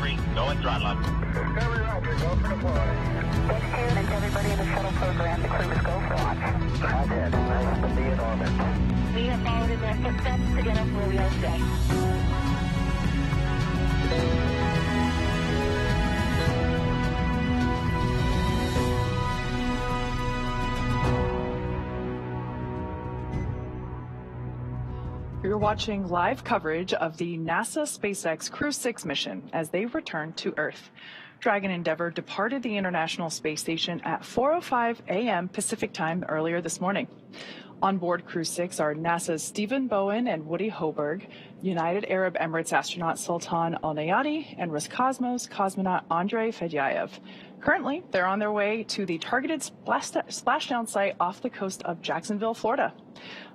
Discovery, go and throttle up. Discovery Roger, go for deploy. And to everybody in the shuttle program, the crew is go for launch. I did. Nice to be in orbit. We have followed in their footsteps to get us where we are today. You're watching live coverage of the NASA SpaceX Crew-6 mission as they return to Earth. Dragon Endeavour departed the International Space Station at 4:05 a.m. Pacific time earlier this morning. On board Crew-6 are NASA's Stephen Bowen and Woody Hoburg, United Arab Emirates astronaut Sultan Alneyadi, and Roscosmos cosmonaut Andrey Fedyaev. Currently, they're on their way to the targeted splashdown site off the coast of Jacksonville, Florida.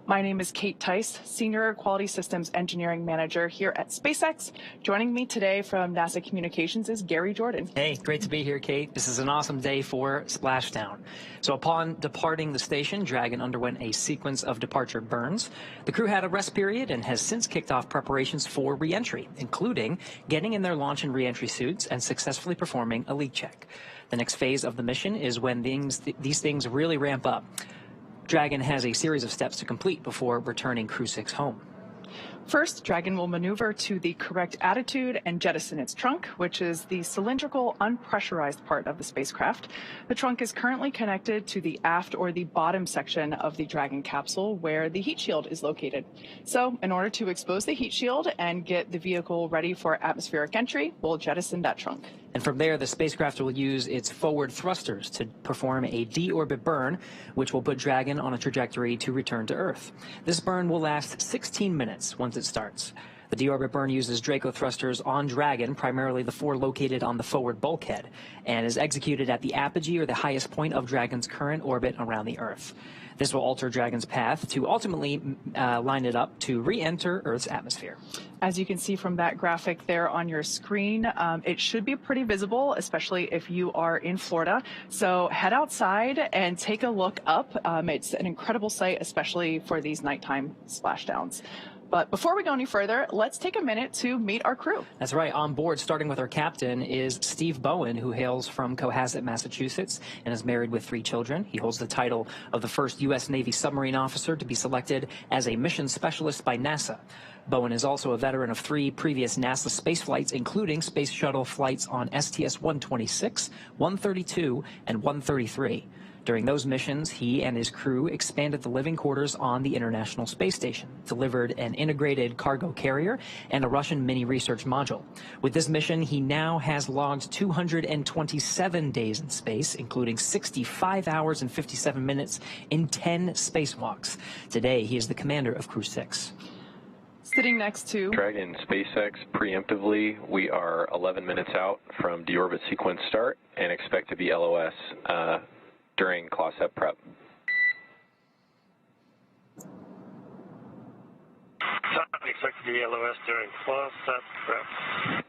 My name is Kate Tice, Senior Quality Systems Engineering Manager here at SpaceX. Joining me today from NASA Communications is Gary Jordan. Hey, great to be here, Kate. This is an awesome day for splashdown. So upon departing the station, Dragon underwent a sequence of departure burns. The crew had a rest period and has since kicked off preparations for re-entry, including getting in their launch and re-entry suits and successfully performing a leak check. The next phase of the mission is when these things really ramp up. Dragon has a series of steps to complete before returning Crew-6 home. First, Dragon will maneuver to the correct attitude and jettison its trunk, which is the cylindrical, unpressurized part of the spacecraft. The trunk is currently connected to the aft or the bottom section of the Dragon capsule where the heat shield is located. So, in order to expose the heat shield and get the vehicle ready for atmospheric entry, we'll jettison that trunk. And from there, the spacecraft will use its forward thrusters to perform a deorbit burn, which will put Dragon on a trajectory to return to Earth. This burn will last 16 minutes once it starts. The deorbit burn uses Draco thrusters on Dragon, primarily the four located on the forward bulkhead, and is executed at the apogee or the highest point of Dragon's current orbit around the Earth. This will alter Dragon's path to ultimately line it up to re-enter Earth's atmosphere. As you can see from that graphic there on your screen, it should be pretty visible, especially if you are in Florida. So head outside and take a look up. It's an incredible sight, especially for these nighttime splashdowns. But before we go any further, let's take a minute to meet our crew. That's right. On board, starting with our captain, is Steve Bowen, who hails from Cohasset, Massachusetts, and is married with 3 children. He holds the title of the first U.S. Navy submarine officer to be selected as a mission specialist by NASA. Bowen is also a veteran of 3 previous NASA space flights, including space shuttle flights on STS-126, 132, and 133. During those missions, he and his crew expanded the living quarters on the International Space Station, delivered an integrated cargo carrier, and a Russian mini-research module. With this mission, he now has logged 227 days in space, including 65 hours and 57 minutes in 10 spacewalks. Today, he is the commander of Crew-6. Sitting next to Dragon SpaceX, preemptively, we are 11 minutes out from deorbit sequence start and expect to be LOS during CLOSEP prep. Expect to be LOS during CLOSEP prep.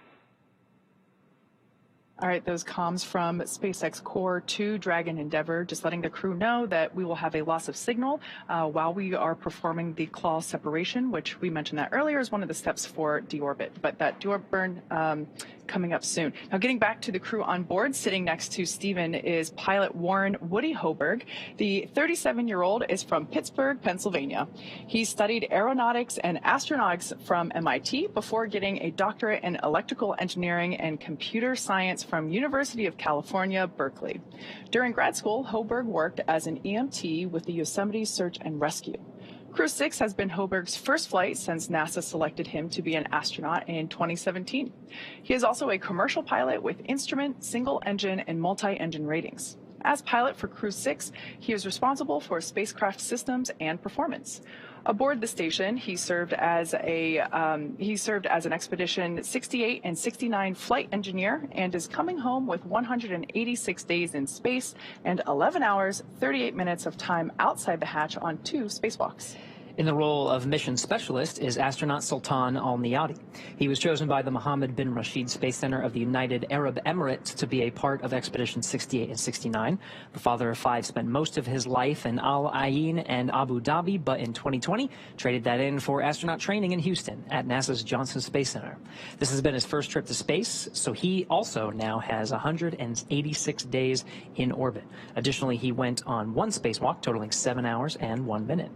All right, those comms from SpaceX Core to Dragon Endeavour, just letting the crew know that we will have a loss of signal while we are performing the claw separation, which we mentioned that earlier is one of the steps for deorbit, but that deorbit burn coming up soon. Now, getting back to the crew on board, sitting next to Stephen is pilot Warren Woody Hoburg. The 37-year-old is from Pittsburgh, Pennsylvania. He studied aeronautics and astronautics from MIT before getting a doctorate in electrical engineering and computer science from University of California, Berkeley. During grad school, Hoburg worked as an EMT with the Yosemite Search and Rescue. Crew-6 has been Hoburg's first flight since NASA selected him to be an astronaut in 2017. He is also a commercial pilot with instrument, single-engine, and multi-engine ratings. As pilot for Crew-6, he is responsible for spacecraft systems and performance. Aboard the station, he served as an Expedition 68 and 69 flight engineer and is coming home with 186 days in space and 11 hours, 38 minutes of time outside the hatch on 2 spacewalks. In the role of mission specialist is astronaut Sultan Alneyadi. He was chosen by the Mohammed bin Rashid Space Center of the United Arab Emirates to be a part of Expedition 68 and 69. The father of 5 spent most of his life in Al Ain and Abu Dhabi, but in 2020 traded that in for astronaut training in Houston at NASA's Johnson Space Center. This has been his first trip to space, so he also now has 186 days in orbit. Additionally, he went on 1 spacewalk totaling 7 hours and 1 minute.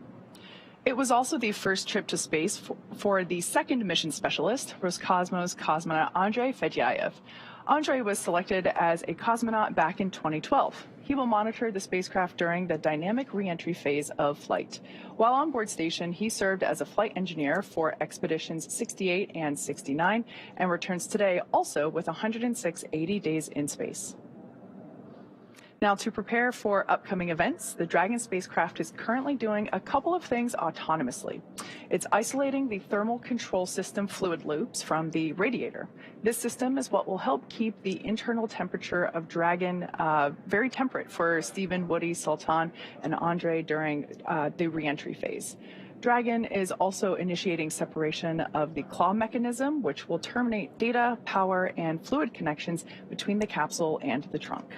It was also the first trip to space for the second mission specialist, Roscosmos cosmonaut Andrey Fedyaev. Andrey was selected as a cosmonaut back in 2012. He will monitor the spacecraft during the dynamic re-entry phase of flight. While on board station, he served as a flight engineer for Expeditions 68 and 69 and returns today also with 106 80 days in space. Now, to prepare for upcoming events, the Dragon spacecraft is currently doing a couple of things autonomously. It's isolating the thermal control system fluid loops from the radiator. This system is what will help keep the internal temperature of Dragon very temperate for Stephen, Woody, Sultan, and Andrey during the re-entry phase. Dragon is also initiating separation of the claw mechanism, which will terminate data, power, and fluid connections between the capsule and the trunk.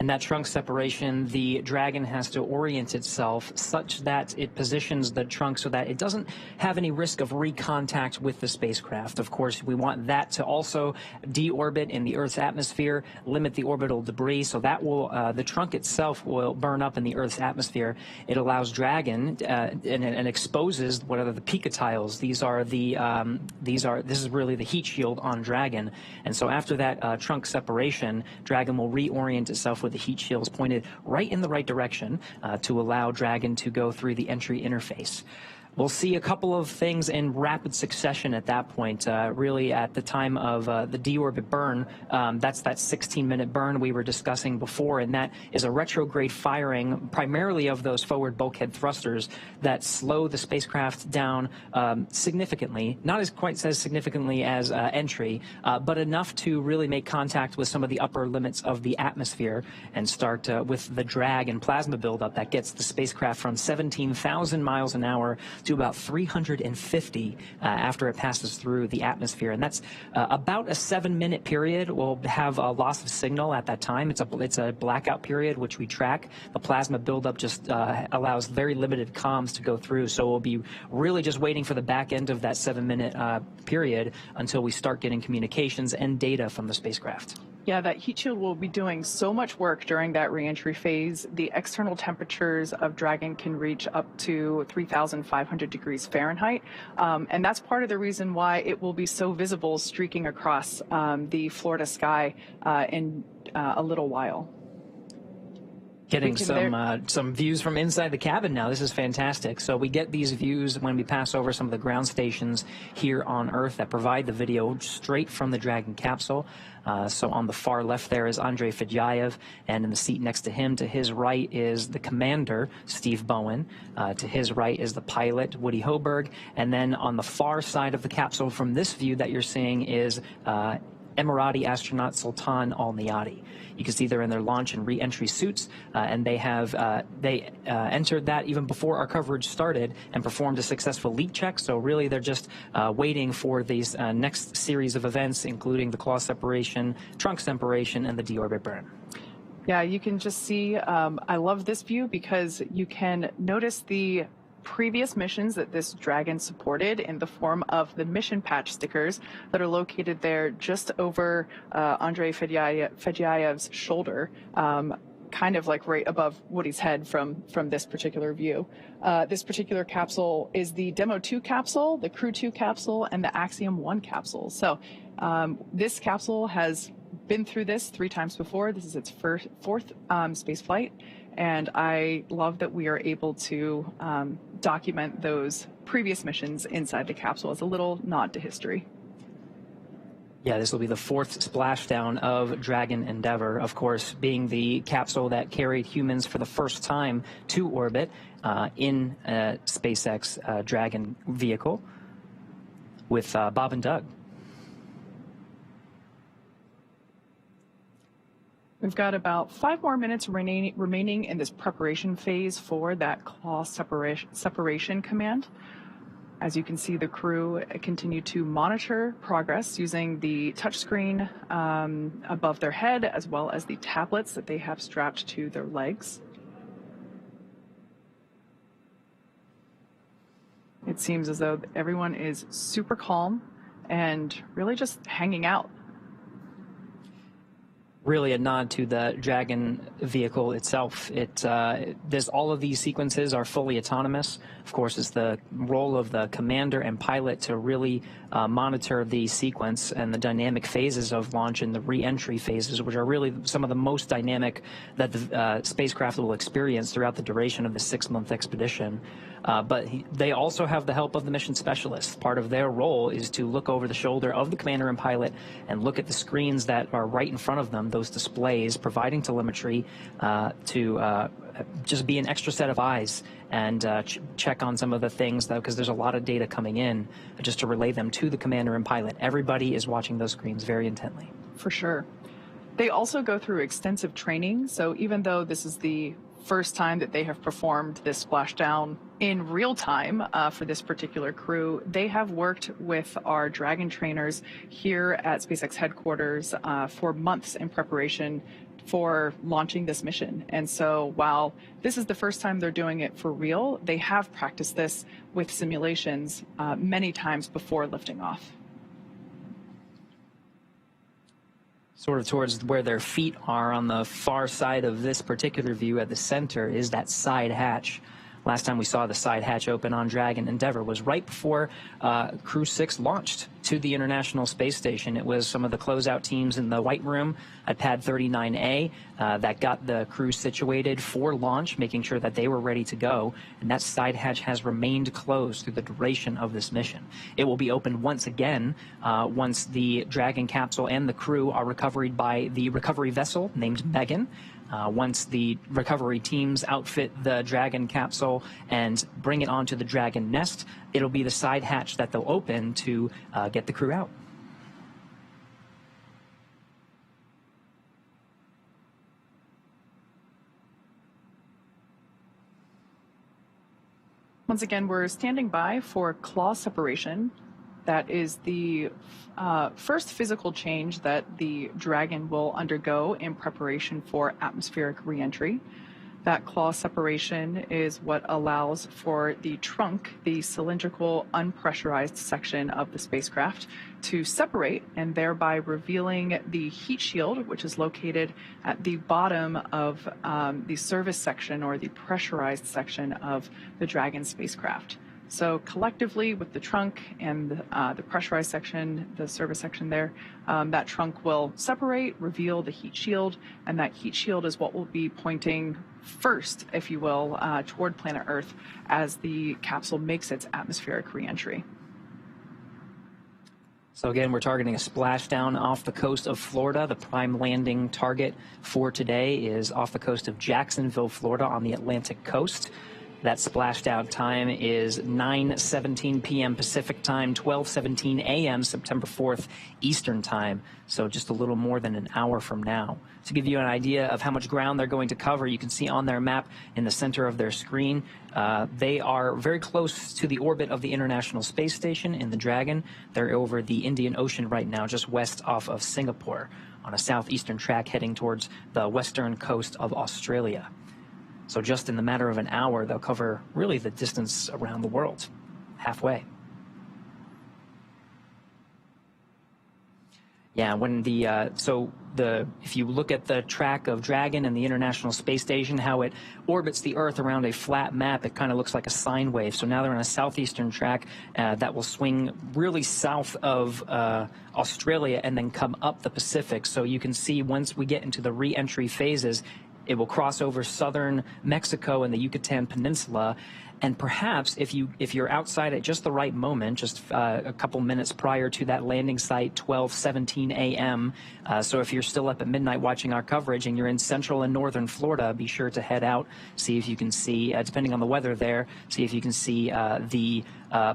And that trunk separation, the Dragon has to orient itself such that it positions the trunk so that it doesn't have any risk of recontact with the spacecraft. Of course, we want that to also deorbit in the Earth's atmosphere, limit the orbital debris, so that will, the trunk itself will burn up in the Earth's atmosphere. It allows Dragon and exposes what are the picatiles. This is really the heat shield on Dragon. And so after that trunk separation, Dragon will reorient itself with the heat shields pointed right in the right direction to allow Dragon to go through the entry interface. We'll see a couple of things in rapid succession at that point. Really, at the time of the deorbit burn, that's that 16-minute burn we were discussing before, and that is a retrograde firing primarily of those forward bulkhead thrusters that slow the spacecraft down significantly, not as quite as significantly as entry, but enough to really make contact with some of the upper limits of the atmosphere and start with the drag and plasma buildup that gets the spacecraft from 17,000 miles an hour to about 350 after it passes through the atmosphere. And that's about a 7-minute period. We'll have a loss of signal at that time. It's a blackout period, which we track. The plasma buildup just allows very limited comms to go through. So we'll be really just waiting for the back end of that 7-minute period until we start getting communications and data from the spacecraft. Yeah, that heat shield will be doing so much work during that reentry phase. The external temperatures of Dragon can reach up to 3,500 degrees Fahrenheit. And that's part of the reason why it will be so visible streaking across the Florida sky in a little while. Getting some views from inside the cabin now. This is fantastic. So we get these views when we pass over some of the ground stations here on Earth that provide the video straight from the Dragon capsule. So on the far left there is Andrey Fedyaev, and in the seat next to him, to his right, is the commander, Steve Bowen. To his right is the pilot, Woody Hoburg. And then on the far side of the capsule from this view that you're seeing is Emirati astronaut Sultan Alneyadi. You can see they're in their launch and re-entry suits, and they entered that even before our coverage started and performed a successful leak check. So really, they're just waiting for these next series of events, including the claw separation, trunk separation, and the deorbit burn. Yeah, you can just see, I love this view because you can notice the previous missions that this Dragon supported in the form of the mission patch stickers that are located there just over Andrey Fedyaev's shoulder, kind of like right above Woody's head from this particular view. This particular capsule is the Demo 2 capsule, the Crew-6 capsule, and the Axiom 1 capsule. So this capsule has been through this 3 times before. This is its fourth space flight. And I love that we are able to document those previous missions inside the capsule as a little nod to history. Yeah, this will be the 4th splashdown of Dragon Endeavour, of course, being the capsule that carried humans for the first time to orbit in a SpaceX Dragon vehicle with Bob and Doug. We've got about 5 more minutes remaining in this preparation phase for that claw separation command. As you can see, the crew continue to monitor progress using the touchscreen above their head, as well as the tablets that they have strapped to their legs. It seems as though everyone is super calm and really just hanging out. Really a nod to the Dragon vehicle itself. All of these sequences are fully autonomous. Of course, it's the role of the commander and pilot to really monitor the sequence and the dynamic phases of launch and the re-entry phases, which are really some of the most dynamic that the spacecraft will experience throughout the duration of the 6-month expedition. But they also have the help of the mission specialists. Part of their role is to look over the shoulder of the commander and pilot and look at the screens that are right in front of them, those displays providing telemetry to just be an extra set of eyes and check on some of the things, because there's a lot of data coming in, just to relay them to the commander and pilot. Everybody is watching those screens very intently. For sure. They also go through extensive training, so even though this is the first time that they have performed this splashdown in real time for this particular crew, they have worked with our Dragon trainers here at SpaceX headquarters for months in preparation for launching this mission. And so while this is the first time they're doing it for real, they have practiced this with simulations many times before lifting off. Sort of towards where their feet are on the far side of this particular view at the center is that side hatch. Last time we saw the side hatch open on Dragon Endeavour was right before Crew-6 launched to the International Space Station. It was some of the closeout teams in the White Room at Pad 39A that got the crew situated for launch, making sure that they were ready to go. And that side hatch has remained closed through the duration of this mission. It will be opened once again once the Dragon capsule and the crew are recovered by the recovery vessel named Megan. Once the recovery teams outfit the Dragon capsule and bring it onto the Dragon nest, it'll be the side hatch that they'll open to get the crew out. Once again, we're standing by for claw separation. That is the first physical change that the Dragon will undergo in preparation for atmospheric re-entry. That claw separation is what allows for the trunk, the cylindrical, unpressurized section of the spacecraft, to separate, and thereby revealing the heat shield, which is located at the bottom of the service section or the pressurized section of the Dragon spacecraft. So collectively, with the trunk and the pressurized section, the service section there, that trunk will separate, reveal the heat shield, and that heat shield is what will be pointing first, if you will, toward planet Earth as the capsule makes its atmospheric re-entry. So again, we're targeting a splashdown off the coast of Florida. The prime landing target for today is off the coast of Jacksonville, Florida, on the Atlantic coast. That splashdown time is 9:17 p.m. Pacific time, 12:17 a.m. September 4th Eastern time, so just a little more than an hour from now. To give you an idea of how much ground they're going to cover, you can see on their map in the center of their screen, they are very close to the orbit of the International Space Station in the Dragon. They're over the Indian Ocean right now, just west off of Singapore, on a southeastern track heading towards the western coast of Australia. So just in the matter of an hour, they'll cover really the distance around the world, halfway. Yeah, when if you look at the track of Dragon and the International Space Station, how it orbits the Earth around a flat map, it kind of looks like a sine wave. So now they're on a southeastern track that will swing really south of Australia and then come up the Pacific. So you can see once we get into the re-entry phases, it will cross over southern Mexico and the Yucatan Peninsula, and perhaps if you're outside at just the right moment, just a couple minutes prior to that landing site, 12:17 a.m. So if you're still up at midnight watching our coverage and you're in central and northern Florida, be sure to head out, see if you can see, depending on the weather there, see if you can see the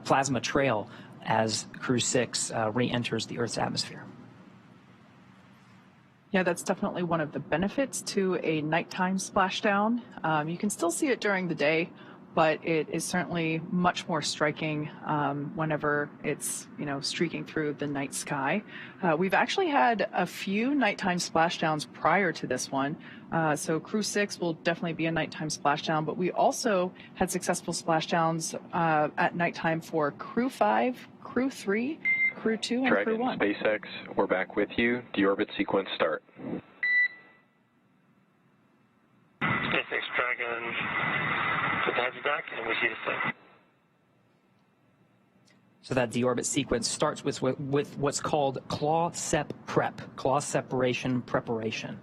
plasma trail as Crew-6 re-enters the Earth's atmosphere. Yeah, that's definitely one of the benefits to a nighttime splashdown. You can still see it during the day, but it is certainly much more striking whenever it's, streaking through the night sky. We've actually had a few nighttime splashdowns prior to this one. So Crew-6 will definitely be a nighttime splashdown, but we also had successful splashdowns at nighttime for Crew-5, Crew-3, Crew-2, and Dragon, Crew-1. SpaceX, we're back with you. Deorbit sequence start. SpaceX Dragon, put the heads back, and we see the same. So that deorbit sequence starts with what's called claw sep prep, claw separation preparation.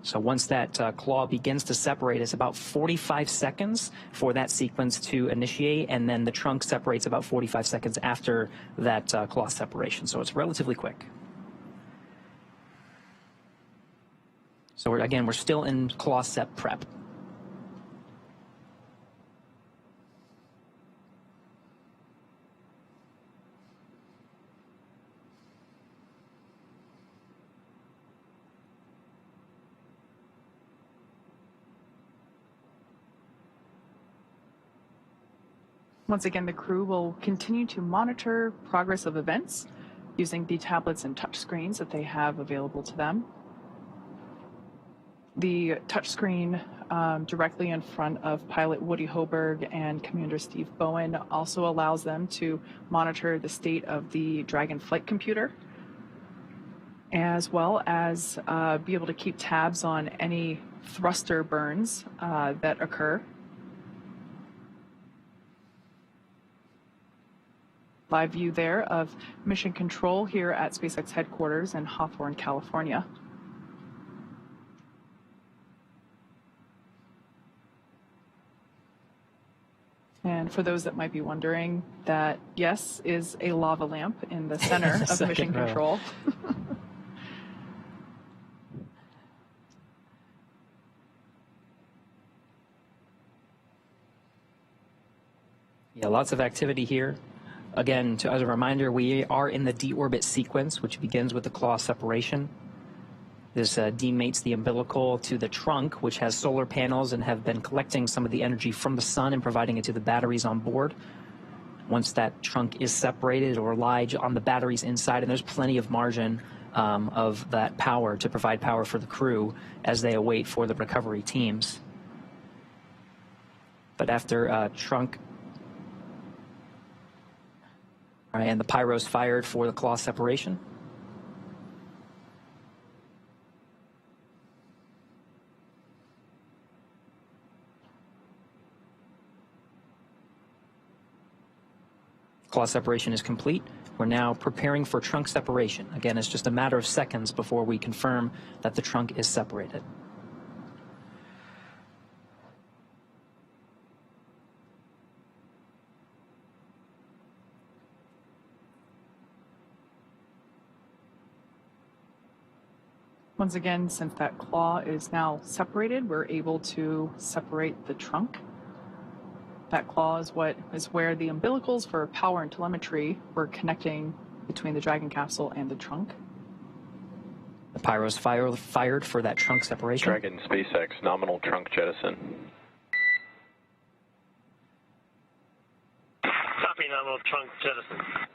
So once that claw begins to separate, it's about 45 seconds for that sequence to initiate, and then the trunk separates about 45 seconds after that claw separation. So it's relatively quick. So we're still in claw sep prep. Once again, the crew will continue to monitor progress of events using the tablets and touchscreens that they have available to them. The touchscreen directly in front of pilot Woody Hoburg and Commander Steve Bowen also allows them to monitor the state of the Dragon flight computer, as well as be able to keep tabs on any thruster burns that occur. Live view there of mission control here at SpaceX headquarters in Hawthorne, California. And for those that might be wondering, that, yes, is a lava lamp in the center of mission control. Yeah, lots of activity here. Again, as a reminder, we are in the deorbit sequence, which begins with the claw separation. This demates the umbilical to the trunk, which has solar panels and have been collecting some of the energy from the sun and providing it to the batteries on board. Once that trunk is separated, or lie on the batteries inside, and there's plenty of margin of that power to provide power for the crew as they await for the recovery teams. But after trunk, all right, and the pyro's fired for the claw separation. Claw separation is complete. We're now preparing for trunk separation. Again, it's just a matter of seconds before we confirm that the trunk is separated. Once again, since that claw is now separated, we're able to separate the trunk. That claw is where the umbilicals for power and telemetry were connecting between the Dragon capsule and the trunk. The pyro's fired for that trunk separation. Dragon, SpaceX, nominal trunk jettison. Copy, nominal trunk jettison.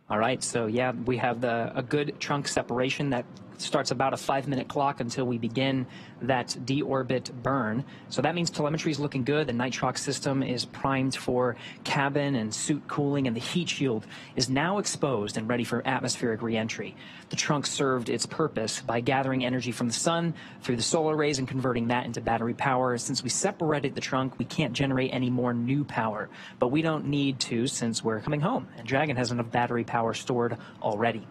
All right, so yeah, we have a good trunk separation that starts about a 5-minute clock until we begin that deorbit burn. So that means telemetry is looking good. The nitrox system is primed for cabin and suit cooling, and the heat shield is now exposed and ready for atmospheric reentry. The trunk served its purpose by gathering energy from the sun through the solar rays and converting that into battery power. Since we separated the trunk, we can't generate any more new power, but we don't need to since we're coming home, and Dragon has enough battery power stored already.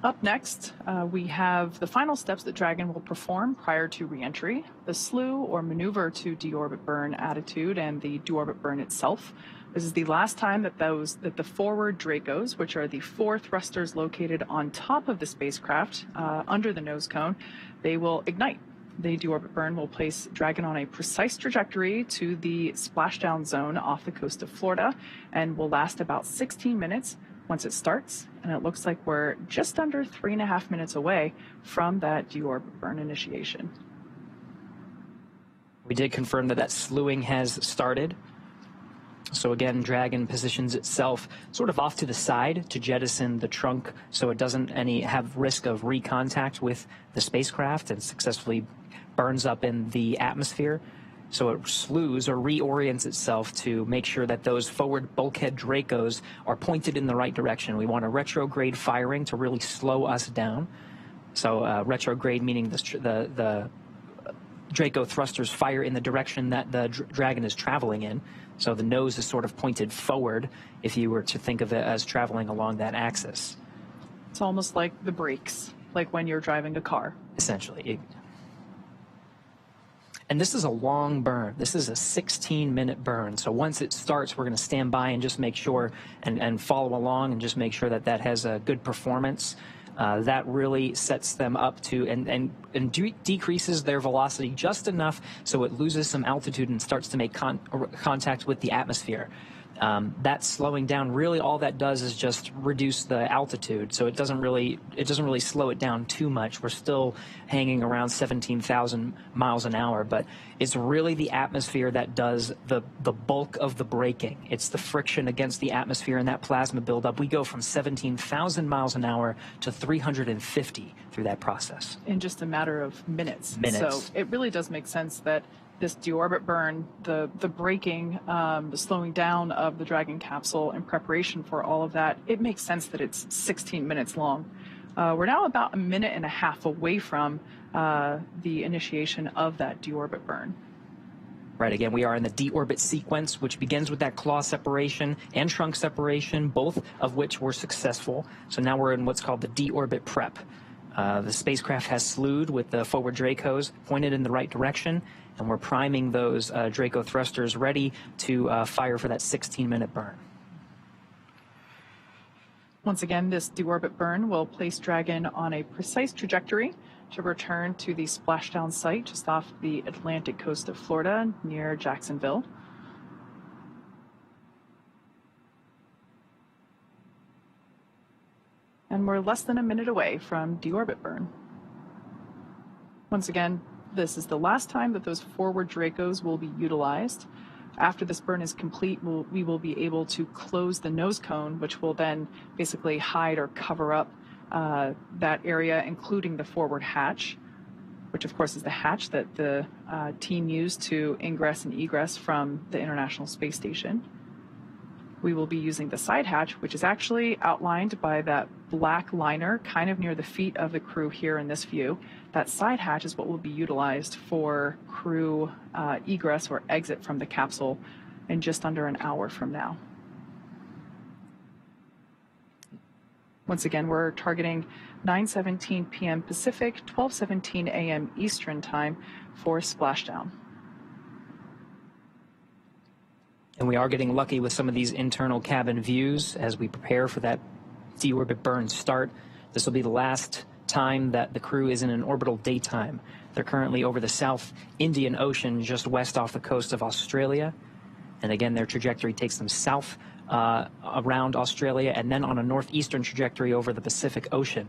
Up next, we have the final steps that Dragon will perform prior to reentry, the slew or maneuver to deorbit burn attitude and the deorbit burn itself. This is the last time that the forward Dracos, which are the 4 thrusters located on top of the spacecraft under the nose cone, they will ignite. The deorbit burn will place Dragon on a precise trajectory to the splashdown zone off the coast of Florida and will last about 16 minutes, once it starts, and it looks like we're just under 3.5 minutes away from that deorbit burn initiation. We did confirm that slewing has started. So again, Dragon positions itself sort of off to the side to jettison the trunk so it doesn't have risk of recontact with the spacecraft and successfully burns up in the atmosphere. So it slews or reorients itself to make sure that those forward bulkhead Dracos are pointed in the right direction. We want a retrograde firing to really slow us down. So retrograde meaning the Draco thrusters fire in the direction that the Dragon is traveling in. So the nose is sort of pointed forward if you were to think of it as traveling along that axis. It's almost like the brakes, like when you're driving a car. Essentially. And this is a long burn. This is a 16-minute burn. So once it starts, we're going to stand by and just make sure and follow along and just make sure that that has a good performance. That really sets them up to and decreases their velocity just enough so it loses some altitude and starts to make contact with the atmosphere. That slowing down, really all that does is just reduce the altitude, so it doesn't really slow it down too much. We're still hanging around 17,000 miles an hour, but it's really the atmosphere that does the bulk of the braking. It's the friction against the atmosphere and that plasma buildup. We go from 17,000 miles an hour to 350 through that process. In just a matter of minutes. Minutes. So it really does make sense that this deorbit burn, the braking, the slowing down of the Dragon capsule in preparation for all of that, it makes sense that it's 16 minutes long. We're now about 1.5 minutes away from the initiation of that deorbit burn. Right, again, we are in the deorbit sequence, which begins with that claw separation and trunk separation, both of which were successful. So now we're in what's called the deorbit prep. The spacecraft has slewed with the forward Dracos pointed in the right direction, and we're priming those Draco thrusters ready to fire for that 16-minute burn. Once again, this deorbit burn will place Dragon on a precise trajectory to return to the splashdown site just off the Atlantic coast of Florida near Jacksonville. And we're less than 1 minute away from deorbit burn. Once again, this is the last time that those forward Dracos will be utilized. After this burn is complete, we will be able to close the nose cone, which will then basically hide or cover up that area, including the forward hatch, which of course is the hatch that the team used to ingress and egress from the International Space Station. We will be using the side hatch, which is actually outlined by that black liner kind of near the feet of the crew here in this view. That side hatch is what will be utilized for crew egress or exit from the capsule in just under an hour from now. Once again, we're targeting 9:17 p.m. Pacific, 12:17 a.m. Eastern Time for splashdown. And we are getting lucky with some of these internal cabin views as we prepare for that deorbit burn start. This will be the last time that the crew is in an orbital daytime. They're currently over the South Indian Ocean, just west off the coast of Australia. And again, their trajectory takes them south around Australia and then on a northeastern trajectory over the Pacific Ocean.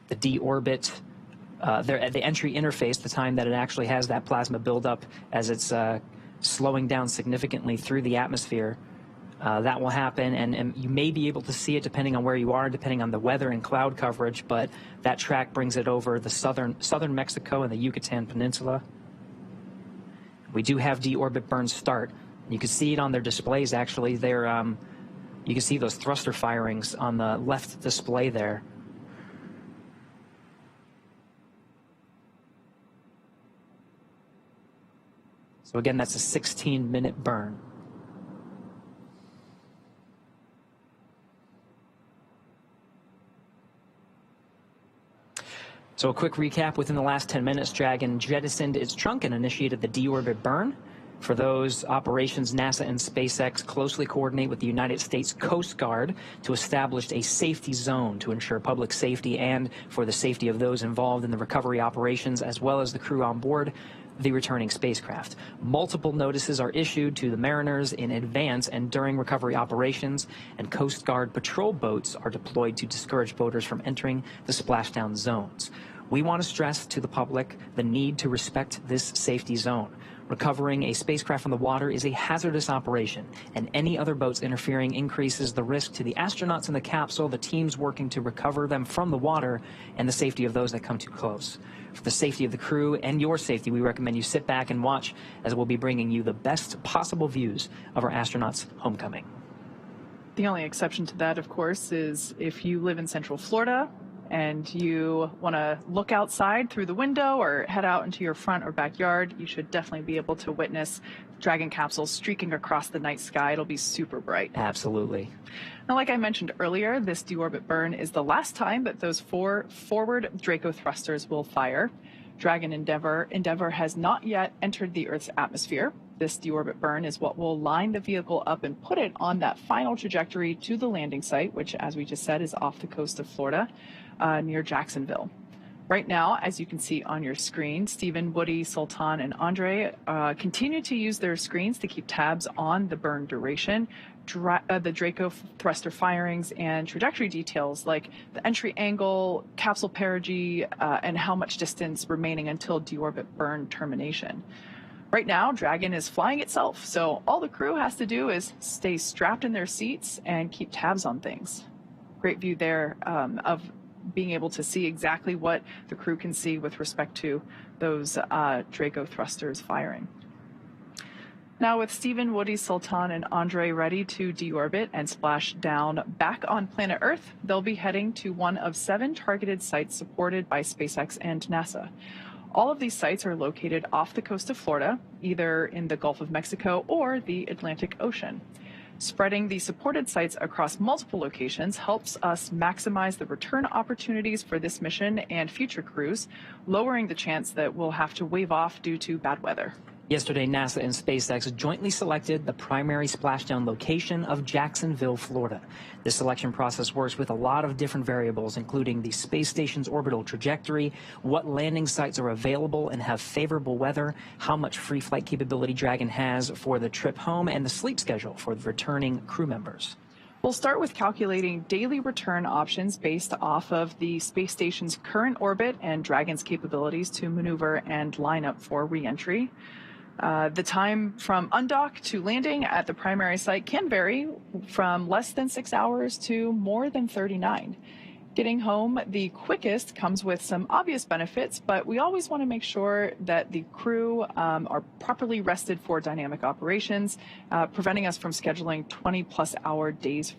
The deorbit, the entry interface, the time that it actually has that plasma buildup as it's slowing down significantly through the atmosphere. That will happen, and you may be able to see it depending on where you are, depending on the weather and cloud coverage, but that track brings it over the southern Mexico and the Yucatan Peninsula. We do have deorbit burn start. You can see it on their displays, actually. They're, you can see those thruster firings on the left display there. So again, that's a 16-minute burn. So a quick recap: within the last 10 minutes, Dragon jettisoned its trunk and initiated the deorbit burn. For those operations, NASA and SpaceX closely coordinate with the United States Coast Guard to establish a safety zone to ensure public safety and for the safety of those involved in the recovery operations, as well as the crew on board. the returning spacecraft. Multiple notices are issued to the mariners in advance and during recovery operations, and Coast Guard patrol boats are deployed to discourage boaters from entering the splashdown zones. We want to stress to the public the need to respect this safety zone. Recovering a spacecraft from the water is a hazardous operation, and any other boats interfering increases the risk to the astronauts in the capsule, the teams working to recover them from the water, and the safety of those that come too close. For the safety of the crew and your safety, we recommend you sit back and watch, as we'll be bringing you the best possible views of our astronauts' homecoming. The only exception to that, of course, is if you live in Central Florida and you want to look outside through the window or head out into your front or backyard, you should definitely be able to witness Dragon capsules streaking across the night sky. It'll be super bright. Absolutely. Now, like I mentioned earlier, this deorbit burn is the last time that those 4 forward Draco thrusters will fire. Dragon Endeavour has not yet entered the Earth's atmosphere. This deorbit burn is what will line the vehicle up and put it on that final trajectory to the landing site, which, as we just said, is off the coast of Florida, near Jacksonville. Right now, as you can see on your screen, Stephen, Woody, Sultan, and Andrey continue to use their screens to keep tabs on the burn duration, the Draco thruster firings, and trajectory details like the entry angle, capsule perigee, and how much distance remaining until deorbit burn termination. Right now, Dragon is flying itself, so all the crew has to do is stay strapped in their seats and keep tabs on things. Great view there of being able to see exactly what the crew can see with respect to those Draco thrusters firing. Now, with Stephen, Woody, Sultan, and Andrey ready to deorbit and splash down back on planet Earth, they'll be heading to one of 7 targeted sites supported by SpaceX and NASA. All of these sites are located off the coast of Florida, either in the Gulf of Mexico or the Atlantic Ocean. Spreading the supported sites across multiple locations helps us maximize the return opportunities for this mission and future crews, lowering the chance that we'll have to wave off due to bad weather. Yesterday, NASA and SpaceX jointly selected the primary splashdown location of Jacksonville, Florida. This selection process works with a lot of different variables, including the space station's orbital trajectory, what landing sites are available and have favorable weather, how much free flight capability Dragon has for the trip home, and the sleep schedule for the returning crew members. We'll start with calculating daily return options based off of the space station's current orbit and Dragon's capabilities to maneuver and line up for re-entry. The time from undock to landing at the primary site can vary from less than 6 hours to more than 39. Getting home the quickest comes with some obvious benefits, but we always want to make sure that the crew are properly rested for dynamic operations, preventing us from scheduling 20-plus hour days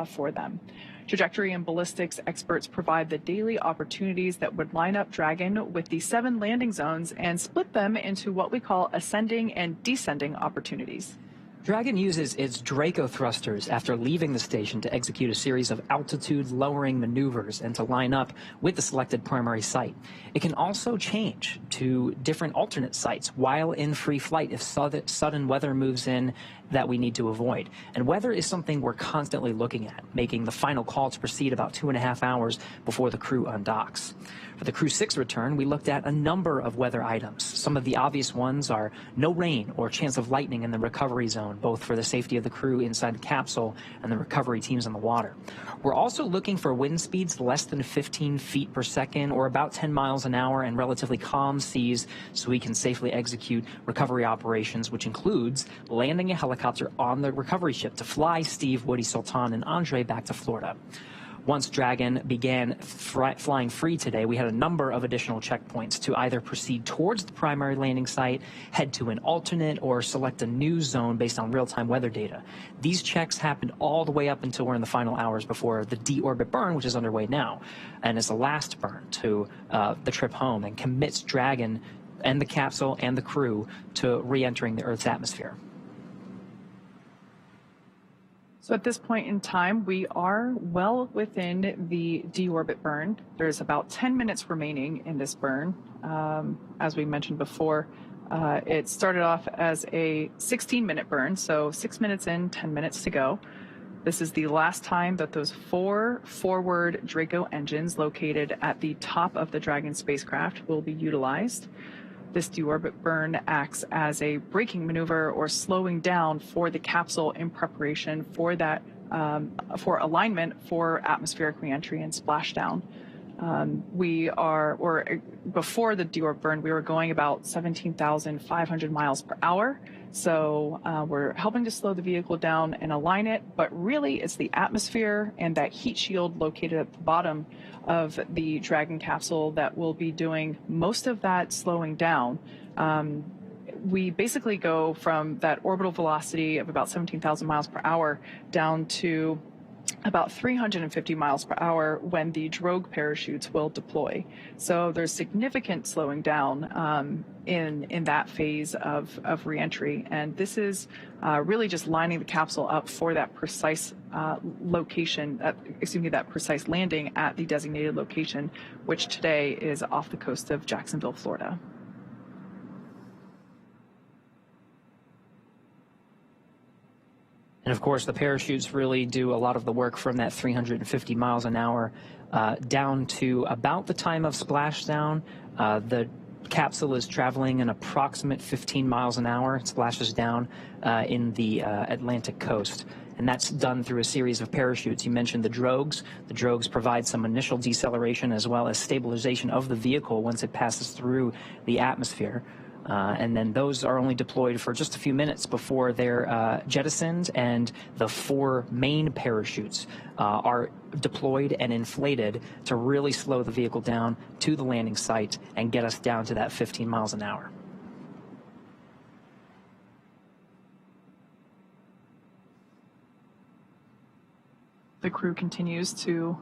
for them. Trajectory and ballistics experts provide the daily opportunities that would line up Dragon with the 7 landing zones and split them into what we call ascending and descending opportunities. Dragon uses its Draco thrusters after leaving the station to execute a series of altitude-lowering maneuvers and to line up with the selected primary site. It can also change to different alternate sites while in free flight if sudden weather moves in that we need to avoid. And weather is something we're constantly looking at, making the final call to proceed about 2.5 hours before the crew undocks. For the Crew-6 return, we looked at a number of weather items. Some of the obvious ones are no rain or chance of lightning in the recovery zone, both for the safety of the crew inside the capsule and the recovery teams on the water. We're also looking for wind speeds less than 15 feet per second or about 10 miles an hour and relatively calm seas so we can safely execute recovery operations, which includes landing a helicopter on the recovery ship to fly Steve, Woody, Sultan, and Andrey back to Florida. Once Dragon began flying free today, we had a number of additional checkpoints to either proceed towards the primary landing site, head to an alternate, or select a new zone based on real-time weather data. These checks happened all the way up until we're in the final hours before the deorbit burn, which is underway now, and is the last burn to the trip home and commits Dragon and the capsule and the crew to re-entering the Earth's atmosphere. So at this point in time, we are well within the deorbit burn. There's about 10 minutes remaining in this burn. As we mentioned before, it started off as a 16-minute burn, so 6 minutes in, 10 minutes to go. This is the last time that those 4 forward Draco engines located at the top of the Dragon spacecraft will be utilized. This deorbit burn acts as a braking maneuver or slowing down for the capsule in preparation for that for alignment for atmospheric reentry and splashdown. Before the deorbit burn, we were going about 17,500 miles per hour. So we're helping to slow the vehicle down and align it, but really it's the atmosphere and that heat shield located at the bottom of the Dragon capsule that will be doing most of that slowing down. We basically go from that orbital velocity of about 17,000 miles per hour down to about 350 miles per hour when the drogue parachutes will deploy. So there's significant slowing down in that phase of reentry. And this is really just lining the capsule up for that precise that precise landing at the designated location, which today is off the coast of Jacksonville, Florida. And of course, the parachutes really do a lot of the work from that 350 miles an hour down to about the time of splashdown. The capsule is traveling an approximate 15 miles an hour. It splashes down in the Atlantic coast. And that's done through a series of parachutes. You mentioned the drogues. The drogues provide some initial deceleration as well as stabilization of the vehicle once it passes through the atmosphere. And then those are only deployed for just a few minutes before they're jettisoned, and the 4 main parachutes are deployed and inflated to really slow the vehicle down to the landing site and get us down to that 15 miles an hour. The crew continues to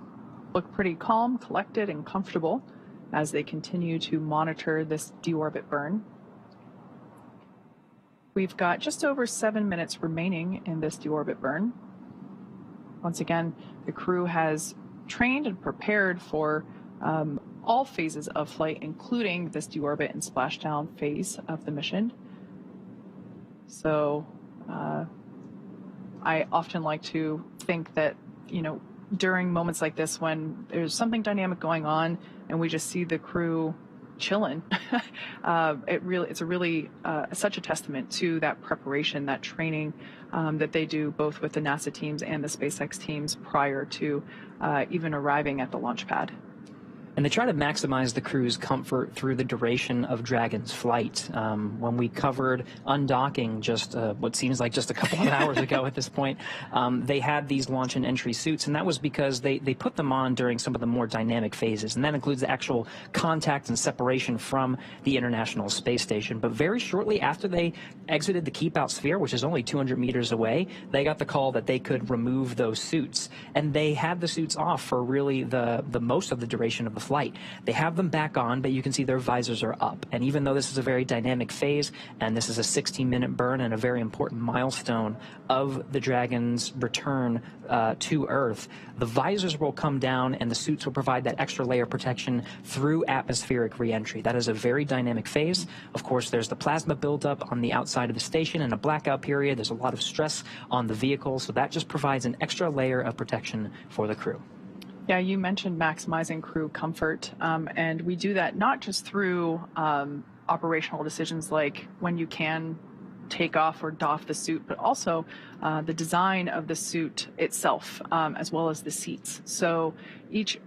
look pretty calm, collected, and comfortable as they continue to monitor this deorbit burn. We've got just over 7 minutes remaining in this deorbit burn. Once again, the crew has trained and prepared for all phases of flight, including this deorbit and splashdown phase of the mission. So I often like to think that, during moments like this when there's something dynamic going on and we just see the crew chilling, it's such a testament to that preparation, that training that they do both with the NASA teams and the SpaceX teams prior to even arriving at the launch pad. And they try to maximize the crew's comfort through the duration of Dragon's flight. When we covered undocking just what seems like just a couple of hours ago at this point, they had these launch and entry suits, and that was because they put them on during some of the more dynamic phases, and that includes the actual contact and separation from the International Space Station. But very shortly after they exited the keep-out sphere, which is only 200 meters away, they got the call that they could remove those suits, and they had the suits off for really the most of the duration of the flight. They have them back on, but you can see their visors are up. And even though this is a very dynamic phase, and this is a 16-minute burn and a very important milestone of the Dragon's return to Earth, the visors will come down and the suits will provide that extra layer of protection through atmospheric reentry. That is a very dynamic phase. Of course, there's the plasma buildup on the outside of the station and a blackout period. There's a lot of stress on the vehicle, so that just provides an extra layer of protection for the crew. Yeah, you mentioned maximizing crew comfort, and we do that not just through operational decisions like when you can take off or doff the suit, but also the design of the suit itself, as well as the seats. So each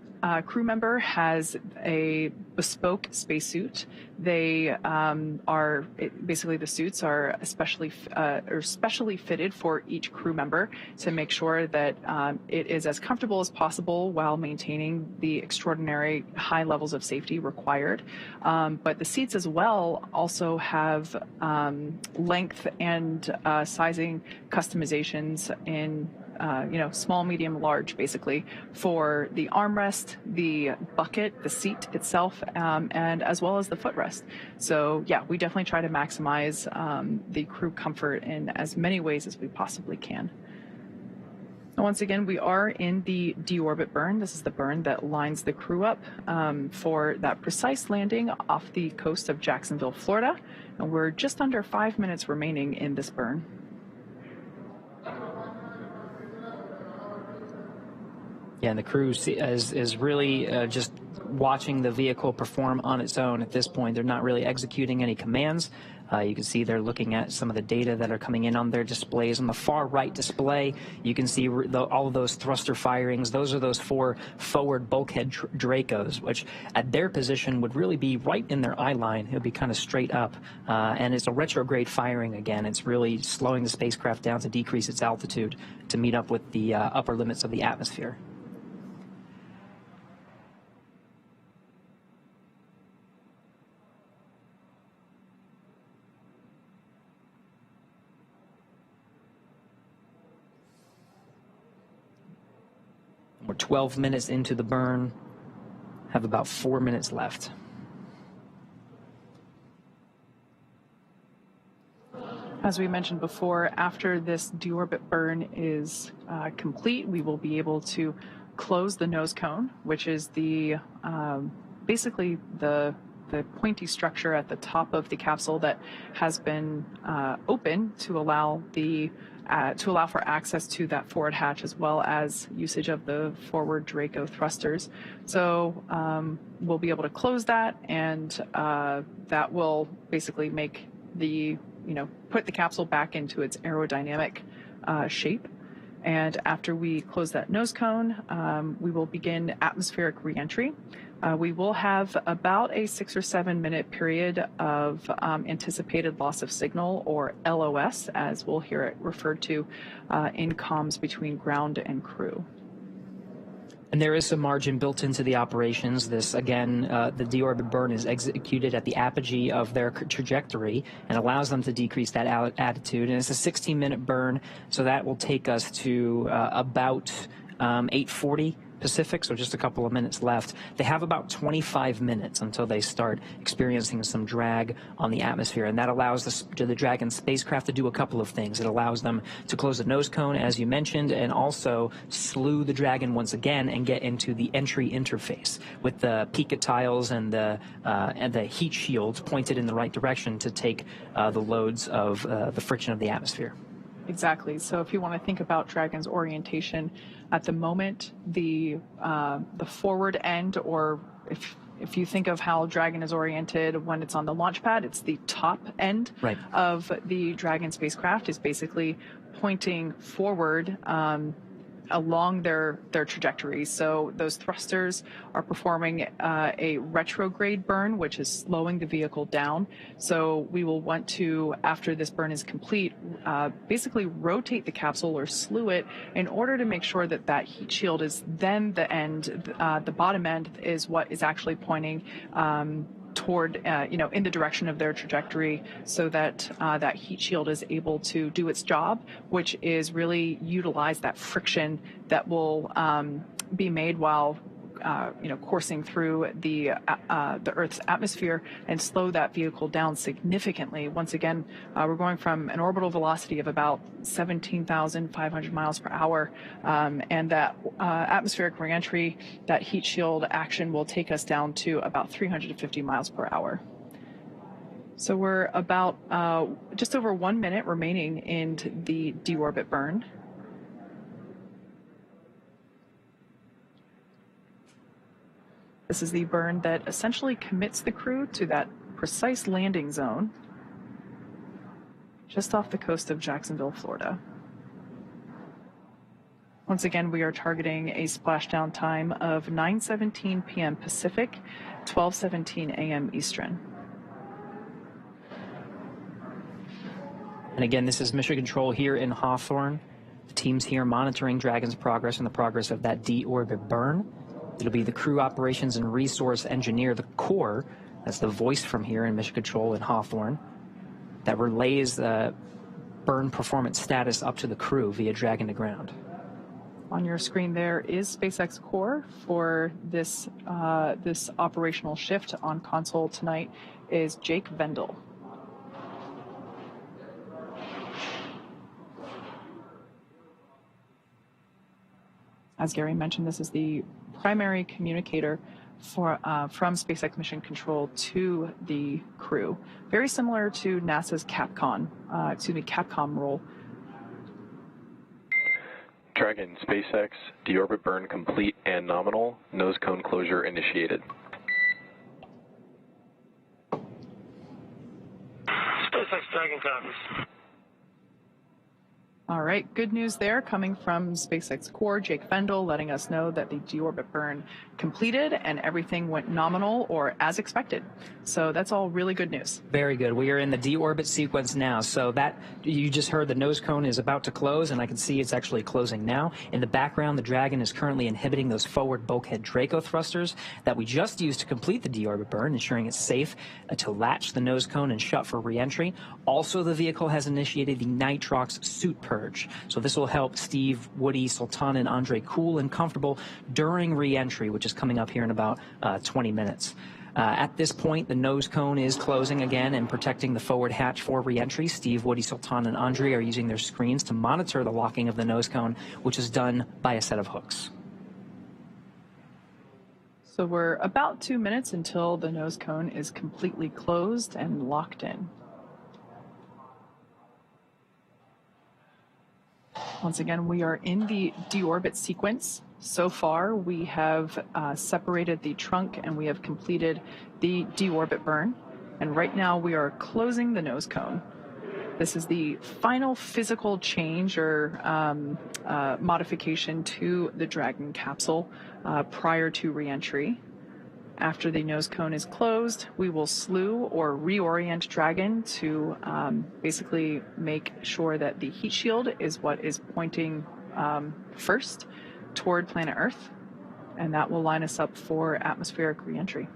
crew member has a bespoke spacesuit. They basically the suits are specially fitted for each crew member to make sure that it is as comfortable as possible while maintaining the extraordinary high levels of safety required. But the seats as well also have length and sizing customizations in small, medium, large, basically, for the armrest, the bucket, the seat itself, and as well as the footrest. So, yeah, we definitely try to maximize the crew comfort in as many ways as we possibly can. And once again, we are in the deorbit burn. This is the burn that lines the crew up for that precise landing off the coast of Jacksonville, Florida. And we're just under 5 minutes remaining in this burn. Yeah, and the crew is really just watching the vehicle perform on its own at this point. They're not really executing any commands. You can see they're looking at some of the data that are coming in on their displays. On the far right display, you can see all of those thruster firings. Those are those 4 forward bulkhead Dracos, which at their position would really be right in their eye line. It would be kind of straight up. And it's a retrograde firing again. It's really slowing the spacecraft down to decrease its altitude to meet up with the upper limits of the atmosphere. We're 12 minutes into the burn, have about 4 minutes left. As we mentioned before, after this deorbit burn is complete, we will be able to close the nose cone, which is the basically the pointy structure at the top of the capsule that has been open to allow for access to that forward hatch, as well as usage of the forward Draco thrusters. So we'll be able to close that, and that will basically make put the capsule back into its aerodynamic shape. And after we close that nose cone, we will begin atmospheric reentry. We will have about a 6 or 7 minute period of anticipated loss of signal, or LOS, as we'll hear it referred to in comms between ground and crew. And there is some margin built into the operations. This, again, the deorbit burn is executed at the apogee of their trajectory and allows them to decrease that altitude. And it's a 16-minute burn, so that will take us to about 8:40 Pacific, so just a couple of minutes left. They have about 25 minutes until they start experiencing some drag on the atmosphere, and that allows the Dragon spacecraft to do a couple of things. It allows them to close the nose cone, as you mentioned, and also slew the Dragon once again and get into the entry interface with the pica tiles and the heat shields pointed in the right direction to take the loads of the friction of the atmosphere. Exactly. So if you want to think about Dragon's orientation at the moment, the forward end, or if you think of how Dragon is oriented when it's on the launch pad, it's the top end of the Dragon spacecraft is basically pointing forward along their trajectory. So those thrusters are performing a retrograde burn, which is slowing the vehicle down. So we will want to, after this burn is complete, basically rotate the capsule or slew it in order to make sure that that heat shield is then the end, the bottom end is what is actually pointing toward, in the direction of their trajectory, so that that heat shield is able to do its job, which is really utilize that friction that will be made while coursing through the Earth's atmosphere and slow that vehicle down significantly. Once again, we're going from an orbital velocity of about 17,500 miles per hour, and that atmospheric reentry, that heat shield action will take us down to about 350 miles per hour. So we're about just over 1 minute remaining in the deorbit burn. This is the burn that essentially commits the crew to that precise landing zone just off the coast of Jacksonville, Florida. Once again, we are targeting a splashdown time of 9:17 p.m. Pacific, 12:17 a.m. Eastern. And again, this is Mission Control here in Hawthorne. The team's here monitoring Dragon's progress and the progress of that deorbit burn. It'll be the crew operations and resource engineer, the core, that's the voice from here in Mission Control in Hawthorne, that relays the burn performance status up to the crew via Dragon to ground. On your screen there is SpaceX Core for this this operational shift. On console tonight is Jake Vendel. As Gary mentioned, this is the primary communicator for from SpaceX Mission Control to the crew. Very similar to NASA's Capcom role. Dragon Dragon, SpaceX, deorbit burn complete and nominal. Nose cone closure initiated. SpaceX Dragon copies. All right, good news there coming from SpaceX Core, Jake Fendel, letting us know that the deorbit burn completed and everything went nominal or as expected. So that's all really good news. Very good. We are in the deorbit sequence now. So that you just heard the nose cone is about to close, and I can see it's actually closing now. In the background, the Dragon is currently inhibiting those forward bulkhead Draco thrusters that we just used to complete the deorbit burn, ensuring it's safe to latch the nose cone and shut for reentry. Also, the vehicle has initiated the nitrox suit purge. So this will help Steve, Woody, Sultan, and Andrey cool and comfortable during reentry, which is coming up here in about 20 minutes. At this point, the nose cone is closing again and protecting the forward hatch for reentry. Steve, Woody, Sultan, and Andrey are using their screens to monitor the locking of the nose cone, which is done by a set of hooks. So we're about 2 minutes until the nose cone is completely closed and locked in. Once again, we are in the deorbit sequence. So far, we have separated the trunk and we have completed the deorbit burn. And right now, we are closing the nose cone. This is the final physical change or modification to the Dragon capsule prior to reentry. After the nose cone is closed, we will slew or reorient Dragon to basically make sure that the heat shield is what is pointing first toward planet Earth, and that will line us up for atmospheric reentry.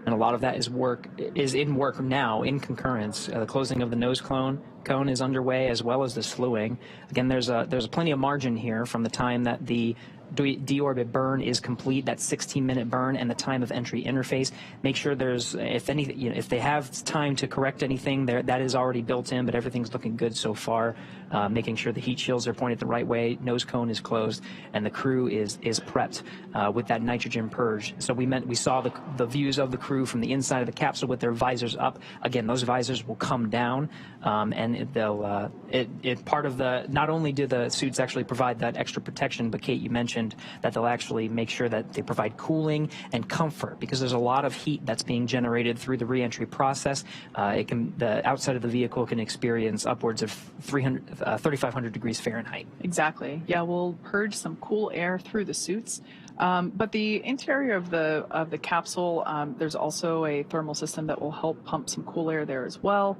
And a lot of that is in work now in concurrence. The closing of the nose cone is underway, as well as the slewing. Again, there's plenty of margin here from the time that the deorbit burn is complete, that 16-minute burn, and the time of entry interface. Make sure there's, if anything, if they have time to correct anything, that is already built in, but everything's looking good so far. Making sure the heat shields are pointed the right way, nose cone is closed, and the crew is prepped with that nitrogen purge. So we saw the views of the crew from the inside of the capsule with their visors up. Again, those visors will come down, and they'll part of the, not only do the suits actually provide that extra protection, but Kate, you mentioned that they'll actually make sure that they provide cooling and comfort, because there's a lot of heat that's being generated through the reentry process. The outside of the vehicle can experience upwards of 3,500 degrees Fahrenheit. Exactly. Yeah, we'll purge some cool air through the suits. But the interior of the capsule, there's also a thermal system that will help pump some cool air there as well.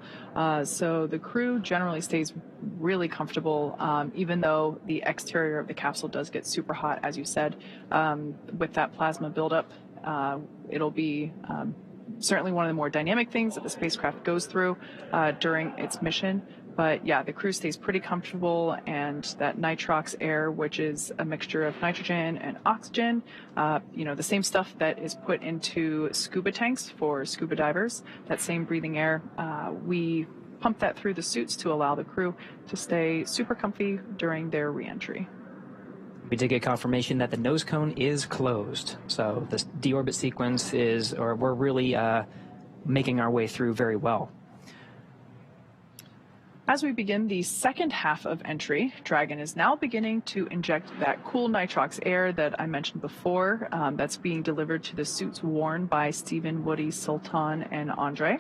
So the crew generally stays really comfortable, even though the exterior of the capsule does get super hot, as you said. With that plasma buildup, it'll be certainly one of the more dynamic things that the spacecraft goes through during its mission. But yeah, the crew stays pretty comfortable, and that nitrox air, which is a mixture of nitrogen and oxygen, the same stuff that is put into scuba tanks for scuba divers, that same breathing air, we pump that through the suits to allow the crew to stay super comfy during their reentry. We did get confirmation that the nose cone is closed. So this deorbit sequence we're really making our way through very well. As we begin the second half of entry, Dragon is now beginning to inject that cool nitrox air that I mentioned before, that's being delivered to the suits worn by Stephen, Woody, Sultan, and Andrey.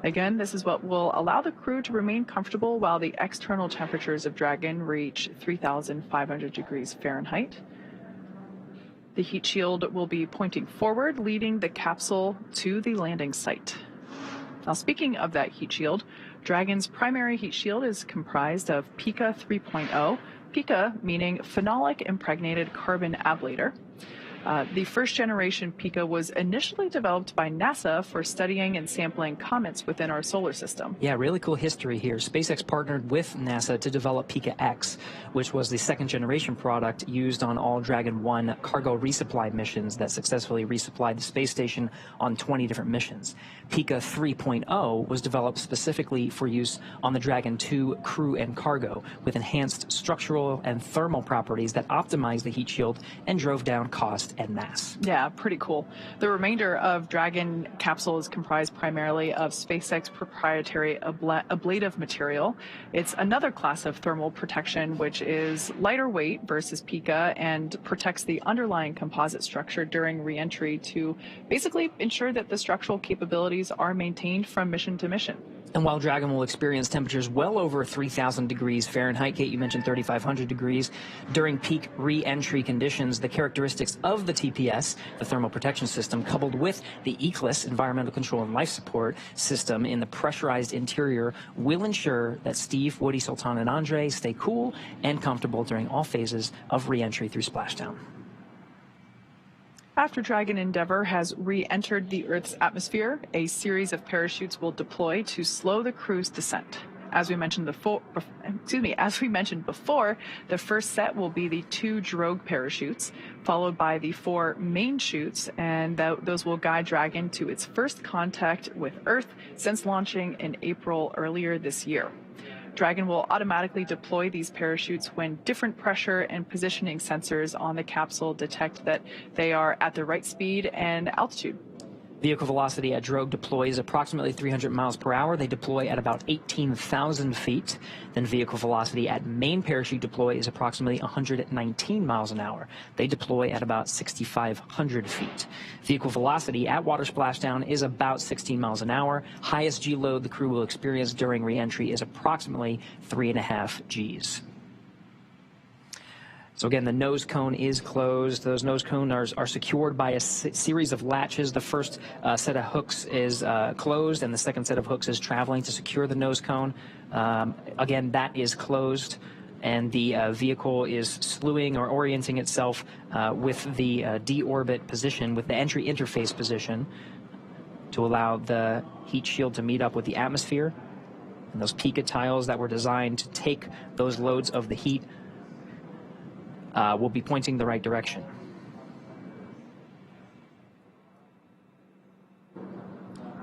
Again, this is what will allow the crew to remain comfortable while the external temperatures of Dragon reach 3,500 degrees Fahrenheit. The heat shield will be pointing forward, leading the capsule to the landing site. Now, speaking of that heat shield, Dragon's primary heat shield is comprised of Pica 3.0, Pica meaning phenolic impregnated carbon ablator. The first generation Pica was initially developed by NASA for studying and sampling comets within our solar system. Yeah, really cool history here. SpaceX partnered with NASA to develop Pica X, which was the second generation product used on all Dragon 1 cargo resupply missions that successfully resupplied the space station on 20 different missions. Pica 3.0 was developed specifically for use on the Dragon 2 crew and cargo, with enhanced structural and thermal properties that optimized the heat shield and drove down cost cost en masse. Yeah, pretty cool. The remainder of Dragon capsule is comprised primarily of SpaceX proprietary ablative material. It's another class of thermal protection, which is lighter weight versus Pika and protects the underlying composite structure during reentry to basically ensure that the structural capabilities are maintained from mission to mission. And while Dragon will experience temperatures well over 3,000 degrees Fahrenheit, Kate, you mentioned 3,500 degrees, during peak re-entry conditions, the characteristics of the TPS, the thermal protection system, coupled with the ECLIS, environmental control and life support system in the pressurized interior, will ensure that Steve, Woody, Sultan, and Andrey stay cool and comfortable during all phases of re-entry through splashdown. After Dragon Endeavour has re-entered the Earth's atmosphere, a series of parachutes will deploy to slow the crew's descent. As we mentioned before, the first set will be the 2 drogue parachutes, followed by the 4 main chutes, and those will guide Dragon to its first contact with Earth since launching in April earlier this year. Dragon will automatically deploy these parachutes when different pressure and positioning sensors on the capsule detect that they are at the right speed and altitude. Vehicle velocity at drogue deploy is approximately 300 miles per hour. They deploy at about 18,000 feet. Then vehicle velocity at main parachute deploy is approximately 119 miles an hour. They deploy at about 6,500 feet. Vehicle velocity at water splashdown is about 16 miles an hour. Highest G load the crew will experience during re-entry is approximately 3.5 Gs. So again, the nose cone is closed. Those nose cones are secured by a series of latches. The first set of hooks is closed, and the second set of hooks is traveling to secure the nose cone. Again, that is closed, and the vehicle is slewing or orienting itself with the deorbit position, with the entry interface position, to allow the heat shield to meet up with the atmosphere. And those Pika tiles that were designed to take those loads of the heat will be pointing the right direction.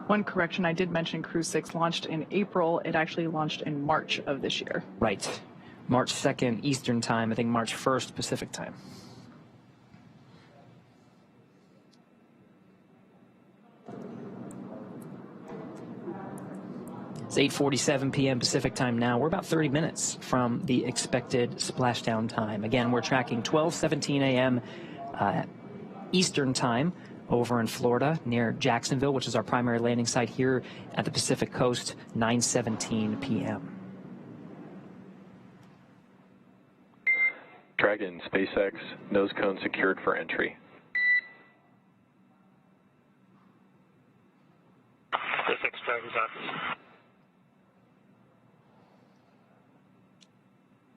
One correction, I did mention Crew-6 launched in April. It actually launched in March of this year. Right. March 2nd Eastern Time, I think March 1st Pacific Time. It's 8:47 p.m. Pacific Time now. We're about 30 minutes from the expected splashdown time. Again, we're tracking 12:17 a.m. Eastern Time over in Florida near Jacksonville, which is our primary landing site here at the Pacific Coast, 9:17 p.m. Dragon, SpaceX, nose cone secured for entry. SpaceX Dragon's office.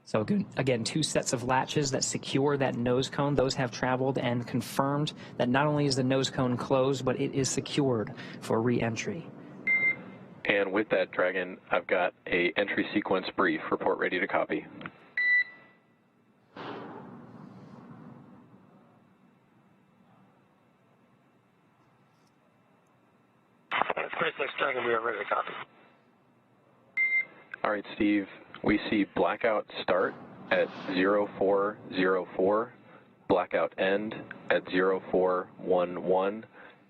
So again, 2 sets of latches that secure that nose cone. Those have traveled and confirmed that not only is the nose cone closed, but it is secured for re-entry. And with that, Dragon, I've got a entry sequence brief. Report ready to copy. SpaceX Dragon, we are ready to copy. All right, Steve. We see blackout start at 0404, blackout end at 0411,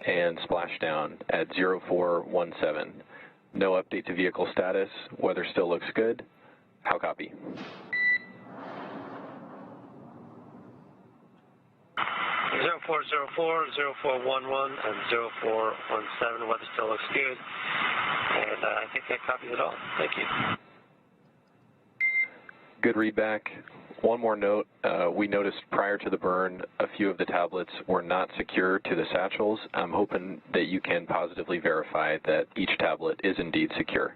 and splashdown at 0417. No update to vehicle status. Weather still looks good. How copy? Zero 0404, 0411, and 0417. Weather still looks good. And I think that copies it all. Thank you. Good readback. One more note, we noticed prior to the burn a few of the tablets were not secure to the satchels. I'm hoping that you can positively verify that each tablet is indeed secure.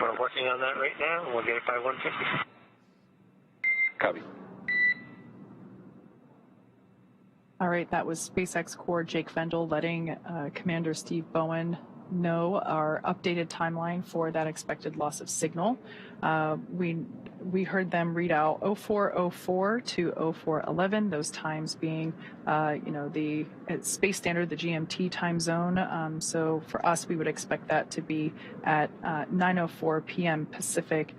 We're working on that right now, and we'll get it by 150. Copy. All right, that was SpaceX Core Jake Vendel letting Commander Steve Bowen know our updated timeline for that expected loss of signal. We heard them read out 0404 to 0411, those times being, the space standard, the GMT time zone. So for us, we would expect that to be at 9:04 p.m. Pacific.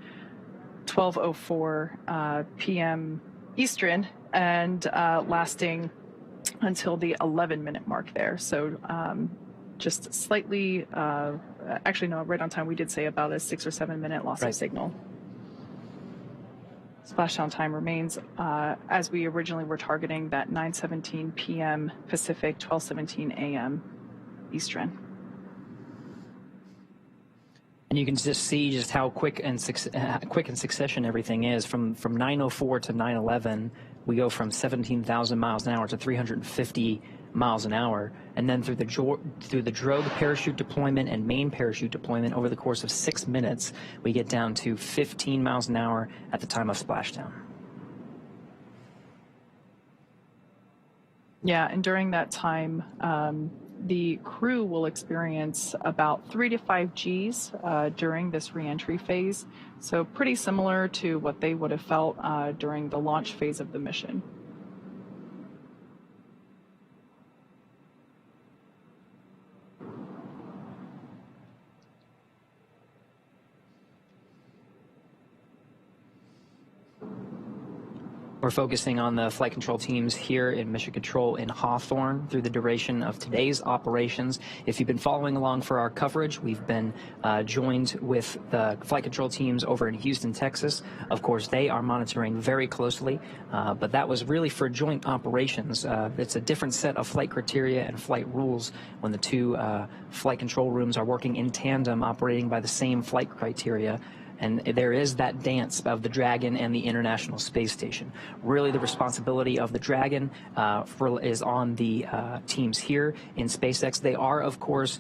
12:04 p.m. Eastern, and lasting until the 11-minute mark there. So just slightly, actually no, right on time. We did say about a 6 or 7 minute loss of signal. Splashdown time remains as we originally were targeting, that 9:17 p.m. Pacific, 12:17 a.m. Eastern. And you can just see just how quick in succession everything is. From 9:04 to 9:11, we go from 17,000 miles an hour to 350 miles an hour, and then through the drogue parachute deployment and main parachute deployment over the course of 6 minutes, we get down to 15 miles an hour at the time of splashdown. Yeah, and during that time, the crew will experience about 3 to 5 Gs during this reentry phase. So pretty similar to what they would have felt during the launch phase of the mission. We're focusing on the flight control teams here in Mission Control in Hawthorne through the duration of today's operations. If you've been following along for our coverage, we've been joined with the flight control teams over in Houston, Texas. Of course, they are monitoring very closely, but that was really for joint operations. It's a different set of flight criteria and flight rules when the two flight control rooms are working in tandem, operating by the same flight criteria. And there is that dance of the Dragon and the International Space Station. Really, the responsibility of the Dragon is on the teams here in SpaceX. They are, of course,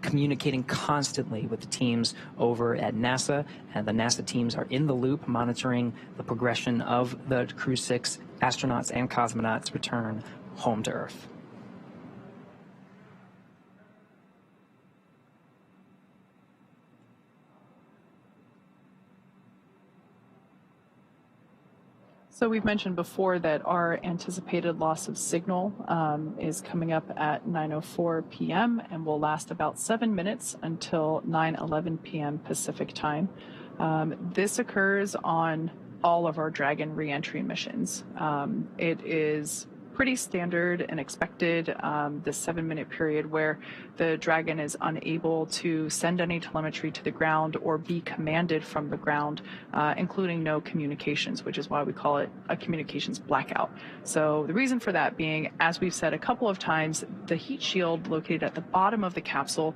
communicating constantly with the teams over at NASA, and the NASA teams are in the loop monitoring the progression of the Crew-6 astronauts and cosmonauts' return home to Earth. So we've mentioned before that our anticipated loss of signal is coming up at 9:04 p.m. and will last about 7 minutes until 9:11 p.m. Pacific time. This occurs on all of our Dragon reentry missions. It is pretty standard and expected, the 7-minute period where the Dragon is unable to send any telemetry to the ground or be commanded from the ground, including no communications, which is why we call it a communications blackout. So the reason for that being, as we've said a couple of times, the heat shield located at the bottom of the capsule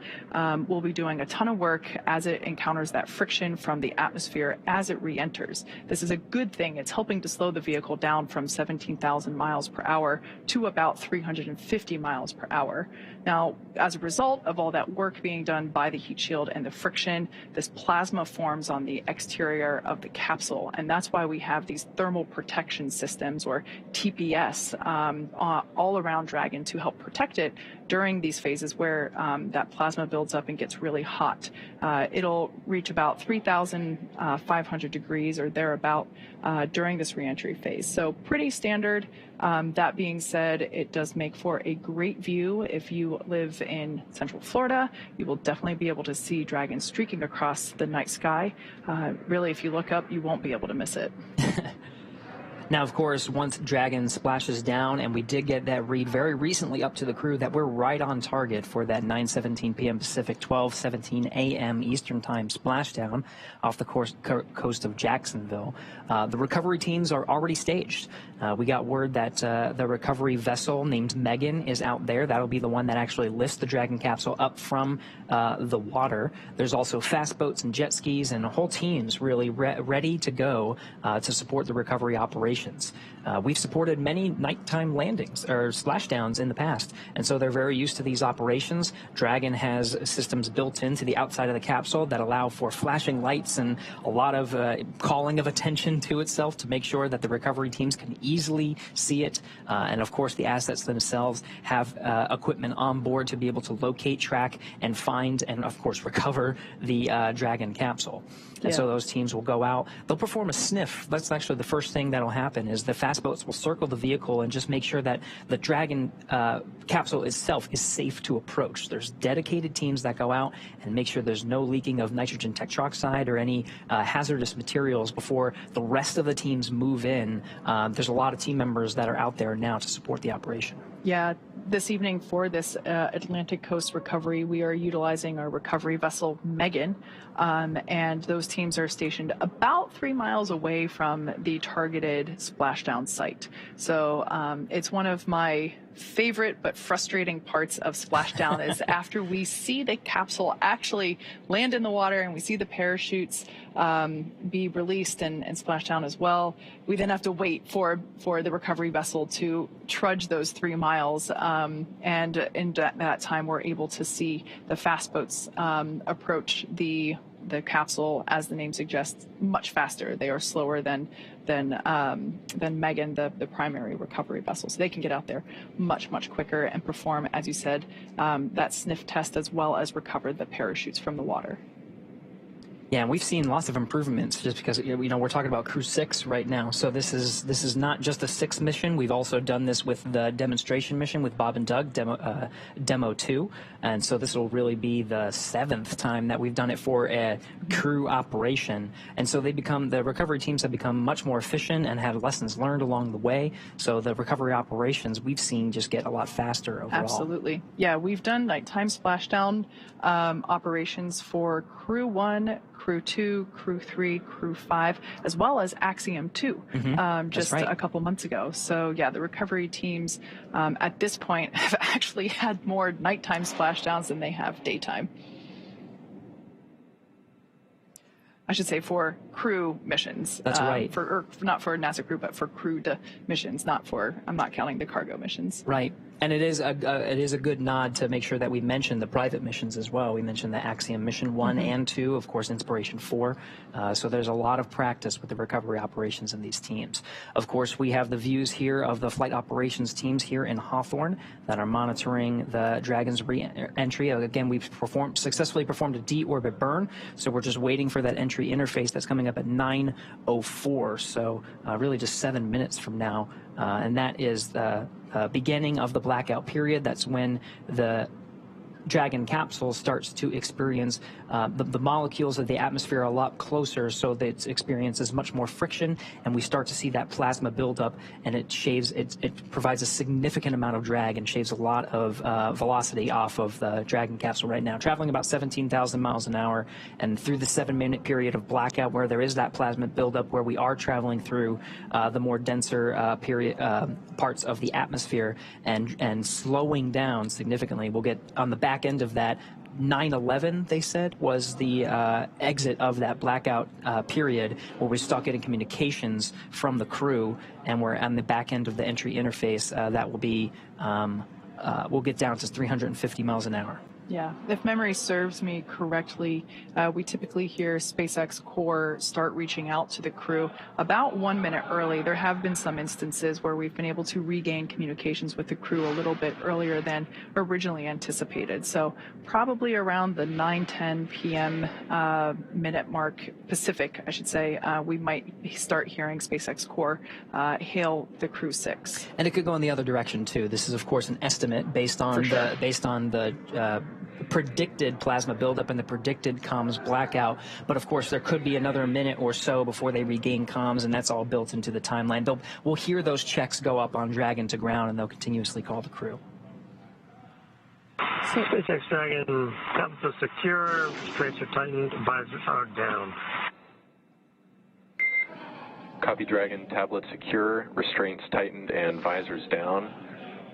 will be doing a ton of work as it encounters that friction from the atmosphere as it re-enters. This is a good thing. It's helping to slow the vehicle down from 17,000 miles per hour to about 350 miles per hour. Now, as a result of all that work being done by the heat shield and the friction, this plasma forms on the exterior of the capsule, and that's why we have these thermal protection systems, or TPS, all around Dragon to help protect it during these phases where that plasma builds up and gets really hot. It'll reach about 3,500 degrees or thereabout during this reentry phase. So pretty standard. That being said, it does make for a great view. If you live in Central Florida, you will definitely be able to see Dragon streaking across the night sky. Really, if you look up, you won't be able to miss it. Now, of course, once Dragon splashes down, and we did get that read very recently up to the crew that we're right on target for that 9:17 p.m. Pacific, 12:17 a.m. Eastern Time splashdown off the coast of Jacksonville. The recovery teams are already staged. We got word that the recovery vessel named Megan is out there. That'll be the one that actually lifts the Dragon capsule up from the water. There's also fast boats and jet skis and whole teams really ready to go to support the recovery operations. We've supported many nighttime landings or splashdowns in the past, and so they're very used to these operations. Dragon has systems built into the outside of the capsule that allow for flashing lights and a lot of calling of attention to itself to make sure that the recovery teams can easily see it. And of course, the assets themselves have equipment on board to be able to locate, track, and find, and of course recover the Dragon capsule. And so those teams will go out. They'll perform a sniff. That's actually the first thing that'll happen. happen is the fast boats will circle the vehicle and just make sure that the Dragon capsule itself is safe to approach. There's dedicated teams that go out and make sure there's no leaking of nitrogen tetroxide or any hazardous materials before the rest of the teams move in. There's a lot of team members that are out there now to support the operation. Yeah, this evening for this Atlantic Coast recovery, we are utilizing our recovery vessel Megan, and those teams are stationed about 3 miles away from the targeted splashdown site. So it's one of my favorite but frustrating parts of splashdown is after we see the capsule actually land in the water and we see the parachutes be released and splash down as well, we then have to wait for the recovery vessel to trudge those 3 miles, and in that time we're able to see the fast boats approach the capsule, as the name suggests, much faster. They are slower than Megan, the primary recovery vessel. So they can get out there much quicker and perform, as you said, that sniff test as well as recover the parachutes from the water. Yeah, and we've seen lots of improvements just because, you know, we're talking about Crew-6 right now. So this is not just a 6 mission. We've also done this with the demonstration mission with Bob and Doug, Demo 2. And so this will really be the 7th time that we've done it for a crew operation. And so the recovery teams have become much more efficient and had lessons learned along the way. So the recovery operations we've seen just get a lot faster overall. Absolutely. Yeah, we've done nighttime splashdown operations for Crew 1, Crew 2, Crew 3, Crew 5, as well as Axiom 2, just a couple months ago. So yeah, the recovery teams at this point have actually had more nighttime splashdowns than they have daytime. I should say for crew missions. That's right. Not for NASA crew, but for crewed missions, I'm not counting the cargo missions. Right. And it is a good nod to make sure that we mention the private missions as well. We mentioned the Axiom mission 1 and 2, of course, Inspiration 4. So there's a lot of practice with the recovery operations in these teams. Of course, we have the views here of the flight operations teams here in Hawthorne that are monitoring the Dragon's re-entry. Again, we've successfully performed a deorbit burn, so we're just waiting for that entry interface that's coming up at 9:04. So really just 7 minutes from now, and that is the beginning of the blackout period. That's when the Dragon capsule starts to experience the molecules of the atmosphere a lot closer, so that it experiences much more friction, and we start to see that plasma build up, and it provides a significant amount of drag and shaves a lot of velocity off of the Dragon capsule right now, traveling about 17,000 miles an hour. And through the 7-minute period of blackout, where there is that plasma buildup, where we are traveling through the more denser parts of the atmosphere and slowing down significantly, we'll get on the back end of that. 9/11, they said, was the exit of that blackout period, where we start getting communications from the crew, and we're on the back end of the entry interface. That will be, we'll get down to 350 miles an hour. Yeah, if memory serves me correctly, we typically hear SpaceX Core start reaching out to the crew about 1 minute early. There have been some instances where we've been able to regain communications with the crew a little bit earlier than originally anticipated. So probably around the 9:10 p.m. Minute mark, Pacific, I should say, we might start hearing SpaceX Core hail the Crew-6. And it could go in the other direction too. This is, of course, an estimate based on the predicted plasma buildup and the predicted comms blackout. But of course, there could be another minute or so before they regain comms, and that's all built into the timeline. We'll hear those checks go up on Dragon to ground, and they'll continuously call the crew. SpaceX Dragon, compass is secure, restraints are tightened, visors are down. Copy, Dragon, tablet secure, restraints tightened, and visors down.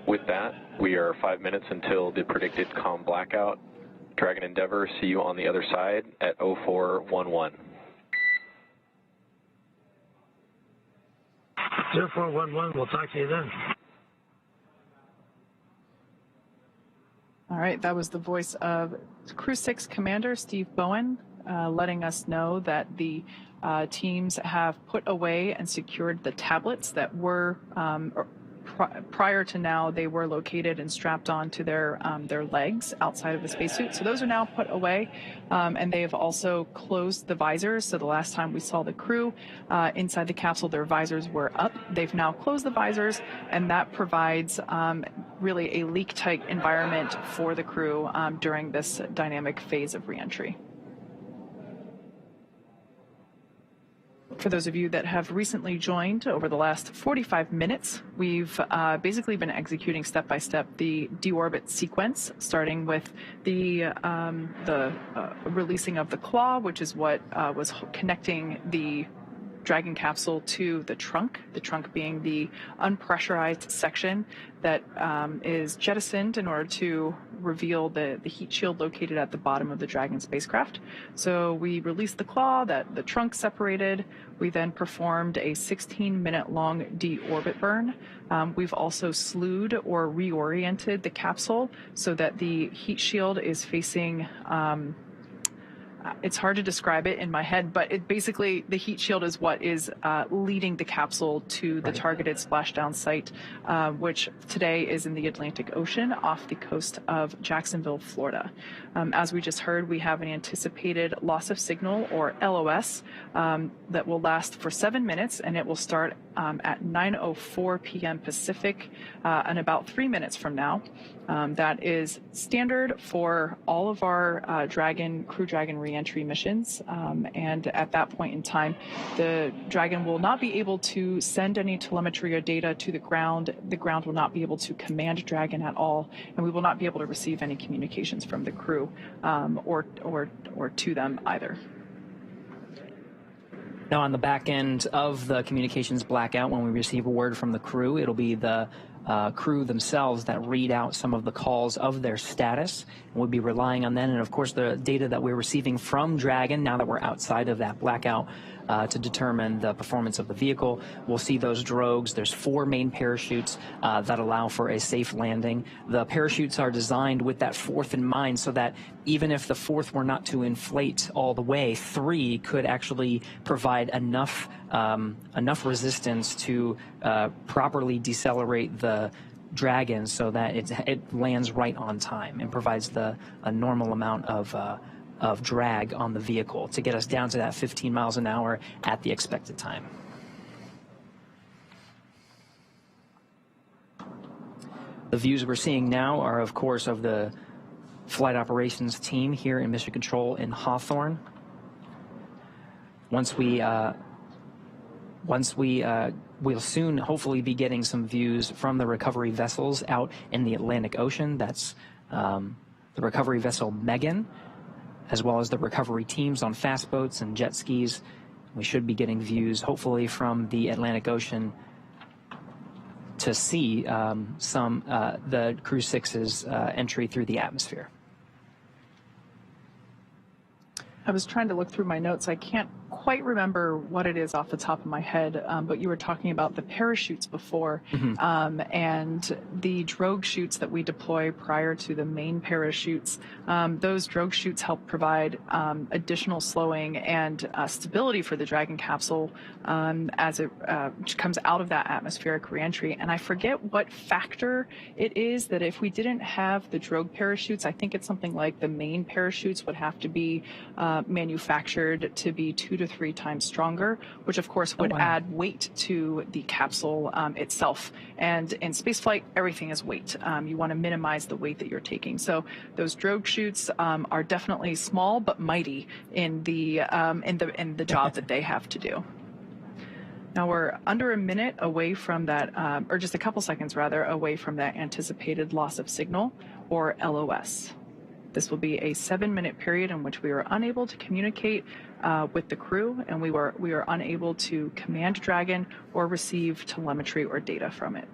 With that, we are 5 minutes until the predicted comm blackout. Dragon Endeavour, see you on the other side at 0411. 0411, we'll talk to you then. All right, that was the voice of Crew-6 Commander Steve Bowen, letting us know that the teams have put away and secured the tablets that were prior to now, they were located and strapped onto their legs outside of the spacesuit. So those are now put away, and they have also closed the visors. So the last time we saw the crew inside the capsule, their visors were up. They've now closed the visors, and that provides really a leak-tight environment for the crew during this dynamic phase of reentry. For those of you that have recently joined over the last 45 minutes, we've basically been executing step-by-step the deorbit sequence, starting with the releasing of the claw, which is what was connecting the Dragon capsule to the trunk being the unpressurized section that is jettisoned in order to reveal the heat shield located at the bottom of the Dragon spacecraft. So we released the claw, the trunk separated. We then performed a 16-minute long deorbit burn. We've also slewed or reoriented the capsule so that the heat shield is facing it's hard to describe it in my head, but it basically, the heat shield is what is leading the capsule to the targeted splashdown site, which today is in the Atlantic Ocean off the coast of Jacksonville, Florida. As we just heard, we have an anticipated loss of signal, or LOS, that will last for 7 minutes, and it will start at 9:04 p.m. Pacific in about 3 minutes from now. That is standard for all of our Crew Dragon reentry missions, and at that point in time, the Dragon will not be able to send any telemetry or data to the ground. The ground will not be able to command Dragon at all, and we will not be able to receive any communications from the crew or to them either. Now, on the back end of the communications blackout, when we receive a word from the crew, it'll be the crew themselves that read out some of the calls of their status, and we'll be relying on that, and of course the data that we're receiving from Dragon now that we're outside of that blackout to determine the performance of the vehicle. We'll see those drogues. There's 4 main parachutes that allow for a safe landing. The parachutes are designed with that 4th in mind, so that even if the 4th were not to inflate all the way, 3 could actually provide enough resistance to properly decelerate the Dragon so that it lands right on time and provides a normal amount of drag on the vehicle to get us down to that 15 miles an hour at the expected time. The views we're seeing now are, of course, of the flight operations team here in Mission Control in Hawthorne. We'll soon hopefully be getting some views from the recovery vessels out in the Atlantic Ocean. That's the recovery vessel Megan, as well as the recovery teams on fast boats and jet skis. We should be getting views hopefully from the Atlantic Ocean to see the Crew-6's entry through the atmosphere. I was trying to look through my notes. I can't quite remember what it is off the top of my head, but you were talking about the parachutes before, and the drogue chutes that we deploy prior to the main parachutes. Those drogue chutes help provide additional slowing and stability for the Dragon capsule as it comes out of that atmospheric reentry. And I forget what factor it is that if we didn't have the drogue parachutes, I think it's something like the main parachutes would have to be manufactured to be 2 to 3 times stronger, which of course would add weight to the capsule itself. And in spaceflight, everything is weight. You want to minimize the weight that you're taking. So those drogue chutes are definitely small but mighty in the job that they have to do. Now we're under a minute away from that, or just a couple seconds rather, away from that anticipated loss of signal, or LOS. This will be a 7-minute period in which we were unable to communicate with the crew, and we are unable to command Dragon or receive telemetry or data from it.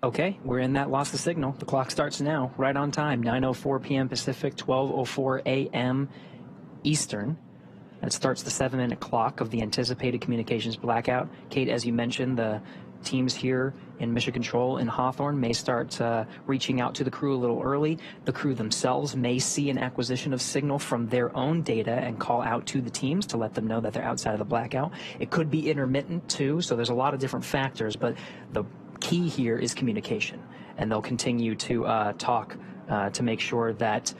Okay, we're in that loss of signal. The clock starts now, right on time, 9:04 p.m. Pacific, 12:04 a.m. Eastern. That starts the 7-minute clock of the anticipated communications blackout. Kate, as you mentioned, the teams here in Mission Control in Hawthorne may start reaching out to the crew a little early. The crew themselves may see an acquisition of signal from their own data and call out to the teams to let them know that they're outside of the blackout. It could be intermittent too, so there's a lot of different factors, but the key here is communication, and they'll continue to talk to make sure that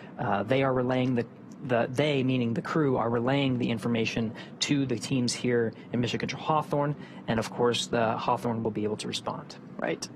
they are relaying they, meaning the crew, are relaying the information to the teams here in Mission Control Hawthorne, and of course the Hawthorne will be able to respond. Right.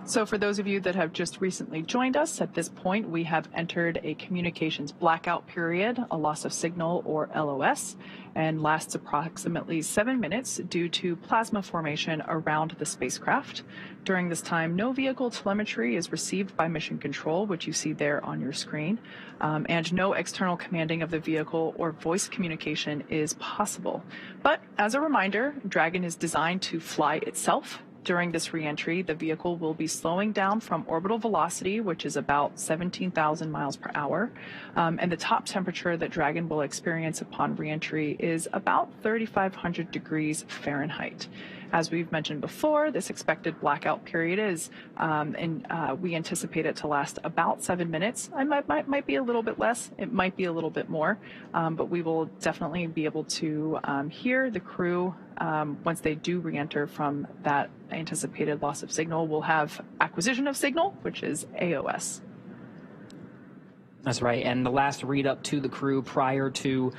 So for those of you that have just recently joined us, at this point we have entered a communications blackout period, a loss of signal or LOS, and lasts approximately 7 minutes due to plasma formation around the spacecraft. During this time, no vehicle telemetry is received by Mission Control, which you see there on your screen, and no external commanding of the vehicle or voice communication is possible. But as a reminder, Dragon is designed to fly itself. During this reentry, the vehicle will be slowing down from orbital velocity, which is about 17,000 miles per hour, and the top temperature that Dragon will experience upon reentry is about 3,500 degrees Fahrenheit. As we've mentioned before, this expected blackout period is, we anticipate it to last about 7 minutes. It might be a little bit less, it might be a little bit more, but we will definitely be able to hear the crew once they do re-enter from that anticipated loss of signal. We'll have acquisition of signal, which is AOS. That's right, and the last read up to the crew prior to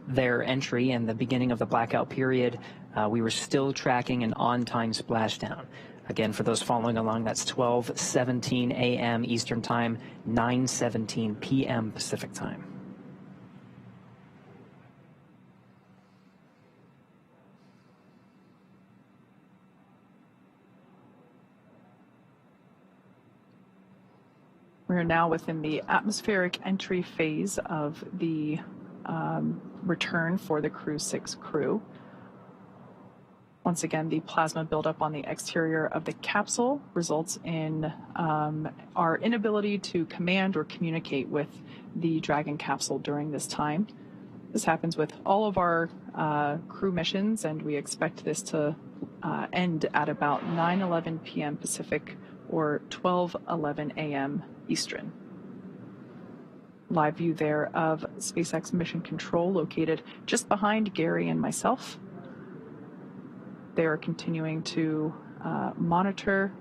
their entry and the beginning of the blackout period, we were still tracking an on-time splashdown. Again, for those following along, that's 12:17 a.m. Eastern Time, 9:17 p.m. Pacific Time. We're now within the atmospheric entry phase of the return for the Crew-6 crew. Once again, the plasma buildup on the exterior of the capsule results in our inability to command or communicate with the Dragon capsule during this time. This happens with all of our crew missions, and we expect this to end at about 9:11 p.m. Pacific or 12:11 a.m. Eastern. Live view there of SpaceX Mission Control located just behind Gary and myself. They are continuing to monitor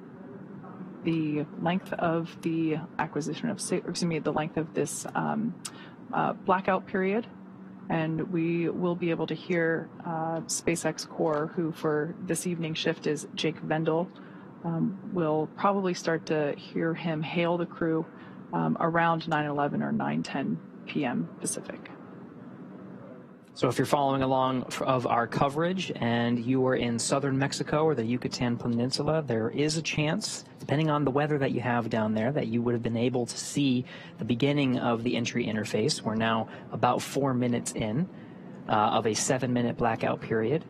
the length of the acquisition of, the length of this blackout period, and we will be able to hear SpaceX Core, who for this evening shift is Jake Vendel. We'll probably start to hear him hail the crew around 9:11 or 9:10 p.m. Pacific. So if you're following along of our coverage and you are in southern Mexico or the Yucatan Peninsula, there is a chance, depending on the weather that you have down there, that you would have been able to see the beginning of the entry interface. We're now about 4 minutes in of a 7-minute blackout period.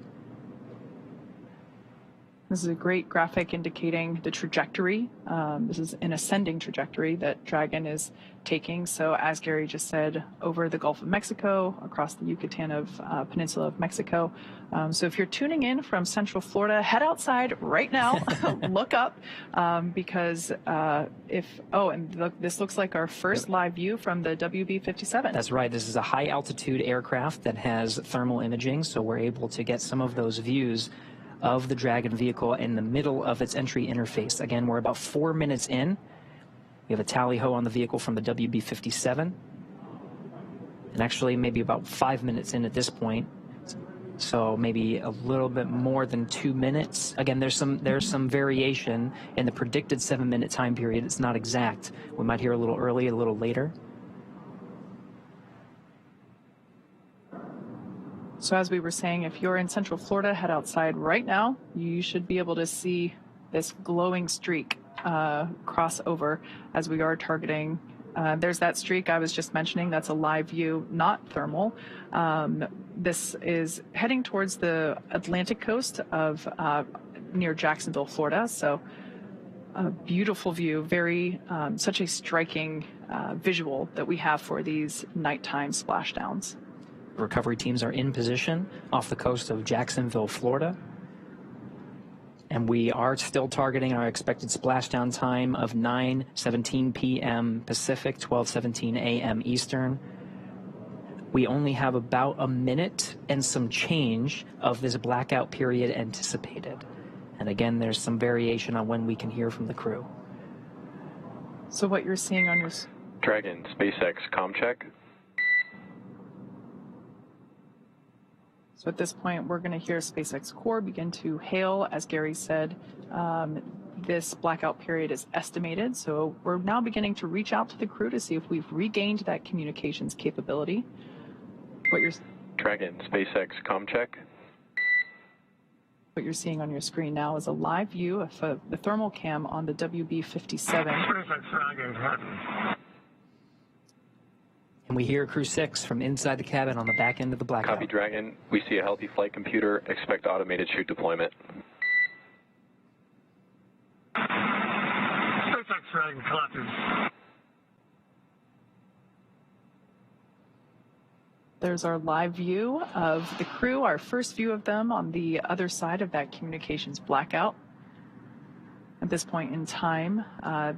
This is a great graphic indicating the trajectory. This is an ascending trajectory that Dragon is taking. So as Gary just said, over the Gulf of Mexico, across the Yucatan Peninsula of Mexico. So if you're tuning in from Central Florida, head outside right now, look up, because this looks like our first live view from the WB-57. That's right. This is a high altitude aircraft that has thermal imaging, so we're able to get some of those views of the Dragon vehicle in the middle of its entry interface. Again, we're about 4 minutes in. We have a tally-ho on the vehicle from the WB-57, and actually maybe about 5 minutes in at this point. So maybe a little bit more than 2 minutes. Again, there's some variation in the predicted 7-minute time period. It's not exact. We might hear a little early, a little later. So as we were saying, if you're in Central Florida, head outside right now. You should be able to see this glowing streak cross over as we are targeting. There's that streak I was just mentioning. That's a live view, not thermal. This is heading towards the Atlantic coast of near Jacksonville, Florida. So a beautiful view, such a striking visual that we have for these nighttime splashdowns. Recovery teams are in position off the coast of Jacksonville, Florida. And we are still targeting our expected splashdown time of 9:17 p.m. Pacific, 12:17 a.m. Eastern. We only have about a minute and some change of this blackout period anticipated. And again, there's some variation on when we can hear from the crew. So what you're seeing on your... Dragon, SpaceX comm check. So at this point, we're going to hear SpaceX Core begin to hail. As Gary said, this blackout period is estimated. So we're now beginning to reach out to the crew to see if we've regained that communications capability. Dragon, SpaceX comm check. What you're seeing on your screen now is a live view of the thermal cam on the WB-57. And we hear Crew-6 from inside the cabin on the back end of the blackout. Copy, Dragon. We see a healthy flight computer. Expect automated chute deployment. SpaceX Dragon, copy. There's our live view of the crew, our first view of them on the other side of that communications blackout. At this point in time,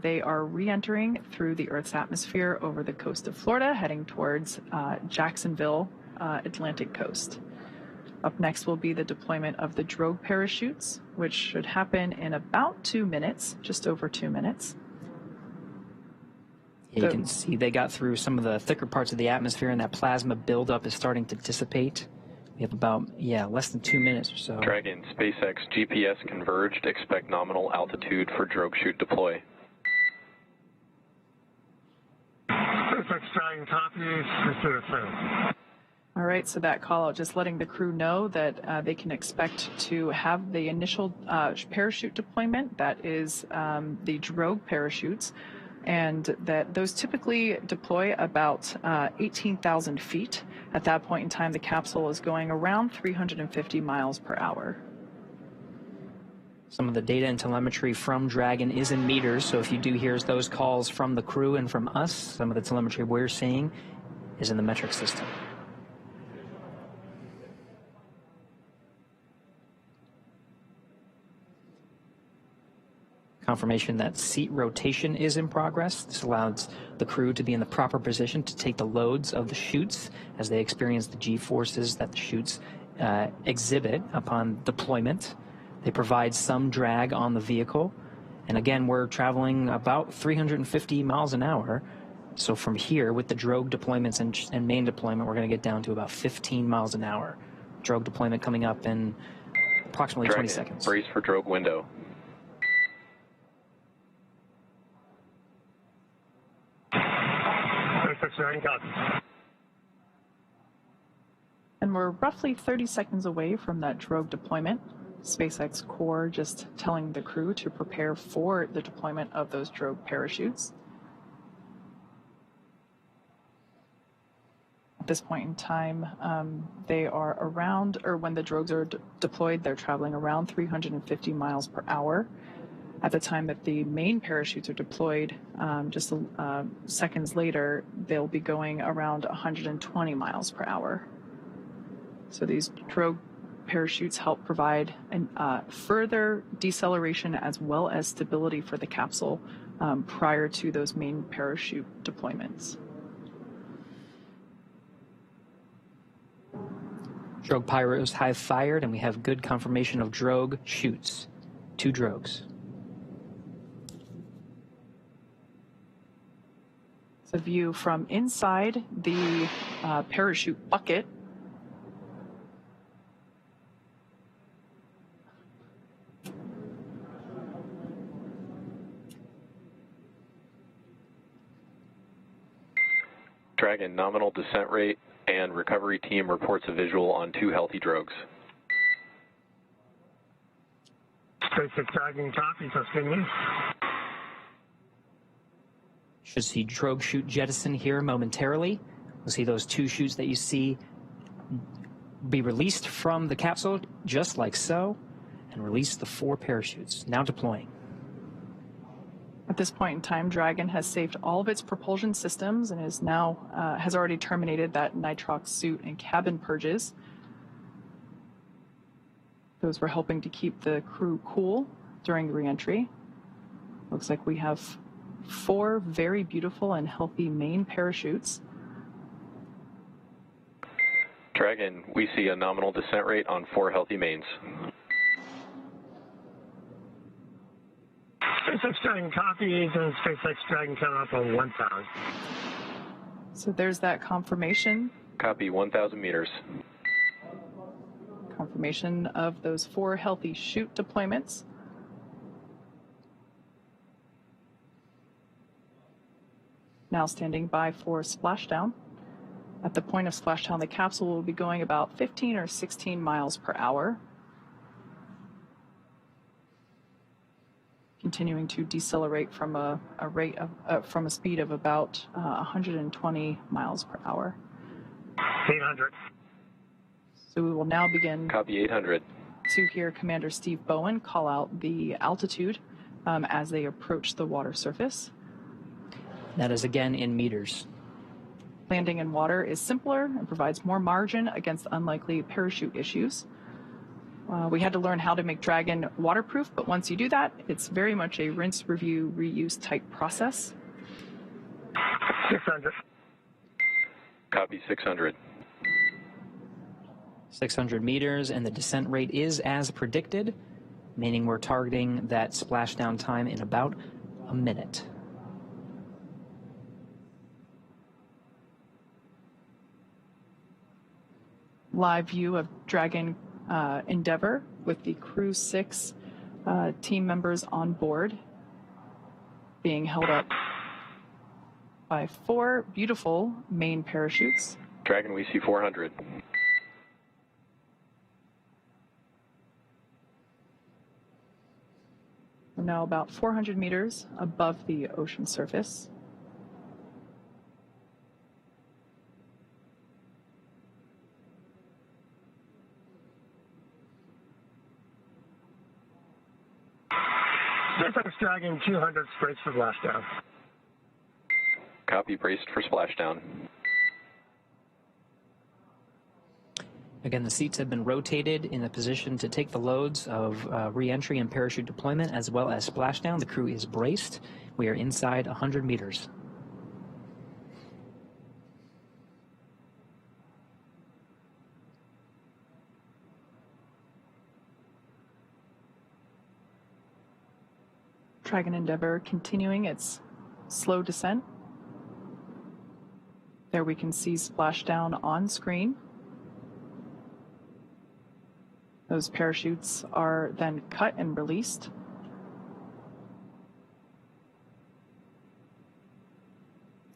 they are re-entering through the Earth's atmosphere over the coast of Florida, heading towards Jacksonville, Atlantic coast. Up next will be the deployment of the drogue parachutes, which should happen in about 2 minutes, just over 2 minutes. You can see they got through some of the thicker parts of the atmosphere, and that plasma buildup is starting to dissipate. We have about, less than 2 minutes or so. Dragon, SpaceX GPS converged. Expect nominal altitude for drogue chute deploy. SpaceX Dragon, copy. All right, so that call out just letting the crew know that they can expect to have the initial parachute deployment, that is the drogue parachutes, and that those typically deploy about 18,000 feet. At that point in time, the capsule is going around 350 miles per hour. Some of the data and telemetry from Dragon is in meters, so if you do hear those calls from the crew and from us, some of the telemetry we're seeing is in the metric system. Confirmation that seat rotation is in progress. This allows the crew to be in the proper position to take the loads of the chutes as they experience the G-forces that the chutes exhibit upon deployment. They provide some drag on the vehicle. And again, we're traveling about 350 miles an hour. So from here, with the drogue deployments and main deployment, we're going to get down to about 15 miles an hour. Drogue deployment coming up in approximately Dragon, 20 seconds. Brace for drogue window. And we're roughly 30 seconds away from that drogue deployment. SpaceX Core just telling the crew to prepare for the deployment of those drogue parachutes. At this point in time, they are around, or when the drogues are deployed, they're traveling around 350 miles per hour. At the time that the main parachutes are deployed, just seconds later, they'll be going around 120 miles per hour. So these drogue parachutes help provide further deceleration as well as stability for the capsule prior to those main parachute deployments. Drogue pyros have fired, and we have good confirmation of drogue chutes. 2 drogues. It's a view from inside the parachute bucket. Dragon, nominal descent rate and recovery team reports a visual on 2 healthy drogues. SpaceX Dragon, copy. Continue. Should see drogue chute jettison here momentarily. We'll see those 2 chutes that you see be released from the capsule, just like so, and release the 4 parachutes, now deploying. At this point in time, Dragon has saved all of its propulsion systems and is now has already terminated that nitrox suit and cabin purges. Those were helping to keep the crew cool during reentry. Looks like we have 4 very beautiful and healthy main parachutes. Dragon, we see a nominal descent rate on 4 healthy mains. SpaceX Dragon copies, and SpaceX Dragon coming up on 1,000. So there's that confirmation. Copy, 1,000 meters. Confirmation of those 4 healthy chute deployments. Now standing by for splashdown. At the point of splashdown, the capsule will be going about 15 or 16 miles per hour. Continuing to decelerate from a rate of from a speed of about 120 miles per hour. 800. So we will now begin. Copy, 800. To hear Commander Steve Bowen call out the altitude as they approach the water surface. That is again in meters. Landing in water is simpler and provides more margin against unlikely parachute issues. We had to learn how to make Dragon waterproof, but once you do that, it's very much a rinse, review, reuse type process. 600. Copy, 600. 600 meters, and the descent rate is as predicted, meaning we're targeting that splashdown time in about a minute. Live view of Dragon Endeavour with the Crew-6 team members on board, being held up by 4 beautiful main parachutes. Dragon, we see 400. We're now about 400 meters above the ocean surface. SpaceX Dragon 200 braced for splashdown. Copy, braced for splashdown. Again, the seats have been rotated in a position to take the loads of re-entry and parachute deployment as well as splashdown. The crew is braced. We are inside 100 meters. Dragon Endeavour continuing its slow descent. There we can see splashdown on screen. Those parachutes are then cut and released.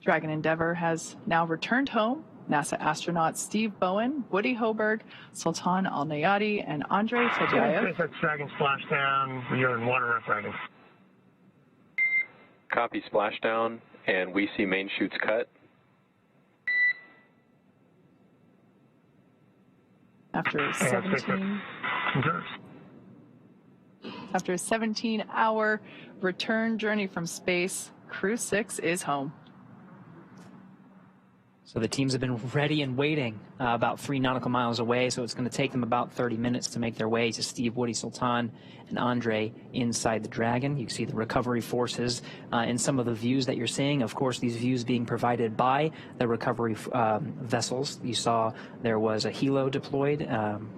Dragon Endeavour has now returned home. NASA astronauts Steve Bowen, Woody Hoburg, Sultan Alneyadi, and Andrey Fedyaev. SpaceX Dragon splashdown. You're in water, Dragon. Copy, splashdown, and we see main chutes cut. After a 17-hour return journey from space, Crew-6 is home. So the teams have been ready and waiting about 3 nautical miles away, so it's going to take them about 30 minutes to make their way to Steve, Woody, Sultan, and Andrey inside the Dragon. You can see the recovery forces in some of the views that you're seeing. Of course, these views being provided by the recovery vessels. You saw there was a helo deployed,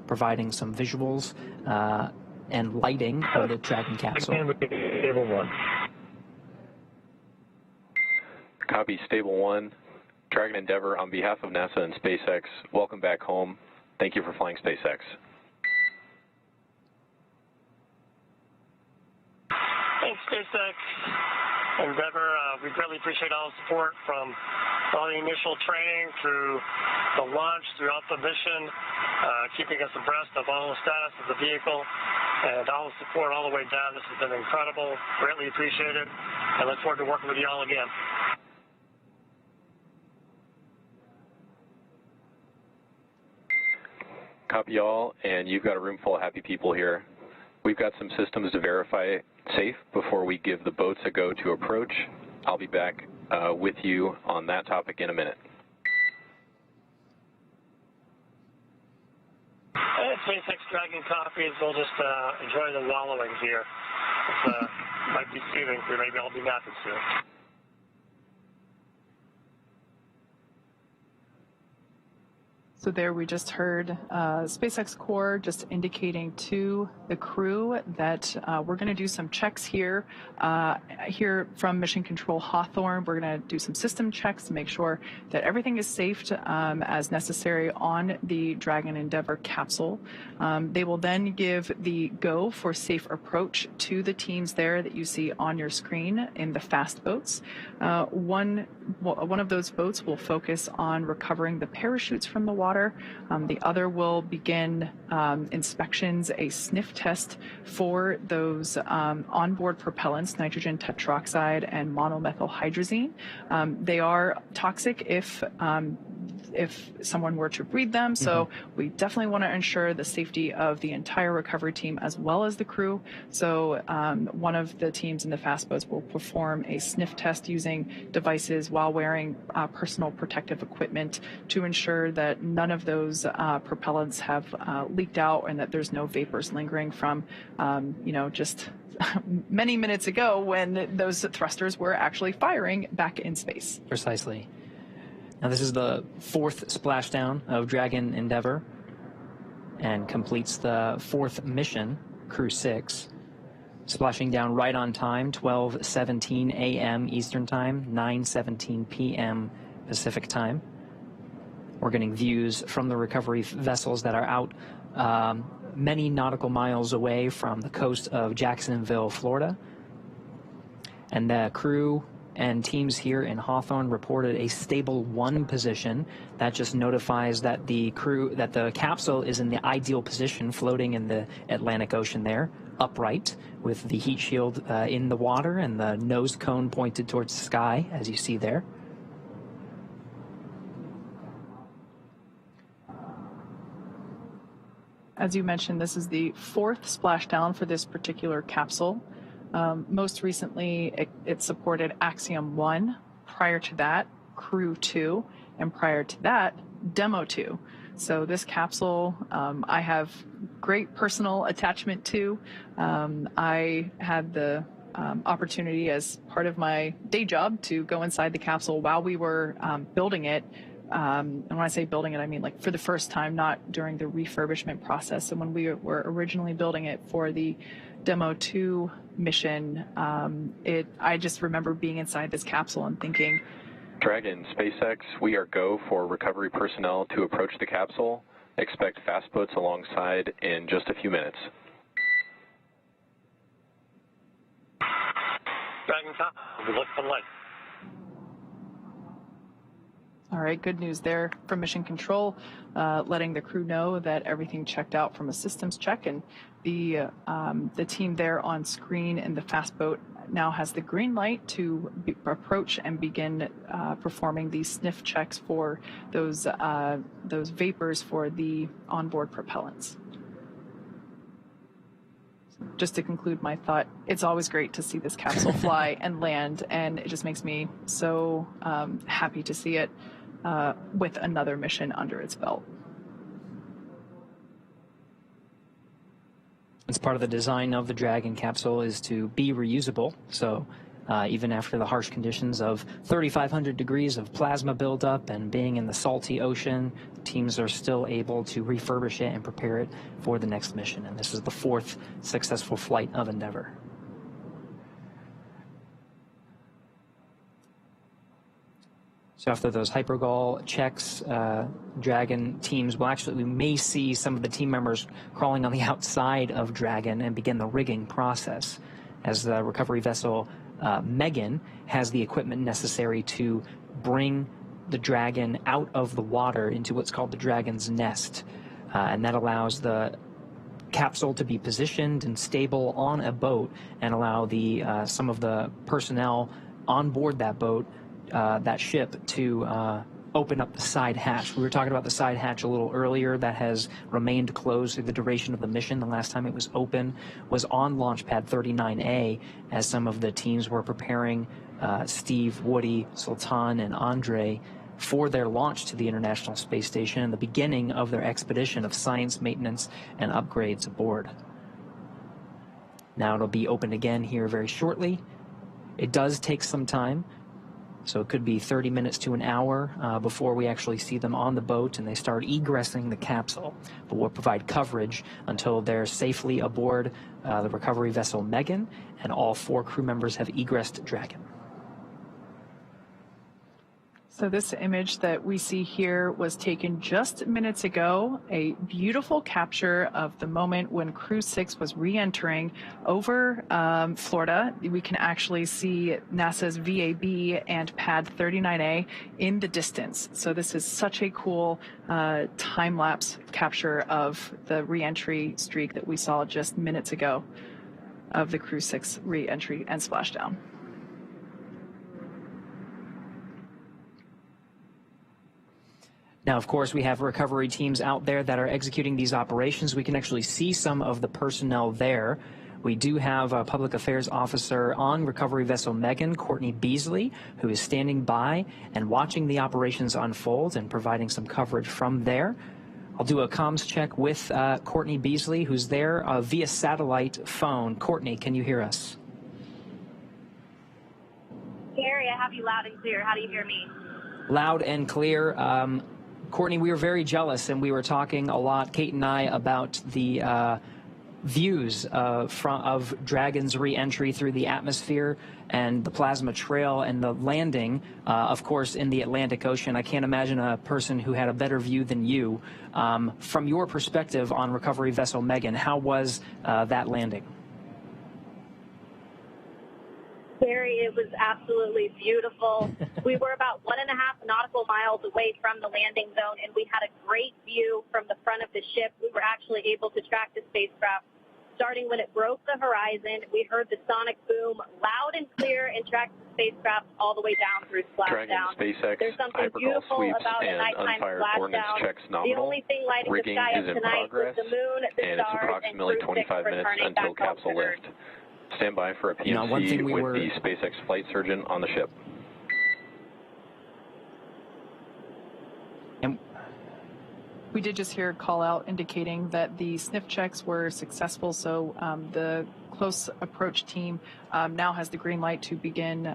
providing some visuals and lighting of the Dragon capsule. Stable 1. Copy, stable 1. Dragon Endeavour, on behalf of NASA and SpaceX, welcome back home. Thank you for flying SpaceX. Thanks, SpaceX Endeavour. We greatly appreciate all the support from all the initial training through the launch, throughout the mission, keeping us abreast of all the status of the vehicle, and all the support all the way down. This has been incredible. Greatly appreciated. I look forward to working with you all again. Copy all, and you've got a room full of happy people here. We've got some systems to verify safe before we give the boats a go to approach. I'll be back with you on that topic in a minute. And SpaceX Dragon coffees. We'll just enjoy the wallowing here. It might be soothing. Maybe I'll be napping soon. So there we just heard SpaceX Core just indicating to the crew that we're going to do some checks here. Here from Mission Control Hawthorne, we're going to do some system checks to make sure that everything is safe as necessary on the Dragon Endeavour capsule. They will then give the go for safe approach to the teams there that you see on your screen in the fast boats. One of those boats will focus on recovering the parachutes from the water. The other will begin inspections, a sniff test for those onboard propellants, nitrogen tetroxide and monomethylhydrazine. They are toxic if someone were to breathe them, so we definitely want to ensure the safety of the entire recovery team as well as the crew. So one of the teams in the fast boats will perform a sniff test using devices while wearing personal protective equipment to ensure that none of those propellants have leaked out and that there's no vapors lingering from, just many minutes ago when those thrusters were actually firing back in space. Precisely. Now this is the fourth splashdown of Dragon Endeavour and completes the fourth mission, Crew-6, splashing down right on time, 12:17 a.m. Eastern Time, 9:17 p.m. Pacific Time. We're getting views from the recovery vessels that are out many nautical miles away from the coast of Jacksonville, Florida. And the crew and teams here in Hawthorne reported a stable 1 position. That just notifies that the capsule is in the ideal position, floating in the Atlantic Ocean there, upright, with the heat shield in the water and the nose cone pointed towards the sky, as you see there. As you mentioned, this is the 4th splashdown for this particular capsule. Most recently, it supported Axiom 1. Prior to that, Crew-2. And prior to that, Demo-2. So this capsule, I have great personal attachment to. I had the opportunity as part of my day job to go inside the capsule while we were building it. And when I say building it, I mean like for the first time, not during the refurbishment process. And when we were originally building it for the Demo-2 mission, I just remember being inside this capsule and thinking, Dragon, SpaceX, we are go for recovery personnel to approach the capsule. Expect fast boats alongside in just a few minutes. Dragon, we look for light. All right, good news there from Mission Control, letting the crew know that everything checked out from a systems check, and the team there on screen in the fast boat now has the green light to approach and begin performing these sniff checks for those vapors for the onboard propellants. Just to conclude my thought, it's always great to see this capsule fly and land, and it just makes me so happy to see it with another mission under its belt. It's part of the design of the Dragon capsule is to be reusable. So even after the harsh conditions of 3,500 degrees of plasma buildup and being in the salty ocean, teams are still able to refurbish it and prepare it for the next mission. And this is the 4th successful flight of Endeavour. So after those hypergol checks, Dragon teams we may see some of the team members crawling on the outside of Dragon and begin the rigging process, as the recovery vessel Megan has the equipment necessary to bring the Dragon out of the water into what's called the Dragon's nest, and that allows the capsule to be positioned and stable on a boat and allow some of the personnel on board that boat, that ship, to open up the side hatch. We were talking about the side hatch a little earlier. That has remained closed through the duration of the mission. The last time it was open was on Launch Pad 39A, as some of the teams were preparing Steve, Woody, Sultan, and Andrey for their launch to the International Space Station and the beginning of their expedition of science, maintenance, and upgrades aboard. Now it'll be opened again here very shortly. It does take some time, so it could be 30 minutes to an hour before we actually see them on the boat and they start egressing the capsule. But we'll provide coverage until they're safely aboard the recovery vessel Megan, and all 4 crew members have egressed Dragon. So this image that we see here was taken just minutes ago, a beautiful capture of the moment when Crew-6 was re-entering over Florida. We can actually see NASA's VAB and Pad 39A in the distance. So this is such a cool time-lapse capture of the re-entry streak that we saw just minutes ago of the Crew-6 re-entry and splashdown. Now, of course, we have recovery teams out there that are executing these operations. We can actually see some of the personnel there. We do have a public affairs officer on recovery vessel Megan, Courtney Beasley, who is standing by and watching the operations unfold and providing some coverage from there. I'll do a comms check with Courtney Beasley, who's there via satellite phone. Courtney, can you hear us? Gary, I have you loud and clear. How do you hear me? Loud and clear. Courtney, we were very jealous, and we were talking a lot, Kate and I, about the views of Dragon's re-entry through the atmosphere and the plasma trail and the landing, of course, in the Atlantic Ocean. I can't imagine a person who had a better view than you. From your perspective on recovery vessel Megan, how was that landing? Gary, it was absolutely beautiful. We were about 1.5 nautical miles away from the landing zone, and we had a great view from the front of the ship. We were actually able to track the spacecraft. Starting when it broke the horizon, we heard the sonic boom loud and clear and tracked the spacecraft all the way down through splashdown. SpaceX There's something beautiful about a nighttime splashdown. The only thing lighting the sky up tonight was the moon, the stars, and Crew-6 returning back home to Earth. Stand by for a PMC with the SpaceX flight surgeon on the ship. And we did just hear a call out indicating that the sniff checks were successful, so the close approach team now has the green light to begin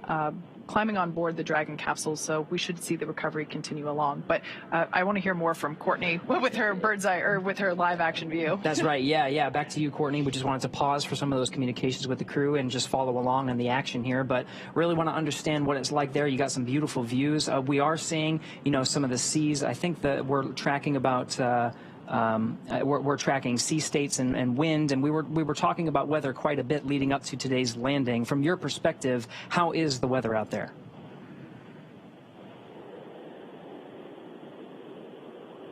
climbing on board the Dragon capsule, so we should see the recovery continue along. But I want to hear more from Courtney with her bird's eye, or with her live action view. That's right. Yeah. Back to you, Courtney. We just wanted to pause for some of those communications with the crew and just follow along on the action here. But really want to understand what it's like there. You got some beautiful views. We are seeing, some of the seas. I think that we're tracking about. We're tracking sea states and wind, and we were talking about weather quite a bit leading up to today's landing. From your perspective, how is the weather out there?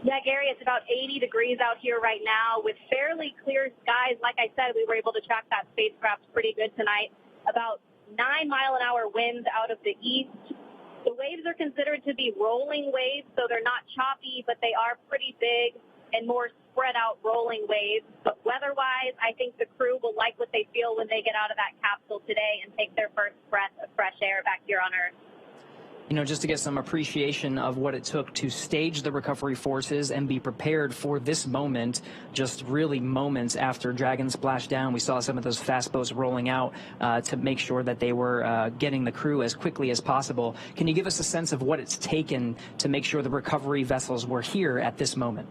Yeah, Gary, it's about 80 degrees out here right now with fairly clear skies. Like I said, we were able to track that spacecraft pretty good tonight. About 9-mile-an-hour winds out of the east. The waves are considered to be rolling waves, so they're not choppy, but they are pretty big and more spread out rolling waves. But weather-wise, I think the crew will like what they feel when they get out of that capsule today and take their first breath of fresh air back here on Earth. Just to get some appreciation of what it took to stage the recovery forces and be prepared for this moment, just really moments after Dragon splashed down. We saw some of those fast boats rolling out to make sure that they were getting the crew as quickly as possible. Can you give us a sense of what it's taken to make sure the recovery vessels were here at this moment?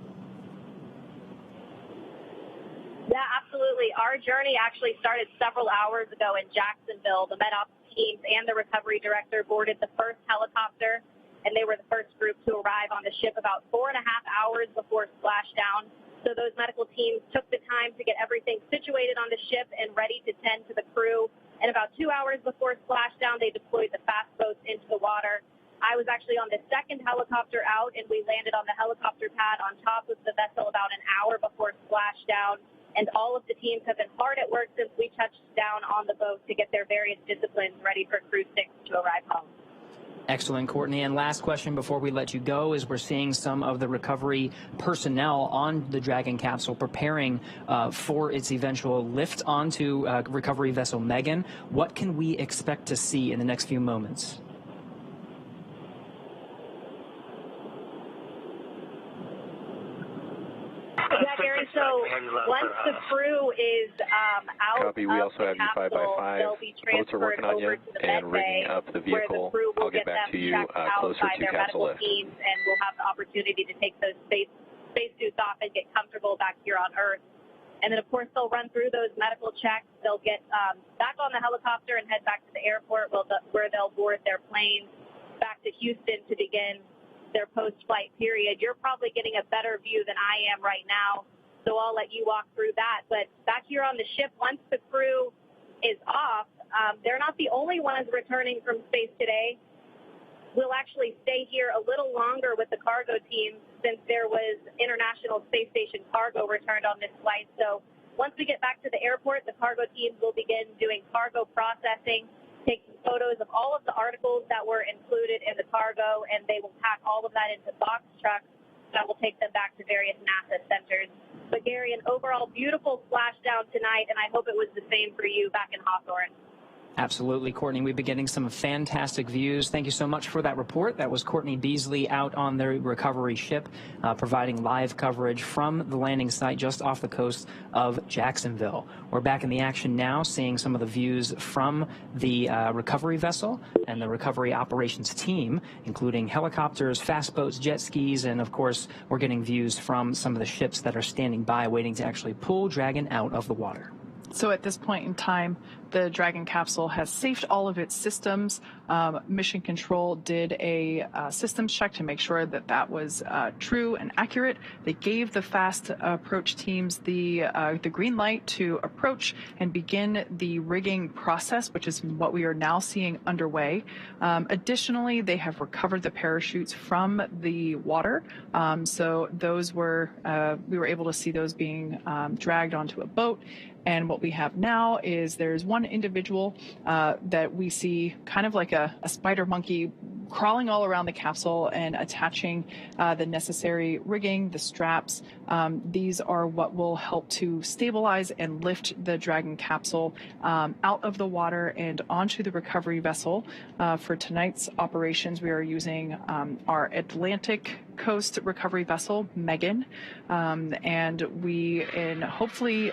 Yeah, absolutely. Our journey actually started several hours ago in Jacksonville. The MedOps teams and the recovery director boarded the first helicopter, and they were the first group to arrive on the ship about 4.5 hours before splashdown. So those medical teams took the time to get everything situated on the ship and ready to tend to the crew. And about 2 hours before splashdown, they deployed the fast boats into the water. I was actually on the second helicopter out, and we landed on the helicopter pad on top of the vessel about an hour before splashdown. And all of the teams have been hard at work since we touched down on the boat to get their various disciplines ready for Crew-6 to arrive home. Excellent, Courtney. And last question before we let you go is we're seeing some of the recovery personnel on the Dragon capsule preparing for its eventual lift onto recovery vessel Megan. What can we expect to see in the next few moments? the crew is out Copy. We also have you 5x5. they'll be Boats are working on you and rigging up the vehicle. I'll get back to you closer to capsule lift. Teams, and we'll have the opportunity to take those spacesuits off and get comfortable back here on Earth. And then, of course, they'll run through those medical checks. They'll get back on the helicopter and head back to the airport where they'll board their plane back to Houston to begin their post-flight period. You're probably getting a better view than I am right now, so I'll let you walk through that. But back here on the ship, once the crew is off, they're not the only ones returning from space today. We'll actually stay here a little longer with the cargo team since there was International Space Station cargo returned on this flight. So once we get back to the airport, the cargo teams will begin doing cargo processing, taking photos of all of the articles that were included in the cargo, and they will pack all of that into box trucks that will take them back to various NASA centers. But Gary, an overall beautiful splashdown tonight, and I hope it was the same for you back in Hawthorne. Absolutely, Courtney. We've been getting some fantastic views. Thank you so much for that report. That was Courtney Beasley out on the recovery ship, providing live coverage from the landing site just off the coast of Jacksonville. We're back in the action now, seeing some of the views from the recovery vessel and the recovery operations team, including helicopters, fast boats, jet skis, and of course, we're getting views from some of the ships that are standing by, waiting to actually pull Dragon out of the water. So at this point in time, the Dragon capsule has safed all of its systems. Mission Control did a systems check to make sure that that was true and accurate. They gave the fast approach teams the green light to approach and begin the rigging process, which is what we are now seeing underway. Additionally, they have recovered the parachutes from the water. So those were, we were able to see those being dragged onto a boat. And what we have now is there's one individual that we see kind of like a spider monkey crawling all around the capsule and attaching the necessary rigging, the straps. These are what will help to stabilize and lift the Dragon capsule out of the water and onto the recovery vessel. For tonight's operations, we are using our Atlantic Coast recovery vessel, Megan, and we, in hopefully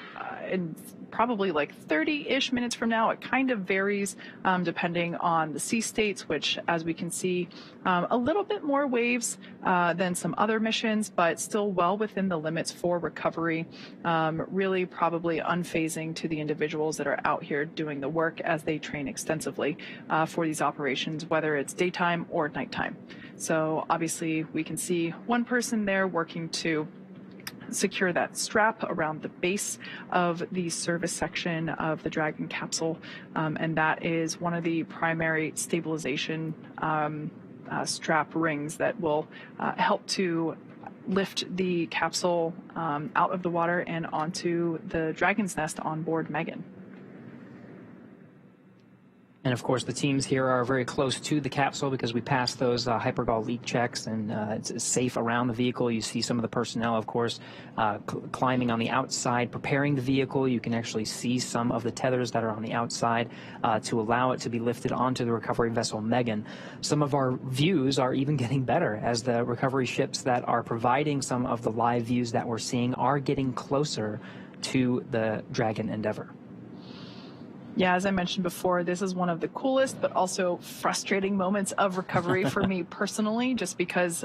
in probably like 30-ish minutes from now, it kind of varies depending on the sea states, which, as we can see, a little bit more waves than some other missions, but still well within the limits for recovery, really probably unfazing to the individuals that are out here doing the work as they train extensively for these operations, whether it's daytime or nighttime. So obviously we can see one person there working to secure that strap around the base of the service section of the Dragon capsule, and that is one of the primary stabilization strap rings that will help to lift the capsule out of the water and onto the Dragon's nest on board Megan. And of course, the teams here are very close to the capsule because we passed those hypergol leak checks, and it's safe around the vehicle. You see some of the personnel, of course, climbing on the outside, preparing the vehicle. You can actually see some of the tethers that are on the outside to allow it to be lifted onto the recovery vessel Megan. Some of our views are even getting better as the recovery ships that are providing some of the live views that we're seeing are getting closer to the Dragon Endeavour. Yeah, as I mentioned before, this is one of the coolest but also frustrating moments of recovery for me personally, just because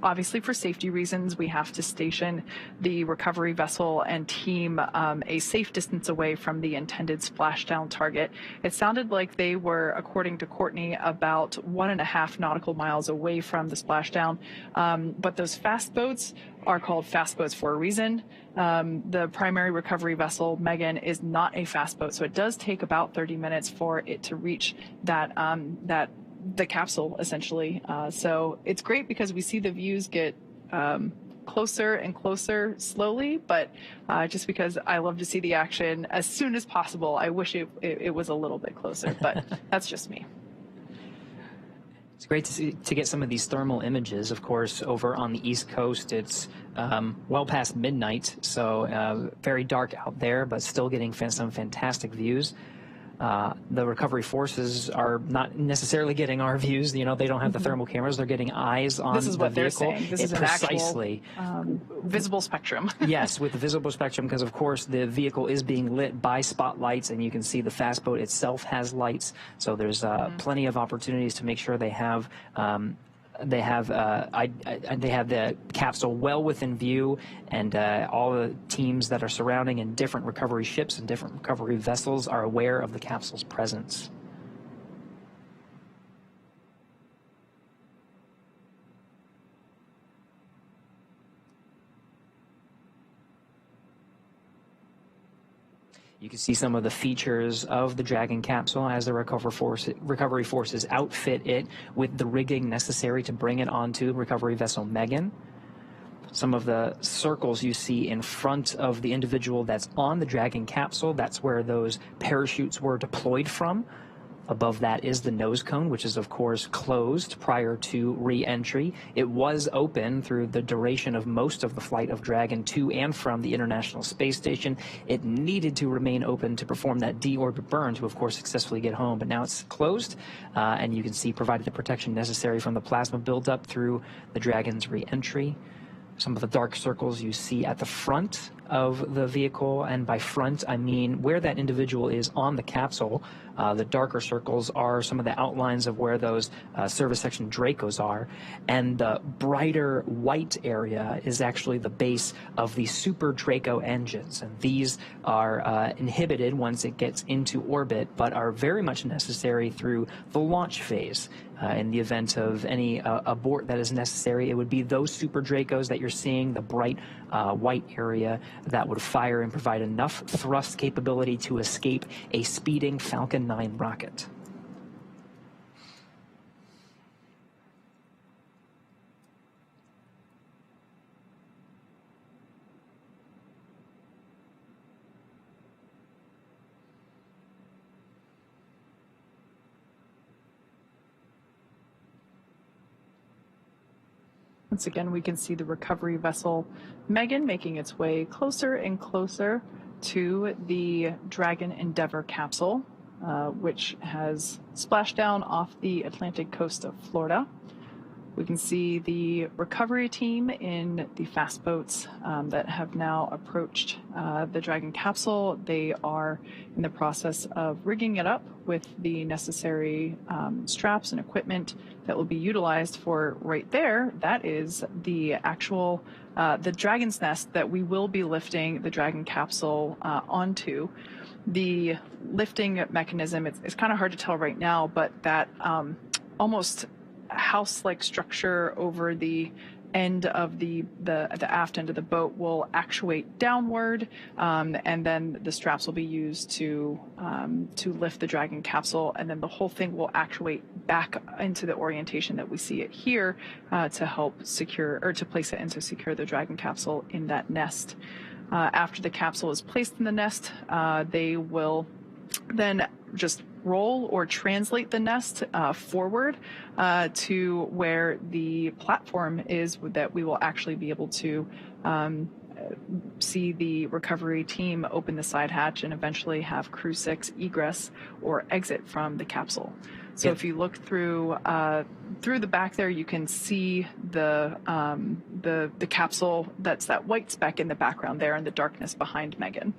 obviously for safety reasons, we have to station the recovery vessel and team a safe distance away from the intended splashdown target. It sounded like they were, according to Courtney, about 1.5 nautical miles away from the splashdown, but those fast boats are called fast boats for a reason. The primary recovery vessel, Megan, is not a fast boat, so it does take about 30 minutes for it to reach that the capsule, essentially. So it's great because we see the views get closer and closer slowly, but just because I love to see the action as soon as possible, I wish it was a little bit closer, but that's just me. It's great to get some of these thermal images. Of course, over on the East Coast, it's well past midnight, so very dark out there, but still getting some fantastic views. The recovery forces are not necessarily getting our views. You know, they don't have the thermal cameras. They're getting eyes on the vehicle. This is what they're saying. This is an precisely actual visible spectrum. Yes, with the visible spectrum, because of course the vehicle is being lit by spotlights, and you can see the fast boat itself has lights. So there's plenty of opportunities to make sure they have. They have the capsule well within view, and all the teams that are surrounding in different recovery ships and different recovery vessels are aware of the capsule's presence. You can see some of the features of the Dragon capsule as the recovery forces outfit it with the rigging necessary to bring it onto recovery vessel Megan. Some of the circles you see in front of the individual that's on the Dragon capsule, that's where those parachutes were deployed from. Above that is the nose cone, which is, of course, closed prior to re-entry. It was open through the duration of most of the flight of Dragon to and from the International Space Station. It needed to remain open to perform that deorbit burn to, of course, successfully get home. But now it's closed, and you can see provided the protection necessary from the plasma buildup through the Dragon's re-entry. Some of the dark circles you see at the front of the vehicle, and by front I mean where that individual is on the capsule. The darker circles are some of the outlines of where those service section Dracos are, and the brighter white area is actually the base of the Super Draco engines, and these are inhibited once it gets into orbit, but are very much necessary through the launch phase. In the event of any abort that is necessary, it would be those Super Dracos that you're seeing, the bright white area, that would fire and provide enough thrust capability to escape a speeding Falcon 9 rocket. Once again, we can see the recovery vessel Megan making its way closer and closer to the Dragon Endeavour capsule, which has splashed down off the Atlantic coast of Florida. We can see the recovery team in the fast boats that have now approached the Dragon capsule. They are in the process of rigging it up with the necessary straps and equipment that will be utilized for right there. That is the actual, the Dragon's nest that we will be lifting the Dragon capsule onto. The lifting mechanism, it's kind of hard to tell right now, but that almost house-like structure over the end of the aft end of the boat will actuate downward, and then the straps will be used to lift the Dragon capsule, and then the whole thing will actuate back into the orientation that we see it here to help secure, or to place it in to secure the Dragon capsule in that nest. After the capsule is placed in the nest, they will then just roll or translate the nest forward to where the platform is that we will actually be able to see the recovery team open the side hatch and eventually have Crew-6 egress or exit from the capsule. So if you look through the back there, you can see the capsule. That's that white speck in the background there in the darkness behind Megan.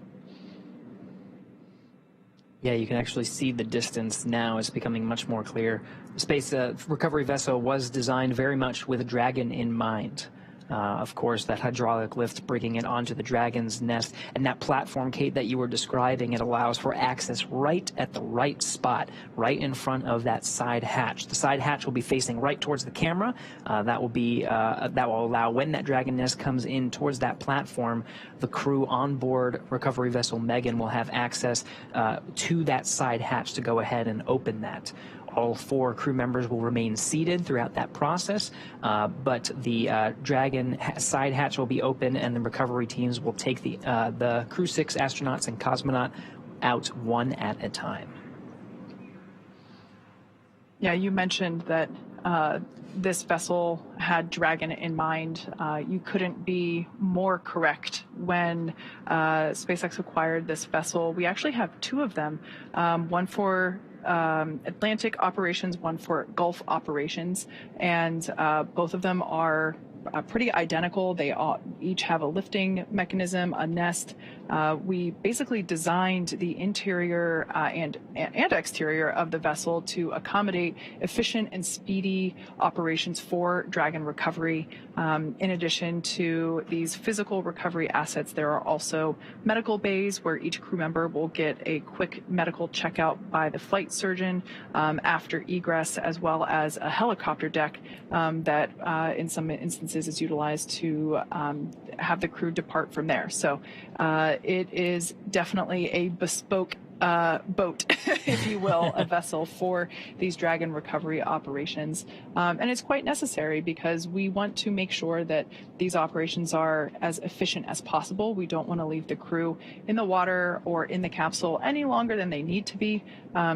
Yeah, you can actually see the distance now. It's becoming much more clear. The space recovery vessel was designed very much with a Dragon in mind. Of course, that hydraulic lift bringing it onto the Dragon's nest, and that platform, Kate, that you were describing, it allows for access right at the right spot, right in front of that side hatch. The side hatch will be facing right towards the camera. That will allow, when that Dragon nest comes in towards that platform, the crew on board recovery vessel Megan will have access to that side hatch to go ahead and open that. All 4 crew members will remain seated throughout that process, but the Dragon side hatch will be open, and the recovery teams will take the Crew-6 astronauts and cosmonaut out one at a time. Yeah, you mentioned that this vessel had Dragon in mind. You couldn't be more correct. When SpaceX acquired this vessel, we actually have two of them, one for Atlantic operations, one for Gulf operations, and both of them are pretty identical. They all, each have a lifting mechanism, a nest. We basically designed the interior and exterior of the vessel to accommodate efficient and speedy operations for Dragon recovery. In addition to these physical recovery assets, there are also medical bays where each crew member will get a quick medical checkout by the flight surgeon after egress, as well as a helicopter deck that in some instances is utilized to have the crew depart from there. So it is definitely a bespoke boat, if you will, a vessel for these Dragon recovery operations. And it's quite necessary because we want to make sure that these operations are as efficient as possible. We don't want to leave the crew in the water or in the capsule any longer than they need to be.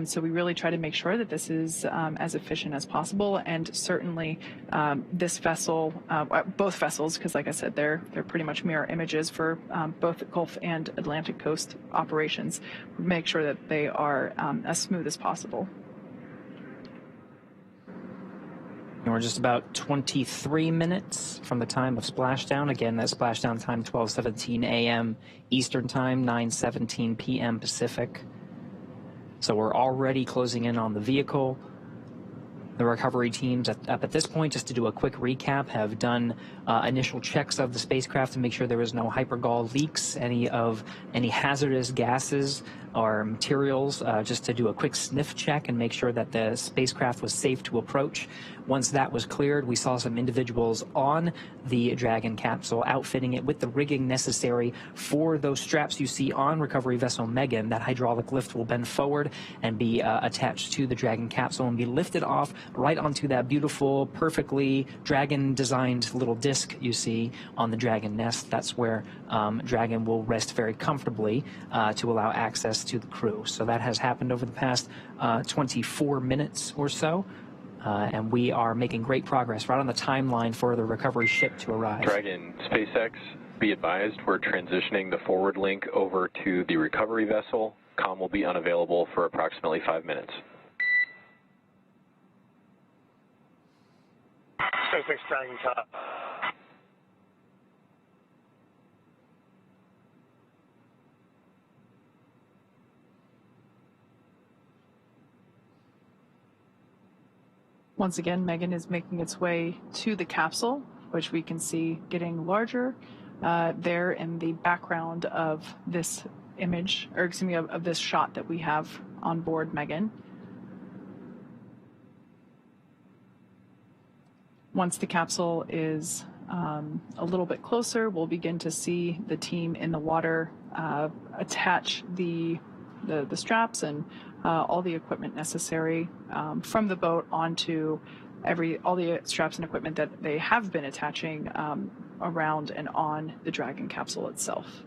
So we really try to make sure that this is as efficient as possible. And certainly this vessel, both vessels, because like I said, they're pretty much mirror images for both Gulf and Atlantic coast operations. Make sure that they are as smooth as possible. And we're just about 23 minutes from the time of splashdown. Again, that splashdown time, 12:17 a.m. Eastern Time, 9:17 p.m. Pacific. So we're already closing in on the vehicle. The recovery teams at this point, just to do a quick recap, have done initial checks of the spacecraft to make sure there was no hypergol leaks, any hazardous gases or materials, just to do a quick sniff check and make sure that the spacecraft was safe to approach. Once that was cleared, we saw some individuals on the Dragon capsule outfitting it with the rigging necessary for those straps you see on recovery vessel Megan. That hydraulic lift will bend forward and be attached to the Dragon capsule and be lifted off right onto that beautiful, perfectly Dragon-designed little disc you see on the Dragon nest. That's where Dragon will rest very comfortably to allow access to the crew. So that has happened over the past 24 minutes or so. And we are making great progress right on the timeline for the recovery ship to arrive. Dragon, SpaceX, be advised, we're transitioning the forward link over to the recovery vessel. Comm will be unavailable for approximately 5 minutes. SpaceX Dragon top. Once again, Megan is making its way to the capsule, which we can see getting larger there in the background of this image, or excuse me, of this shot that we have on board Megan. Once the capsule is a little bit closer, we'll begin to see the team in the water attach the straps and all the equipment necessary from the boat onto all the straps and equipment that they have been attaching around and on the Dragon capsule itself.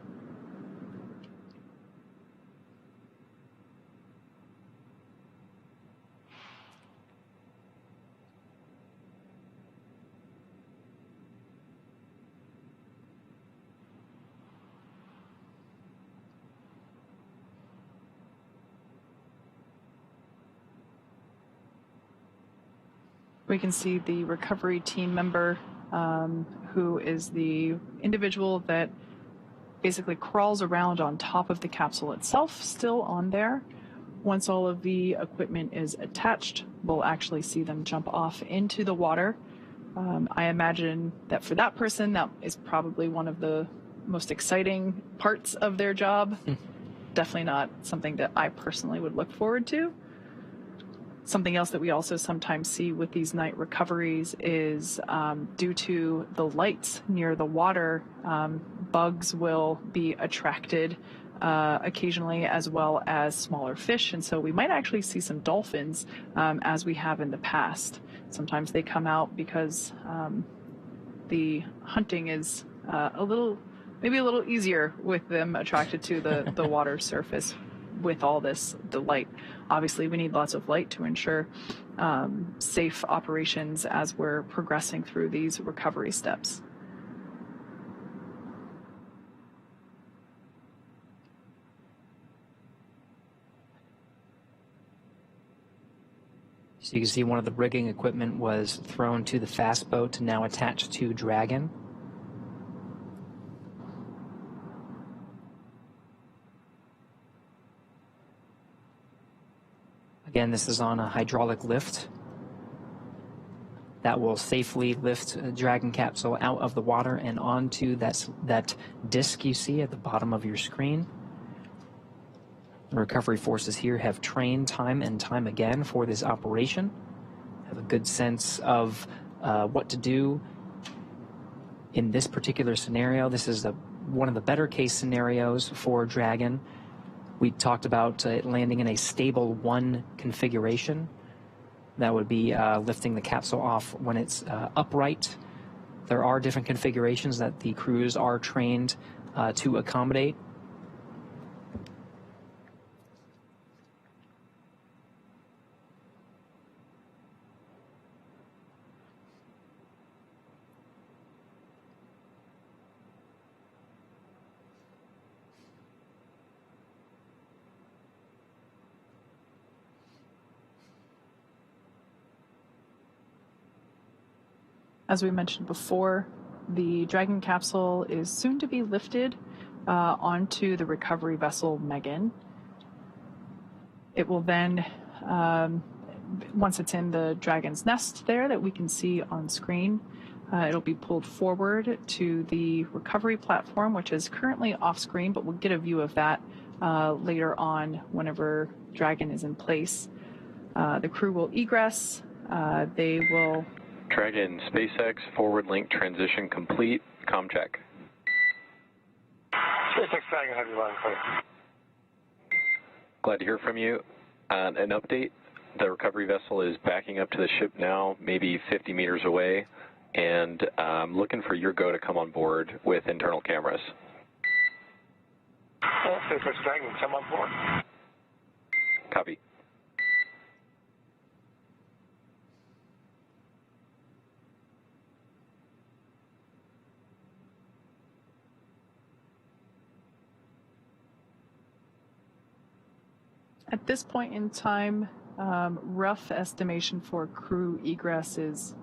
We can see the recovery team member who is the individual that basically crawls around on top of the capsule itself, still on there. Once all of the equipment is attached, we'll actually see them jump off into the water. I imagine that for that person, that is probably one of the most exciting parts of their job. Definitely not something that I personally would look forward to. Something else that we also sometimes see with these night recoveries is due to the lights near the water, bugs will be attracted occasionally, as well as smaller fish. And so we might actually see some dolphins as we have in the past. Sometimes they come out because the hunting is maybe a little easier with them attracted to the water surface. with all this, the light. Obviously, we need lots of light to ensure safe operations as we're progressing through these recovery steps. So you can see one of the rigging equipment was thrown to the fast boat, now attached to Dragon. Again, this is on a hydraulic lift that will safely lift a Dragon capsule out of the water and onto that disc you see at the bottom of your screen. The recovery forces here have trained time and time again for this operation, have a good sense of what to do in this particular scenario. This is one of the better case scenarios for Dragon. We talked about it landing in a stable 1 configuration. That would be lifting the capsule off when it's upright. There are different configurations that the crews are trained to accommodate. As we mentioned before, the Dragon capsule is soon to be lifted onto the recovery vessel Megan. It will then, once it's in the Dragon's nest there that we can see on screen, it'll be pulled forward to the recovery platform, which is currently off screen, but we'll get a view of that later on whenever Dragon is in place. The crew will egress. They will... Dragon, SpaceX, forward link transition complete. Com check. SpaceX Dragon, have you line clear? Glad to hear from you. An update, the recovery vessel is backing up to the ship now, maybe 50 meters away, and looking for your go to come on board with internal cameras. SpaceX Dragon, come on board. Copy. At this point in time, rough estimation for crew egress is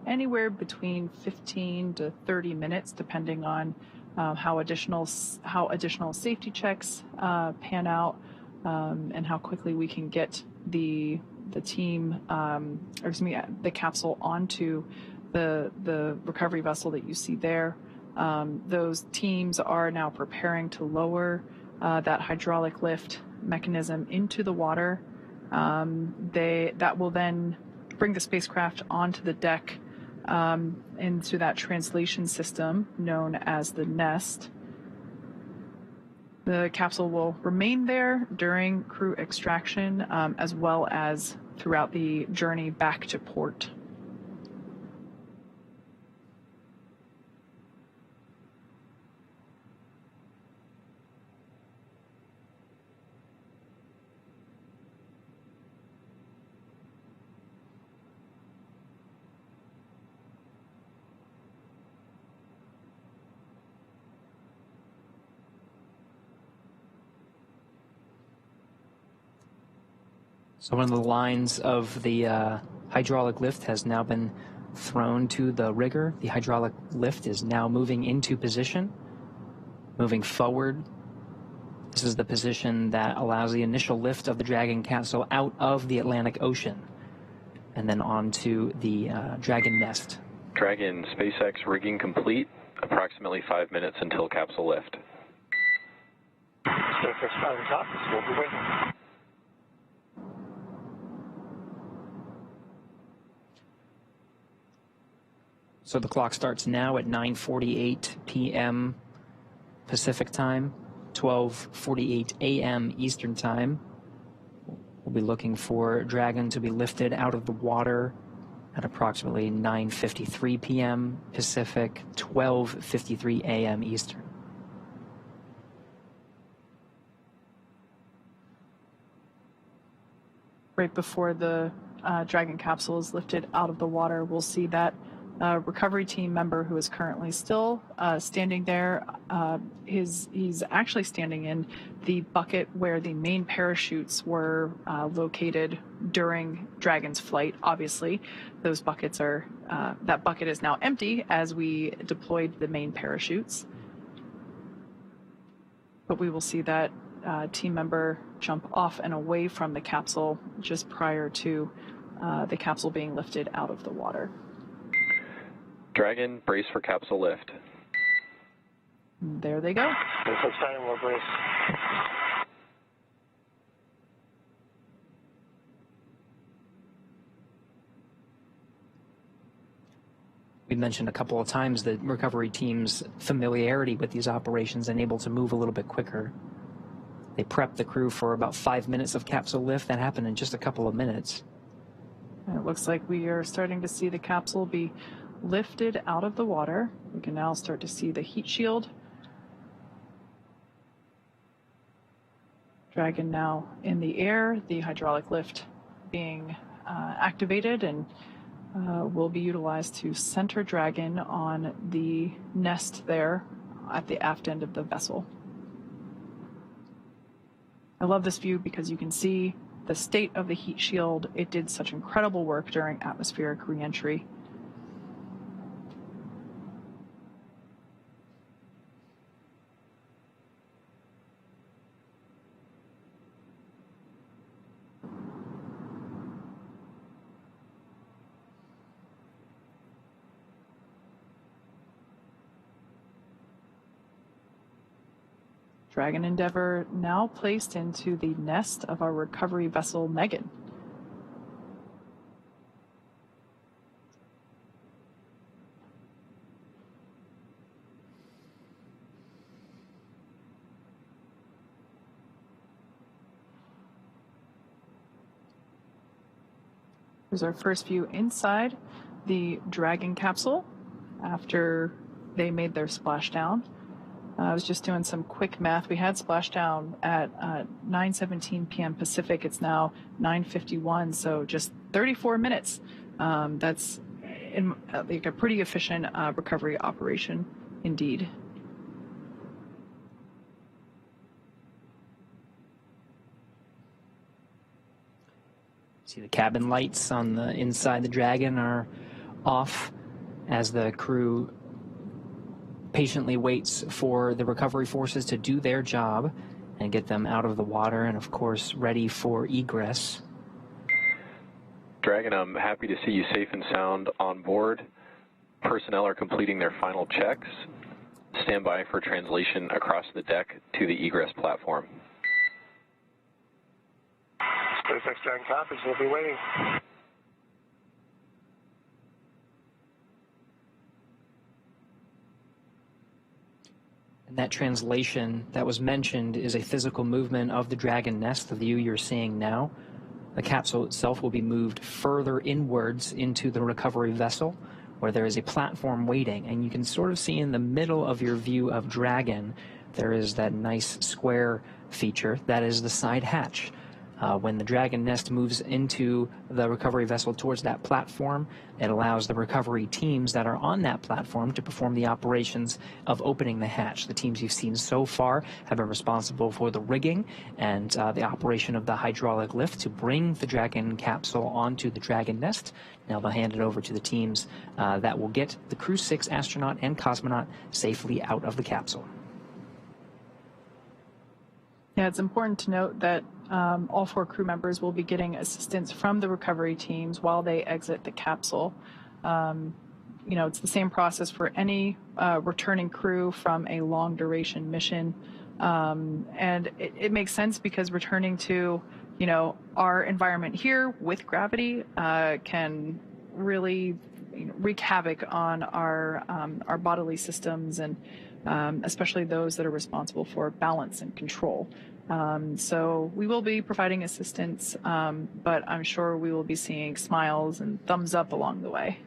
anywhere between 15 to 30 minutes, depending on how additional safety checks pan out and how quickly we can get the team, the capsule onto the recovery vessel that you see there. Those teams are now preparing to lower that hydraulic lift mechanism into the water. That will then bring the spacecraft onto the deck into that translation system known as the nest. The capsule will remain there during crew extraction as well as throughout the journey back to port. So one of the lines of the hydraulic lift has now been thrown to the rigger. The hydraulic lift is now moving into position, moving forward. This is the position that allows the initial lift of the Dragon capsule out of the Atlantic Ocean and then onto the Dragon nest. Dragon, SpaceX rigging complete. Approximately 5 minutes until capsule lift. SpaceX Dragon copies. We'll be waiting. So the clock starts now at 9:48 p.m. Pacific time, 12:48 a.m. Eastern time. We'll be looking for Dragon to be lifted out of the water at approximately 9:53 p.m. Pacific, 12:53 a.m. Eastern. right before the Dragon capsule is lifted out of the water, we'll see that recovery team member who is currently still standing there. He's actually standing in the bucket where the main parachutes were located during Dragon's flight. Obviously, those buckets are that bucket is now empty as we deployed the main parachutes. But we will see that team member jump off and away from the capsule just prior to the capsule being lifted out of the water. Dragon, brace for capsule lift. There they go. We mentioned a couple of times the recovery team's familiarity with these operations and able to move a little bit quicker. They prepped the crew for about 5 minutes of capsule lift. That happened in just a couple of minutes. And it looks like we are starting to see the capsule be lifted out of the water. We can now start to see the heat shield. Dragon now in the air, the hydraulic lift being activated and will be utilized to center Dragon on the nest there at the aft end of the vessel. I love this view because you can see the state of the heat shield. It did such incredible work during atmospheric re-entry. Dragon Endeavour now placed into the nest of our recovery vessel, Megan. Here's our first view inside the Dragon capsule after they made their splashdown. I was just doing some quick math. We had splashdown at 9:17 p.m. Pacific. It's now 9:51, so just 34 minutes. That's like a pretty efficient recovery operation indeed. See the cabin lights on the inside the Dragon are off as the crew patiently waits for the recovery forces to do their job and get them out of the water and, of course, ready for egress. Dragon, I'm happy to see you safe and sound on board. Personnel are completing their final checks. Stand by for translation across the deck to the egress platform. SpaceX Dragon copies. We'll be waiting. And that translation that was mentioned is a physical movement of the Dragon nest, the view you're seeing now. The capsule itself will be moved further inwards into the recovery vessel, where there is a platform waiting. And you can sort of see in the middle of your view of Dragon, there is that nice square feature. That is the side hatch. When the Dragon nest moves into the recovery vessel towards that platform, it allows the recovery teams that are on that platform to perform the operations of opening the hatch. The teams you've seen so far have been responsible for the rigging and the operation of the hydraulic lift to bring the Dragon capsule onto the Dragon nest. Now they'll hand it over to the teams that will get the Crew-6 astronaut and cosmonaut safely out of the capsule. Yeah, it's important to note that all 4 crew members will be getting assistance from the recovery teams while they exit the capsule. You know, it's the same process for any returning crew from a long duration mission. And it makes sense because returning to, you know, our environment here with gravity can really wreak havoc on our bodily systems and especially those that are responsible for balance and control. So we will be providing assistance, but I'm sure we will be seeing smiles and thumbs up along the way.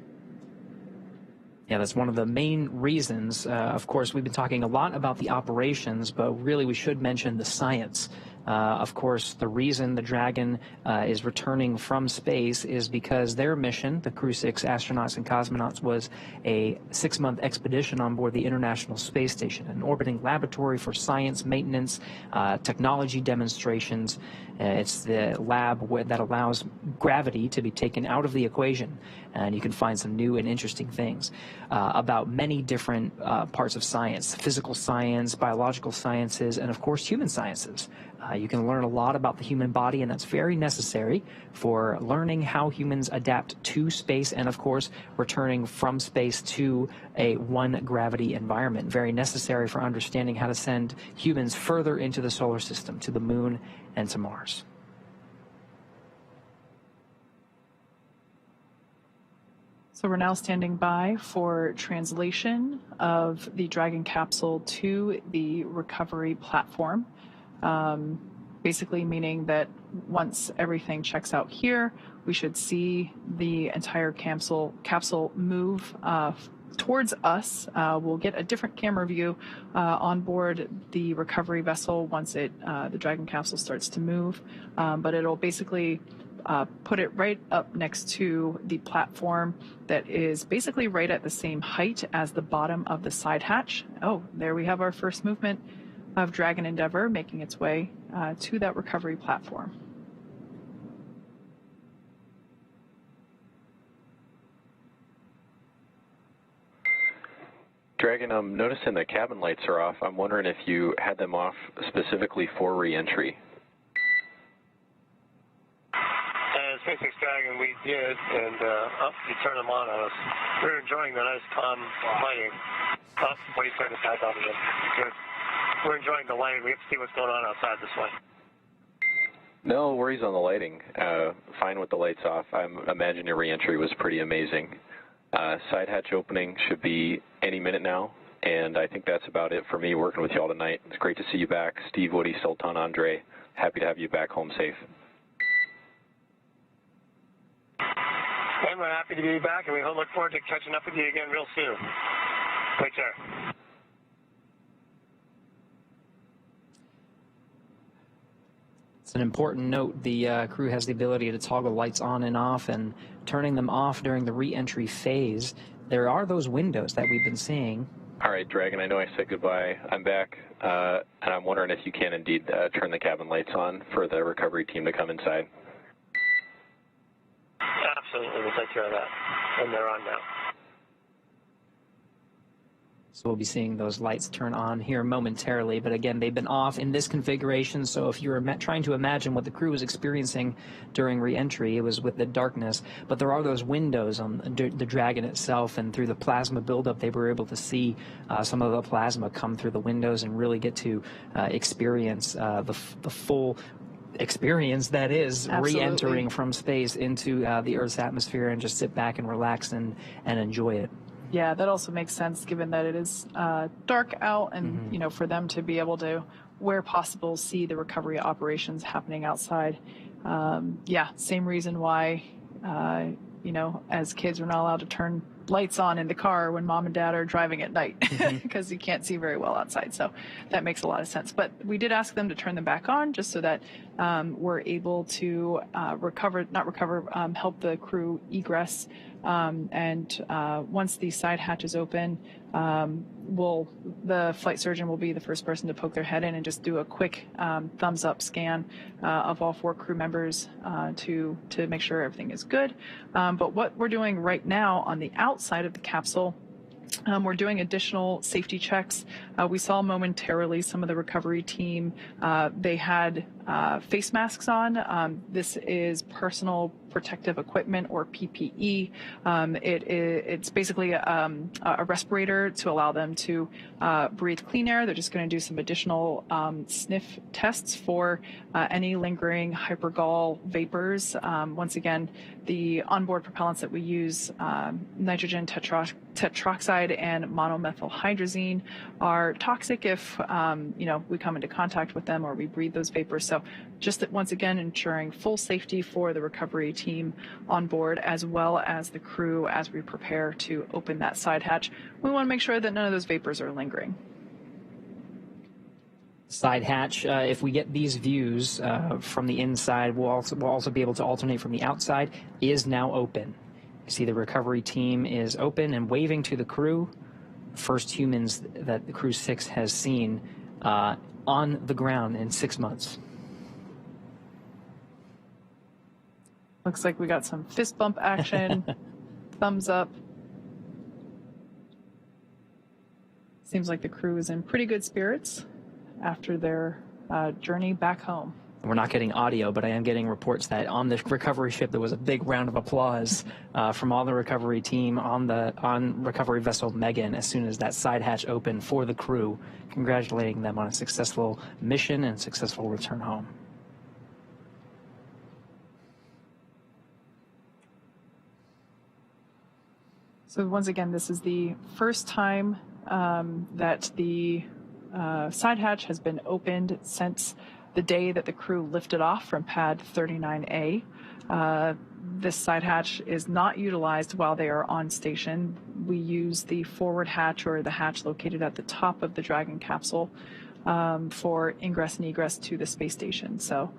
Yeah, that's one of the main reasons. Of course, we've been talking a lot about the operations, but really we should mention the science Of course, the reason the Dragon is returning from space is because their mission, the Crew-6 astronauts and cosmonauts, was a 6-month expedition on board the International Space Station, an orbiting laboratory for science, maintenance, technology demonstrations. It's the lab that allows gravity to be taken out of the equation, and you can find some new and interesting things about many different parts of science: physical science, biological sciences, and of course human sciences. You can learn a lot about the human body, and that's very necessary for learning how humans adapt to space and, of course, returning from space to a one-gravity environment. Very necessary for understanding how to send humans further into the solar system, to the moon and to Mars. So we're now standing by for translation of the Dragon capsule to the recovery platform. Basically meaning that once everything checks out here, we should see the entire capsule move towards us. We'll get a different camera view on board the recovery vessel once the Dragon capsule starts to move, but it'll basically put it right up next to the platform that is basically right at the same height as the bottom of the side hatch. Oh, there we have our first movement of Dragon Endeavour making its way to that recovery platform. Dragon, I'm noticing the cabin lights are off. I'm wondering if you had them off specifically for re-entry. SpaceX Dragon, we did, and you turned them on us. We were enjoying the nice calm lighting. What do you turn it back on again? Good. We're enjoying the light. We have to see what's going on outside this way. No worries on the lighting. Fine with the lights off. I imagine your re-entry was pretty amazing. Side hatch opening should be any minute now, and I think that's about it for me working with you all tonight. It's great to see you back. Steve, Woody, Sultan, Andrey, happy to have you back home safe. And we're happy to be back, and we look forward to catching up with you again real soon. Take care. It's an important note. The crew has the ability to toggle lights on and off, and turning them off during the re-entry phase. There are those windows that we've been seeing. All right, Dragon, I know I said goodbye. I'm back, and I'm wondering if you can indeed turn the cabin lights on for the recovery team to come inside. Absolutely, we'll take care of that. And they're on now. So we'll be seeing those lights turn on here momentarily, but again, they've been off in this configuration, so if you're trying to imagine what the crew was experiencing during re-entry, it was with the darkness, but there are those windows on the Dragon itself, and through the plasma buildup, they were able to see some of the plasma come through the windows and really get to experience the full experience that is re-entering from space into the Earth's atmosphere, and just sit back and relax and enjoy it. Yeah, that also makes sense given that it is dark out, and you know, for them to be able to, where possible, see the recovery operations happening outside. Yeah, same reason why you know, as kids we're not allowed to turn lights on in the car when mom and dad are driving at night because you can't see very well outside. So that makes a lot of sense. But we did ask them to turn them back on just so that we're able to help the crew egress. And once the side hatch is open, the flight surgeon will be the first person to poke their head in and just do a quick thumbs up scan of all 4 crew members to make sure everything is good. But what we're doing right now on the outside of the capsule, we're doing additional safety checks. We saw momentarily some of the recovery team, they had face masks on. This is personal protective equipment, or PPE. It's basically a respirator to allow them to breathe clean air. They're just going to do some additional sniff tests for any lingering hypergol vapors. Once again, the onboard propellants that we use, nitrogen tetroxide and monomethylhydrazine, are toxic if you know, we come into contact with them or we breathe those vapors. So just that, once again, ensuring full safety for the recovery team on board, as well as the crew as we prepare to open that side hatch. We want to make sure that none of those vapors are lingering. Side hatch, if we get these views from the inside, we'll also be able to alternate from the outside, is now open. You see the recovery team is open and waving to the crew. First humans that the Crew-6 has seen on the ground in 6 months. Looks like we got some fist bump action, thumbs up. Seems like the crew is in pretty good spirits after their journey back home. We're not getting audio, but I am getting reports that on the recovery ship there was a big round of applause from all the recovery team on recovery vessel Megan as soon as that side hatch opened for the crew, congratulating them on a successful mission and successful return home. So once again, this is the first time that the side hatch has been opened since the day that the crew lifted off from pad 39A. This side hatch is not utilized while they are on station. We use the forward hatch, or the hatch located at the top of the Dragon capsule, for ingress and egress to the space station. So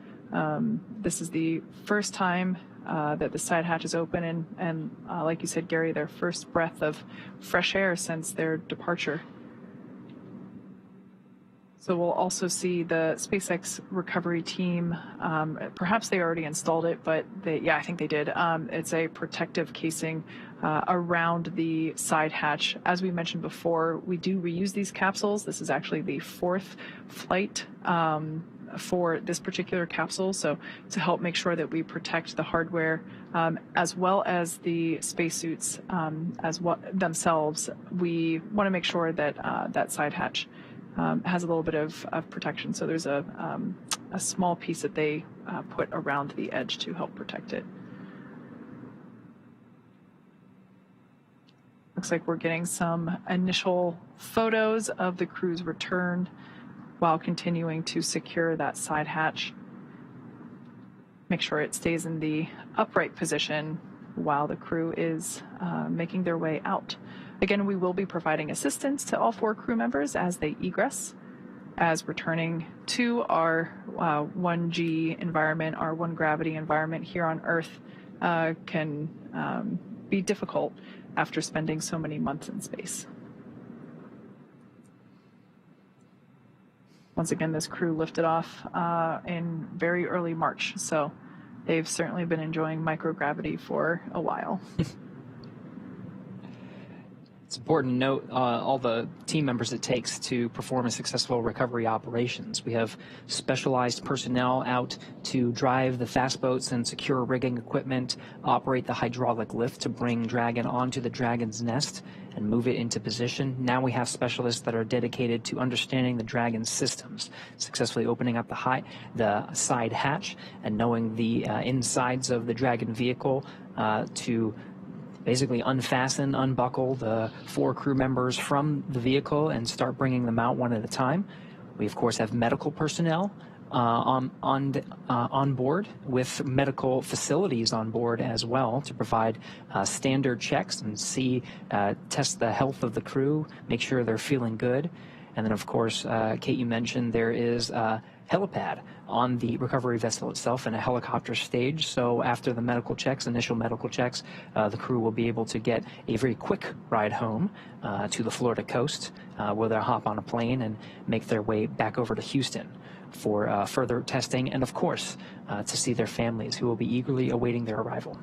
this is the first time that the side hatch is open, and like you said, Gary, their first breath of fresh air since their departure. So we'll also see the SpaceX recovery team, perhaps they already installed it, but I think they did. It's a protective casing around the side hatch. As we mentioned before, we do reuse these capsules. This is actually the 4th flight for this particular capsule, so to help make sure that we protect the hardware as well as the spacesuits themselves, we want to make sure that that side hatch has a little bit of protection. So there's a small piece that they put around the edge to help protect it. Looks like we're getting some initial photos of the crew's return while continuing to secure that side hatch. Make sure it stays in the upright position while the crew is making their way out. Again, we will be providing assistance to all 4 crew members as they egress, as returning to our 1G environment, our 1 gravity environment here on Earth can be difficult after spending so many months in space. Once again, this crew lifted off in very early March, so they've certainly been enjoying microgravity for a while. It's important to note all the team members it takes to perform a successful recovery operations. We have specialized personnel out to drive the fast boats and secure rigging equipment, operate the hydraulic lift to bring Dragon onto the Dragon's nest and move it into position. Now we have specialists that are dedicated to understanding the Dragon's systems, successfully opening up the side hatch and knowing the insides of the Dragon vehicle to basically unbuckle the 4 crew members from the vehicle and start bringing them out one at a time. We, of course, have medical personnel on board, with medical facilities on board as well, to provide standard checks and test the health of the crew, make sure they're feeling good. And then, of course, Kate, you mentioned there is a helipad on the recovery vessel itself and a helicopter stage. So after the initial medical checks, the crew will be able to get a very quick ride home to the Florida coast, where they'll hop on a plane and make their way back over to Houston for further testing and, of course, to see their families, who will be eagerly awaiting their arrival.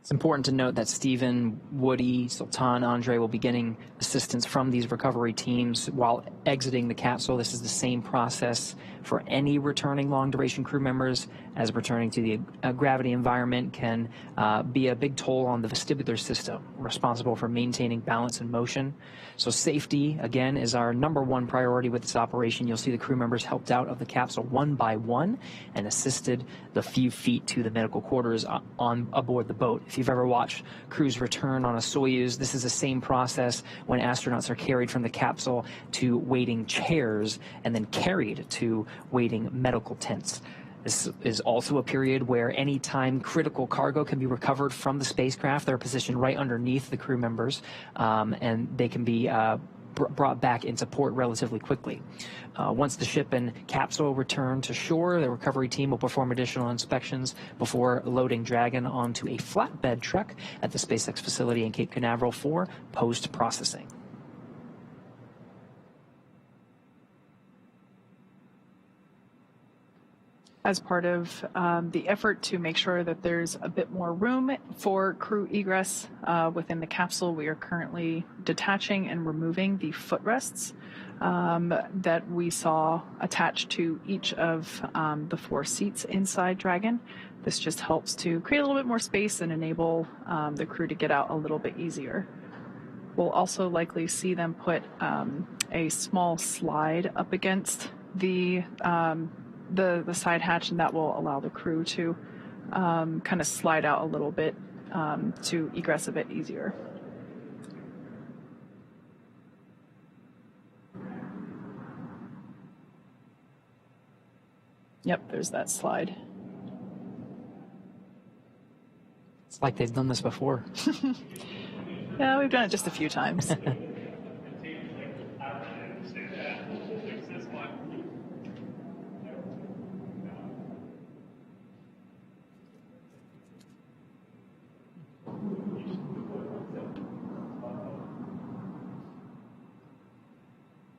It's important to note that Stephen, Woody, Sultan, Andrey will be getting assistance from these recovery teams while exiting the capsule. This is the same process for any returning long-duration crew members, as returning to the gravity environment can be a big toll on the vestibular system, responsible for maintaining balance and motion. So safety, again, is our #1 priority with this operation. You'll see the crew members helped out of the capsule one by one and assisted the few feet to the medical quarters on aboard the boat. If you've ever watched crews return on a Soyuz, this is the same process when astronauts are carried from the capsule to waiting chairs and then carried to waiting medical tents. This is also a period where any time critical cargo can be recovered from the spacecraft. They're positioned right underneath the crew members, and they can be brought back into port relatively quickly. Once the ship and capsule return to shore, the recovery team will perform additional inspections before loading Dragon onto a flatbed truck at the SpaceX facility in Cape Canaveral for post-processing. As part of the effort to make sure that there's a bit more room for crew egress within the capsule, we are currently detaching and removing the footrests that we saw attached to each of the 4 seats inside Dragon. This just helps to create a little bit more space and enable the crew to get out a little bit easier. We'll also likely see them put a small slide up against the side hatch, and that will allow the crew to kind of slide out a little bit to egress a bit easier. Yep, there's that slide. It's like they've done this before. Yeah, we've done it just a few times.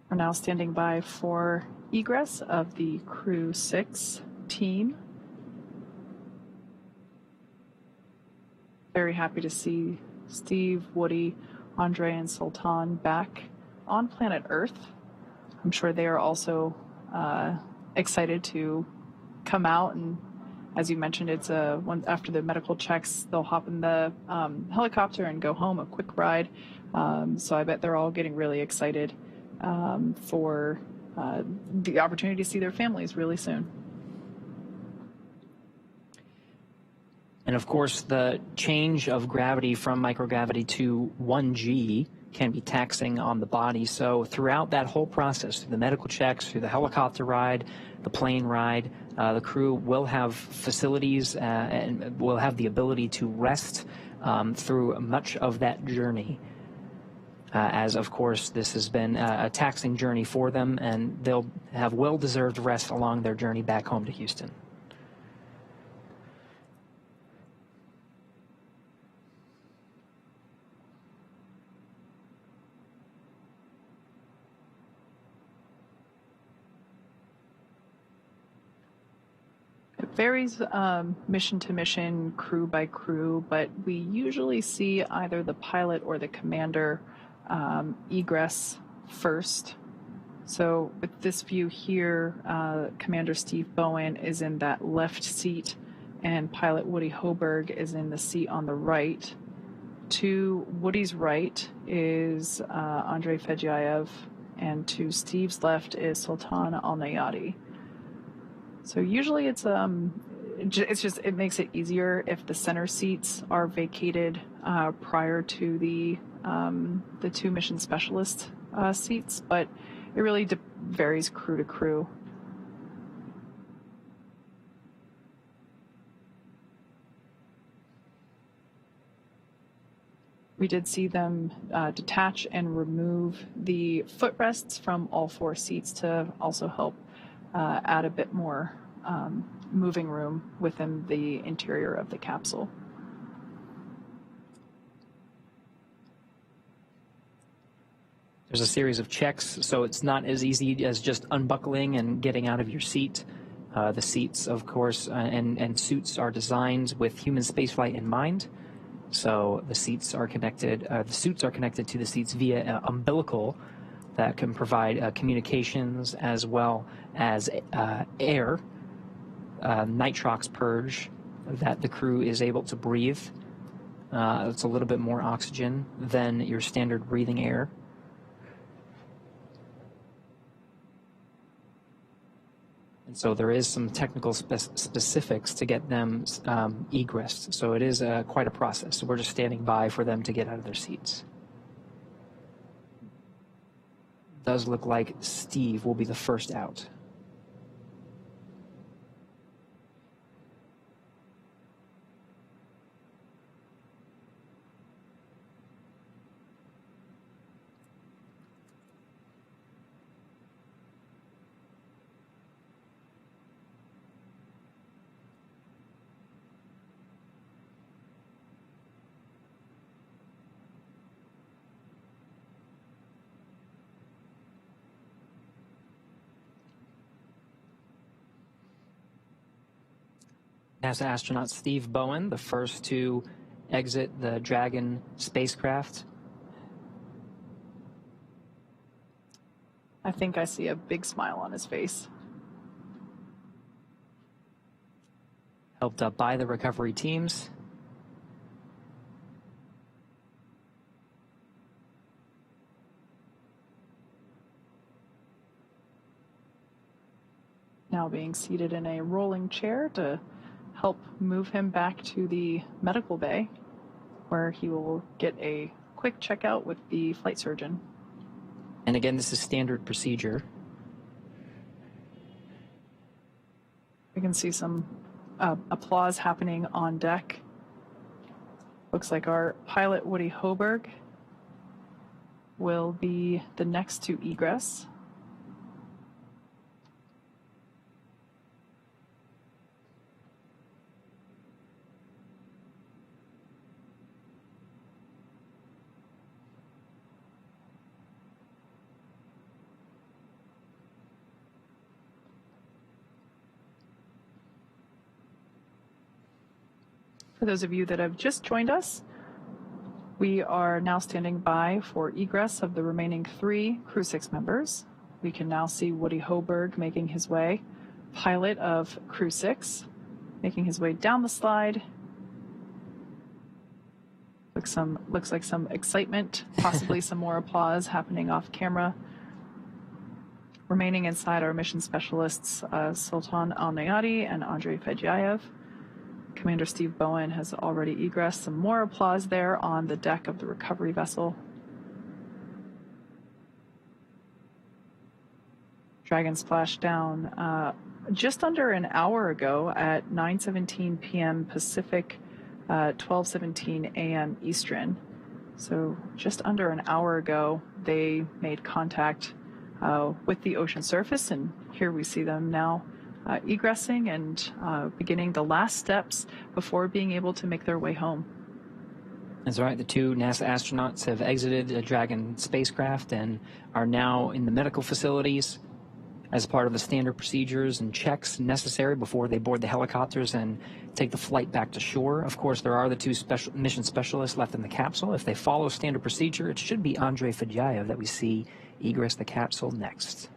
We're now standing by for egress of the Crew-6 team. Very happy to see Steve, Woody, Andrey, and Sultan back on planet Earth. I'm sure they are also excited to come out, and as you mentioned, it's after the medical checks, they'll hop in the helicopter and go home, a quick ride. So I bet they're all getting really excited for the opportunity to see their families really soon. And of course, the change of gravity from microgravity to 1G can be taxing on the body. So throughout that whole process, through the medical checks, through the helicopter ride, the plane ride, the crew will have facilities and will have the ability to rest through much of that journey. As, of course, this has been a taxing journey for them, and they'll have well-deserved rest along their journey back home to Houston. It varies mission to mission, crew by crew, but we usually see either the pilot or the commander egress first. So with this view here, Commander Steve Bowen is in that left seat, and pilot Woody Hoburg is in the seat on the right. To Woody's right is Andrey Fedyaev, and to Steve's left is Sultan Alneyadi. So usually it makes it easier if the center seats are vacated prior to the 2 mission specialist seats, but it really varies crew to crew. We did see them detach and remove the footrests from all 4 seats to also help add a bit more moving room within the interior of the capsule. There's a series of checks, so it's not as easy as just unbuckling and getting out of your seat. The seats, of course, and suits are designed with human spaceflight in mind. So the seats are connected. The suits are connected to the seats via umbilical that can provide communications as well as air, nitrox purge that the crew is able to breathe. It's a little bit more oxygen than your standard breathing air. And so there is some technical specifics to get them egressed. So it is quite a process. So we're just standing by for them to get out of their seats. Does look like Steve will be the first out. NASA astronaut Steve Bowen, the first to exit the Dragon spacecraft. I think I see a big smile on his face. Helped up by the recovery teams. Now being seated in a rolling chair to help move him back to the medical bay, where he will get a quick checkout with the flight surgeon. And again, this is standard procedure. We can see some applause happening on deck. Looks like our pilot, Woody Hoburg, will be the next to egress. For those of you that have just joined us, we are now standing by for egress of the remaining 3 Crew-6 members. We can now see Woody Hoburg making his way, pilot of Crew-6, making his way down the slide. Looks like some excitement, possibly some more applause happening off camera. Remaining inside are mission specialists Sultan Alneyadi and Andrey Fedyaev. Commander Steve Bowen has already egressed. Some more applause there on the deck of the recovery vessel. Dragon splashed down just under an hour ago at 9:17 p.m. Pacific, 12:17 a.m. Eastern. So just under an hour ago, they made contact with the ocean surface, and here we see them now egressing and beginning the last steps before being able to make their way home. That's right. The 2 NASA astronauts have exited the Dragon spacecraft and are now in the medical facilities as part of the standard procedures and checks necessary before they board the helicopters and take the flight back to shore. Of course, there are the 2 mission specialists left in the capsule. If they follow standard procedure, it should be Andrey Fedyaev that we see egress the capsule next.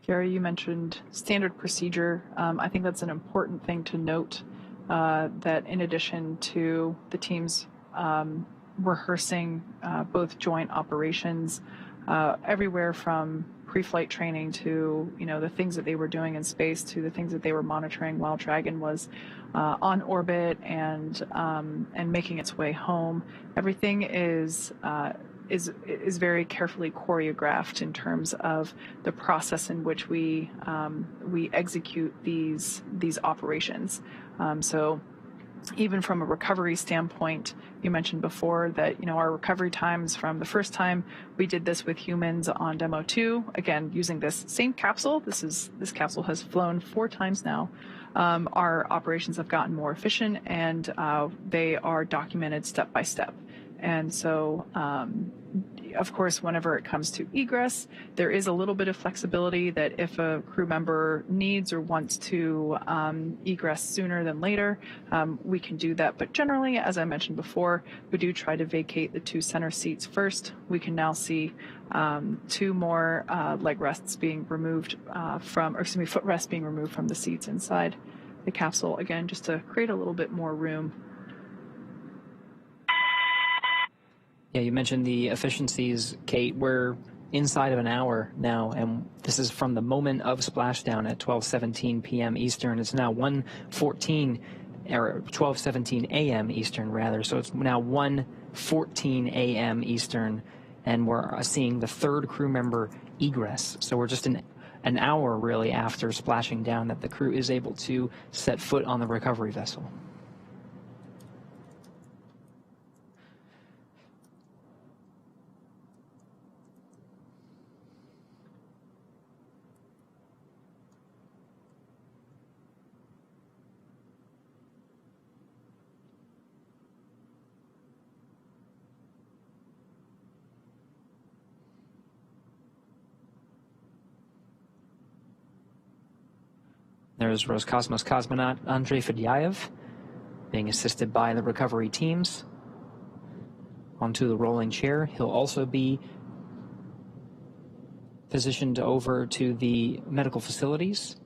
Gary, you mentioned standard procedure. I think that's an important thing to note, that in addition to the teams rehearsing both joint operations, everywhere from pre-flight training to the things that they were doing in space to the things that they were monitoring while Dragon was on orbit and making its way home, everything is very carefully choreographed in terms of the process in which we execute these operations. So even from a recovery standpoint, you mentioned before that our recovery times from the first time we did this with humans on Demo 2, again using this same capsule. This capsule has flown 4 times now. Our operations have gotten more efficient, and they are documented step by step. And so of course, whenever it comes to egress, there is a little bit of flexibility that if a crew member needs or wants to egress sooner than later, we can do that. But generally, as I mentioned before, we do try to vacate the 2 center seats first. We can now see 2 more leg rests being removed footrests being removed from the seats inside the capsule, again, just to create a little bit more room. Yeah, you mentioned the efficiencies, Kate. We're inside of an hour now, and this is from the moment of splashdown at 12:17 p.m. Eastern. It's now 1:14, or 12:17 a.m. Eastern, rather. So it's now 1:14 a.m. Eastern, and we're seeing the 3rd crew member egress. So we're just an hour, really, after splashing down that the crew is able to set foot on the recovery vessel. There's Roscosmos cosmonaut Andrey Fedyaev being assisted by the recovery teams onto the rolling chair. He'll also be positioned over to the medical facilities.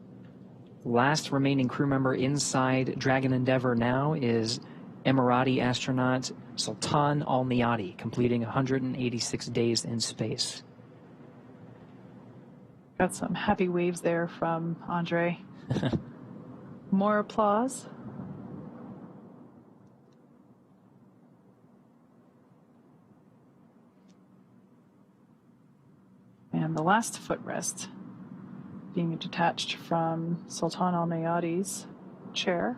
Last remaining crew member inside Dragon Endeavour now is Emirati astronaut Sultan Alneyadi, completing 186 days in space. Got some happy waves there from Andrey. More applause. And the last footrest being detached from Sultan Alneyadi's chair.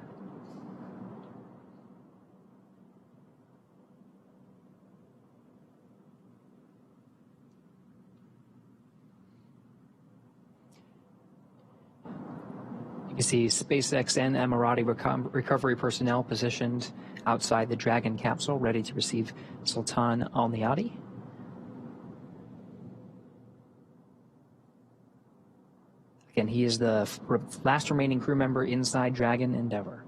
You can see SpaceX and Emirati recovery personnel positioned outside the Dragon capsule, ready to receive Sultan Alneyadi. Again, he is the last remaining crew member inside Dragon Endeavour.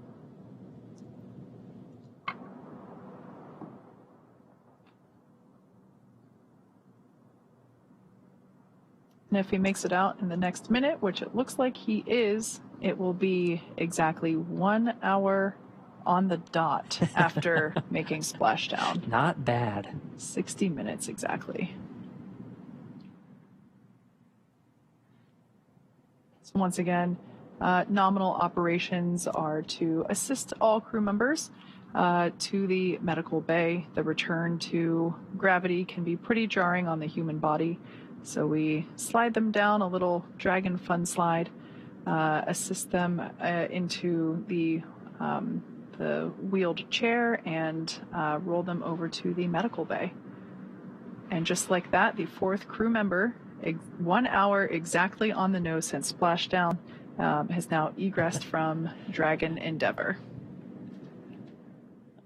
And if he makes it out in the next minute, which it looks like he is, it will be exactly 1 hour on the dot after making splashdown. Not bad. 60 minutes exactly. So once again, nominal operations are to assist all crew members to the medical bay. The return to gravity can be pretty jarring on the human body. So we slide them down a little Dragon fun slide, assist them into the wheeled chair, and roll them over to the medical bay. And just like that, the 4th crew member, 1 hour exactly on the nose since splashdown, has now egressed from Dragon Endeavour.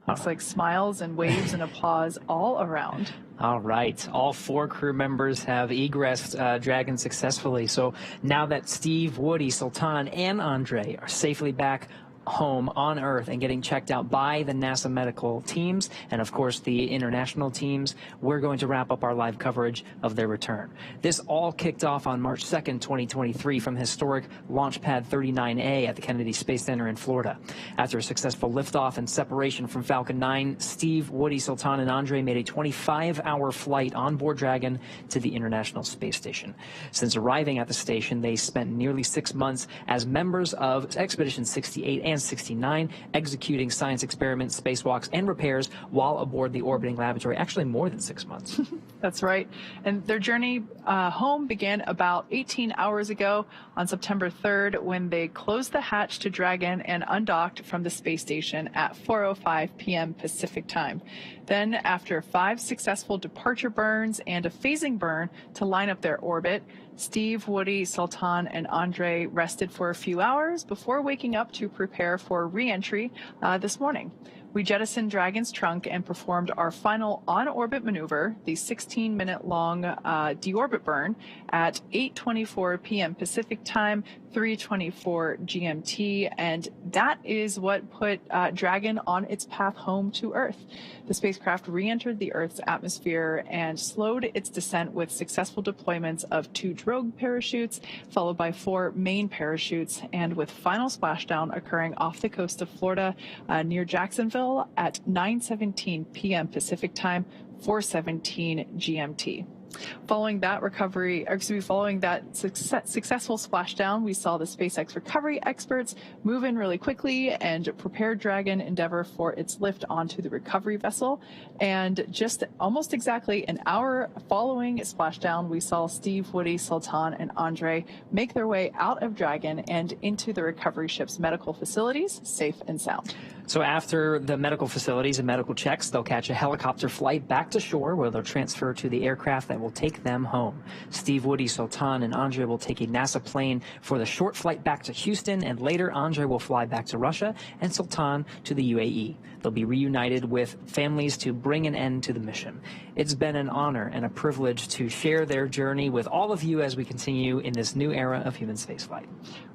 Looks like smiles and waves and applause all around. All right. All 4 crew members have egressed Dragon successfully. So now that Steve, Woody, Sultan, and Andrey are safely back home on Earth and getting checked out by the NASA medical teams and, of course, the international teams, we're going to wrap up our live coverage of their return. This all kicked off on March 2nd, 2023 from historic Launch Pad 39A at the Kennedy Space Center in Florida. After a successful liftoff and separation from Falcon 9, Steve, Woody, Sultan, and Andrey made a 25-hour flight on board Dragon to the International Space Station. Since arriving at the station, they spent nearly 6 months as members of Expedition 68 and 69, executing science experiments, spacewalks, and repairs while aboard the orbiting laboratory. Actually, more than 6 months. That's right. And their journey home began about 18 hours ago on September 3rd, when they closed the hatch to Dragon and undocked from the space station at 4:05 p.m. Pacific time. Then, after 5 successful departure burns and a phasing burn to line up their orbit, Steve, Woody, Sultan, and Andrey rested for a few hours before waking up to prepare for re-entry this morning. We jettisoned Dragon's trunk and performed our final on-orbit maneuver, the 16-minute-long deorbit burn, at 8:24 p.m. Pacific time, 3:24 GMT, and that is what put Dragon on its path home to Earth. The spacecraft re-entered the Earth's atmosphere and slowed its descent with successful deployments of 2 drogue parachutes, followed by 4 main parachutes, and with final splashdown occurring off the coast of Florida near Jacksonville at 9:17 p.m. Pacific time, 4:17 GMT. Following that successful splashdown, we saw the SpaceX recovery experts move in really quickly and prepare Dragon Endeavour for its lift onto the recovery vessel. And just almost exactly an hour following splashdown, we saw Steve, Woody, Sultan, and Andrey make their way out of Dragon and into the recovery ship's medical facilities, safe and sound. So after the medical facilities and medical checks, they'll catch a helicopter flight back to shore where they'll transfer to the aircraft that will take them home. Steve, Woody, Sultan, and Andrey will take a NASA plane for the short flight back to Houston, and later Andrey will fly back to Russia and Sultan to the UAE. They'll be reunited with families to bring an end to the mission. It's been an honor and a privilege to share their journey with all of you as we continue in this new era of human spaceflight.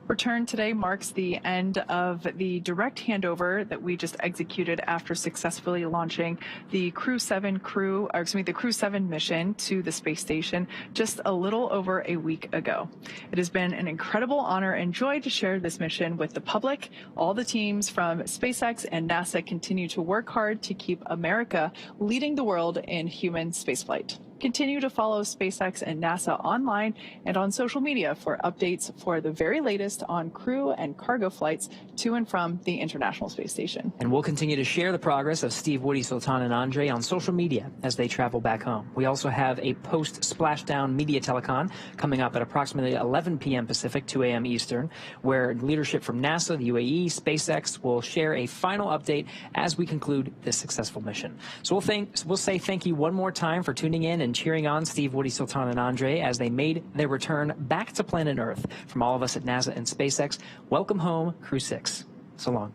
Return today marks the end of the direct handover that we just executed after successfully launching the Crew-7 mission to the space station just a little over a week ago. It has been an incredible honor and joy to share this mission with the public. All the teams from SpaceX and NASA continue to work hard to keep America leading the world in human spaceflight. Continue to follow SpaceX and NASA online and on social media for updates for the very latest on crew and cargo flights to and from the International Space Station. And we'll continue to share the progress of Steve, Woody, Sultan, and Andrey on social media as they travel back home. We also have a post-splashdown media telecon coming up at approximately 11 p.m. Pacific, 2 a.m. Eastern, where leadership from NASA, the UAE, SpaceX will share a final update as we conclude this successful mission. So we'll say thank you one more time for tuning in and cheering on Steve, Woody, Sultan, and Andrey as they made their return back to planet Earth. From all of us at NASA and SpaceX, welcome home, Crew-6. So long.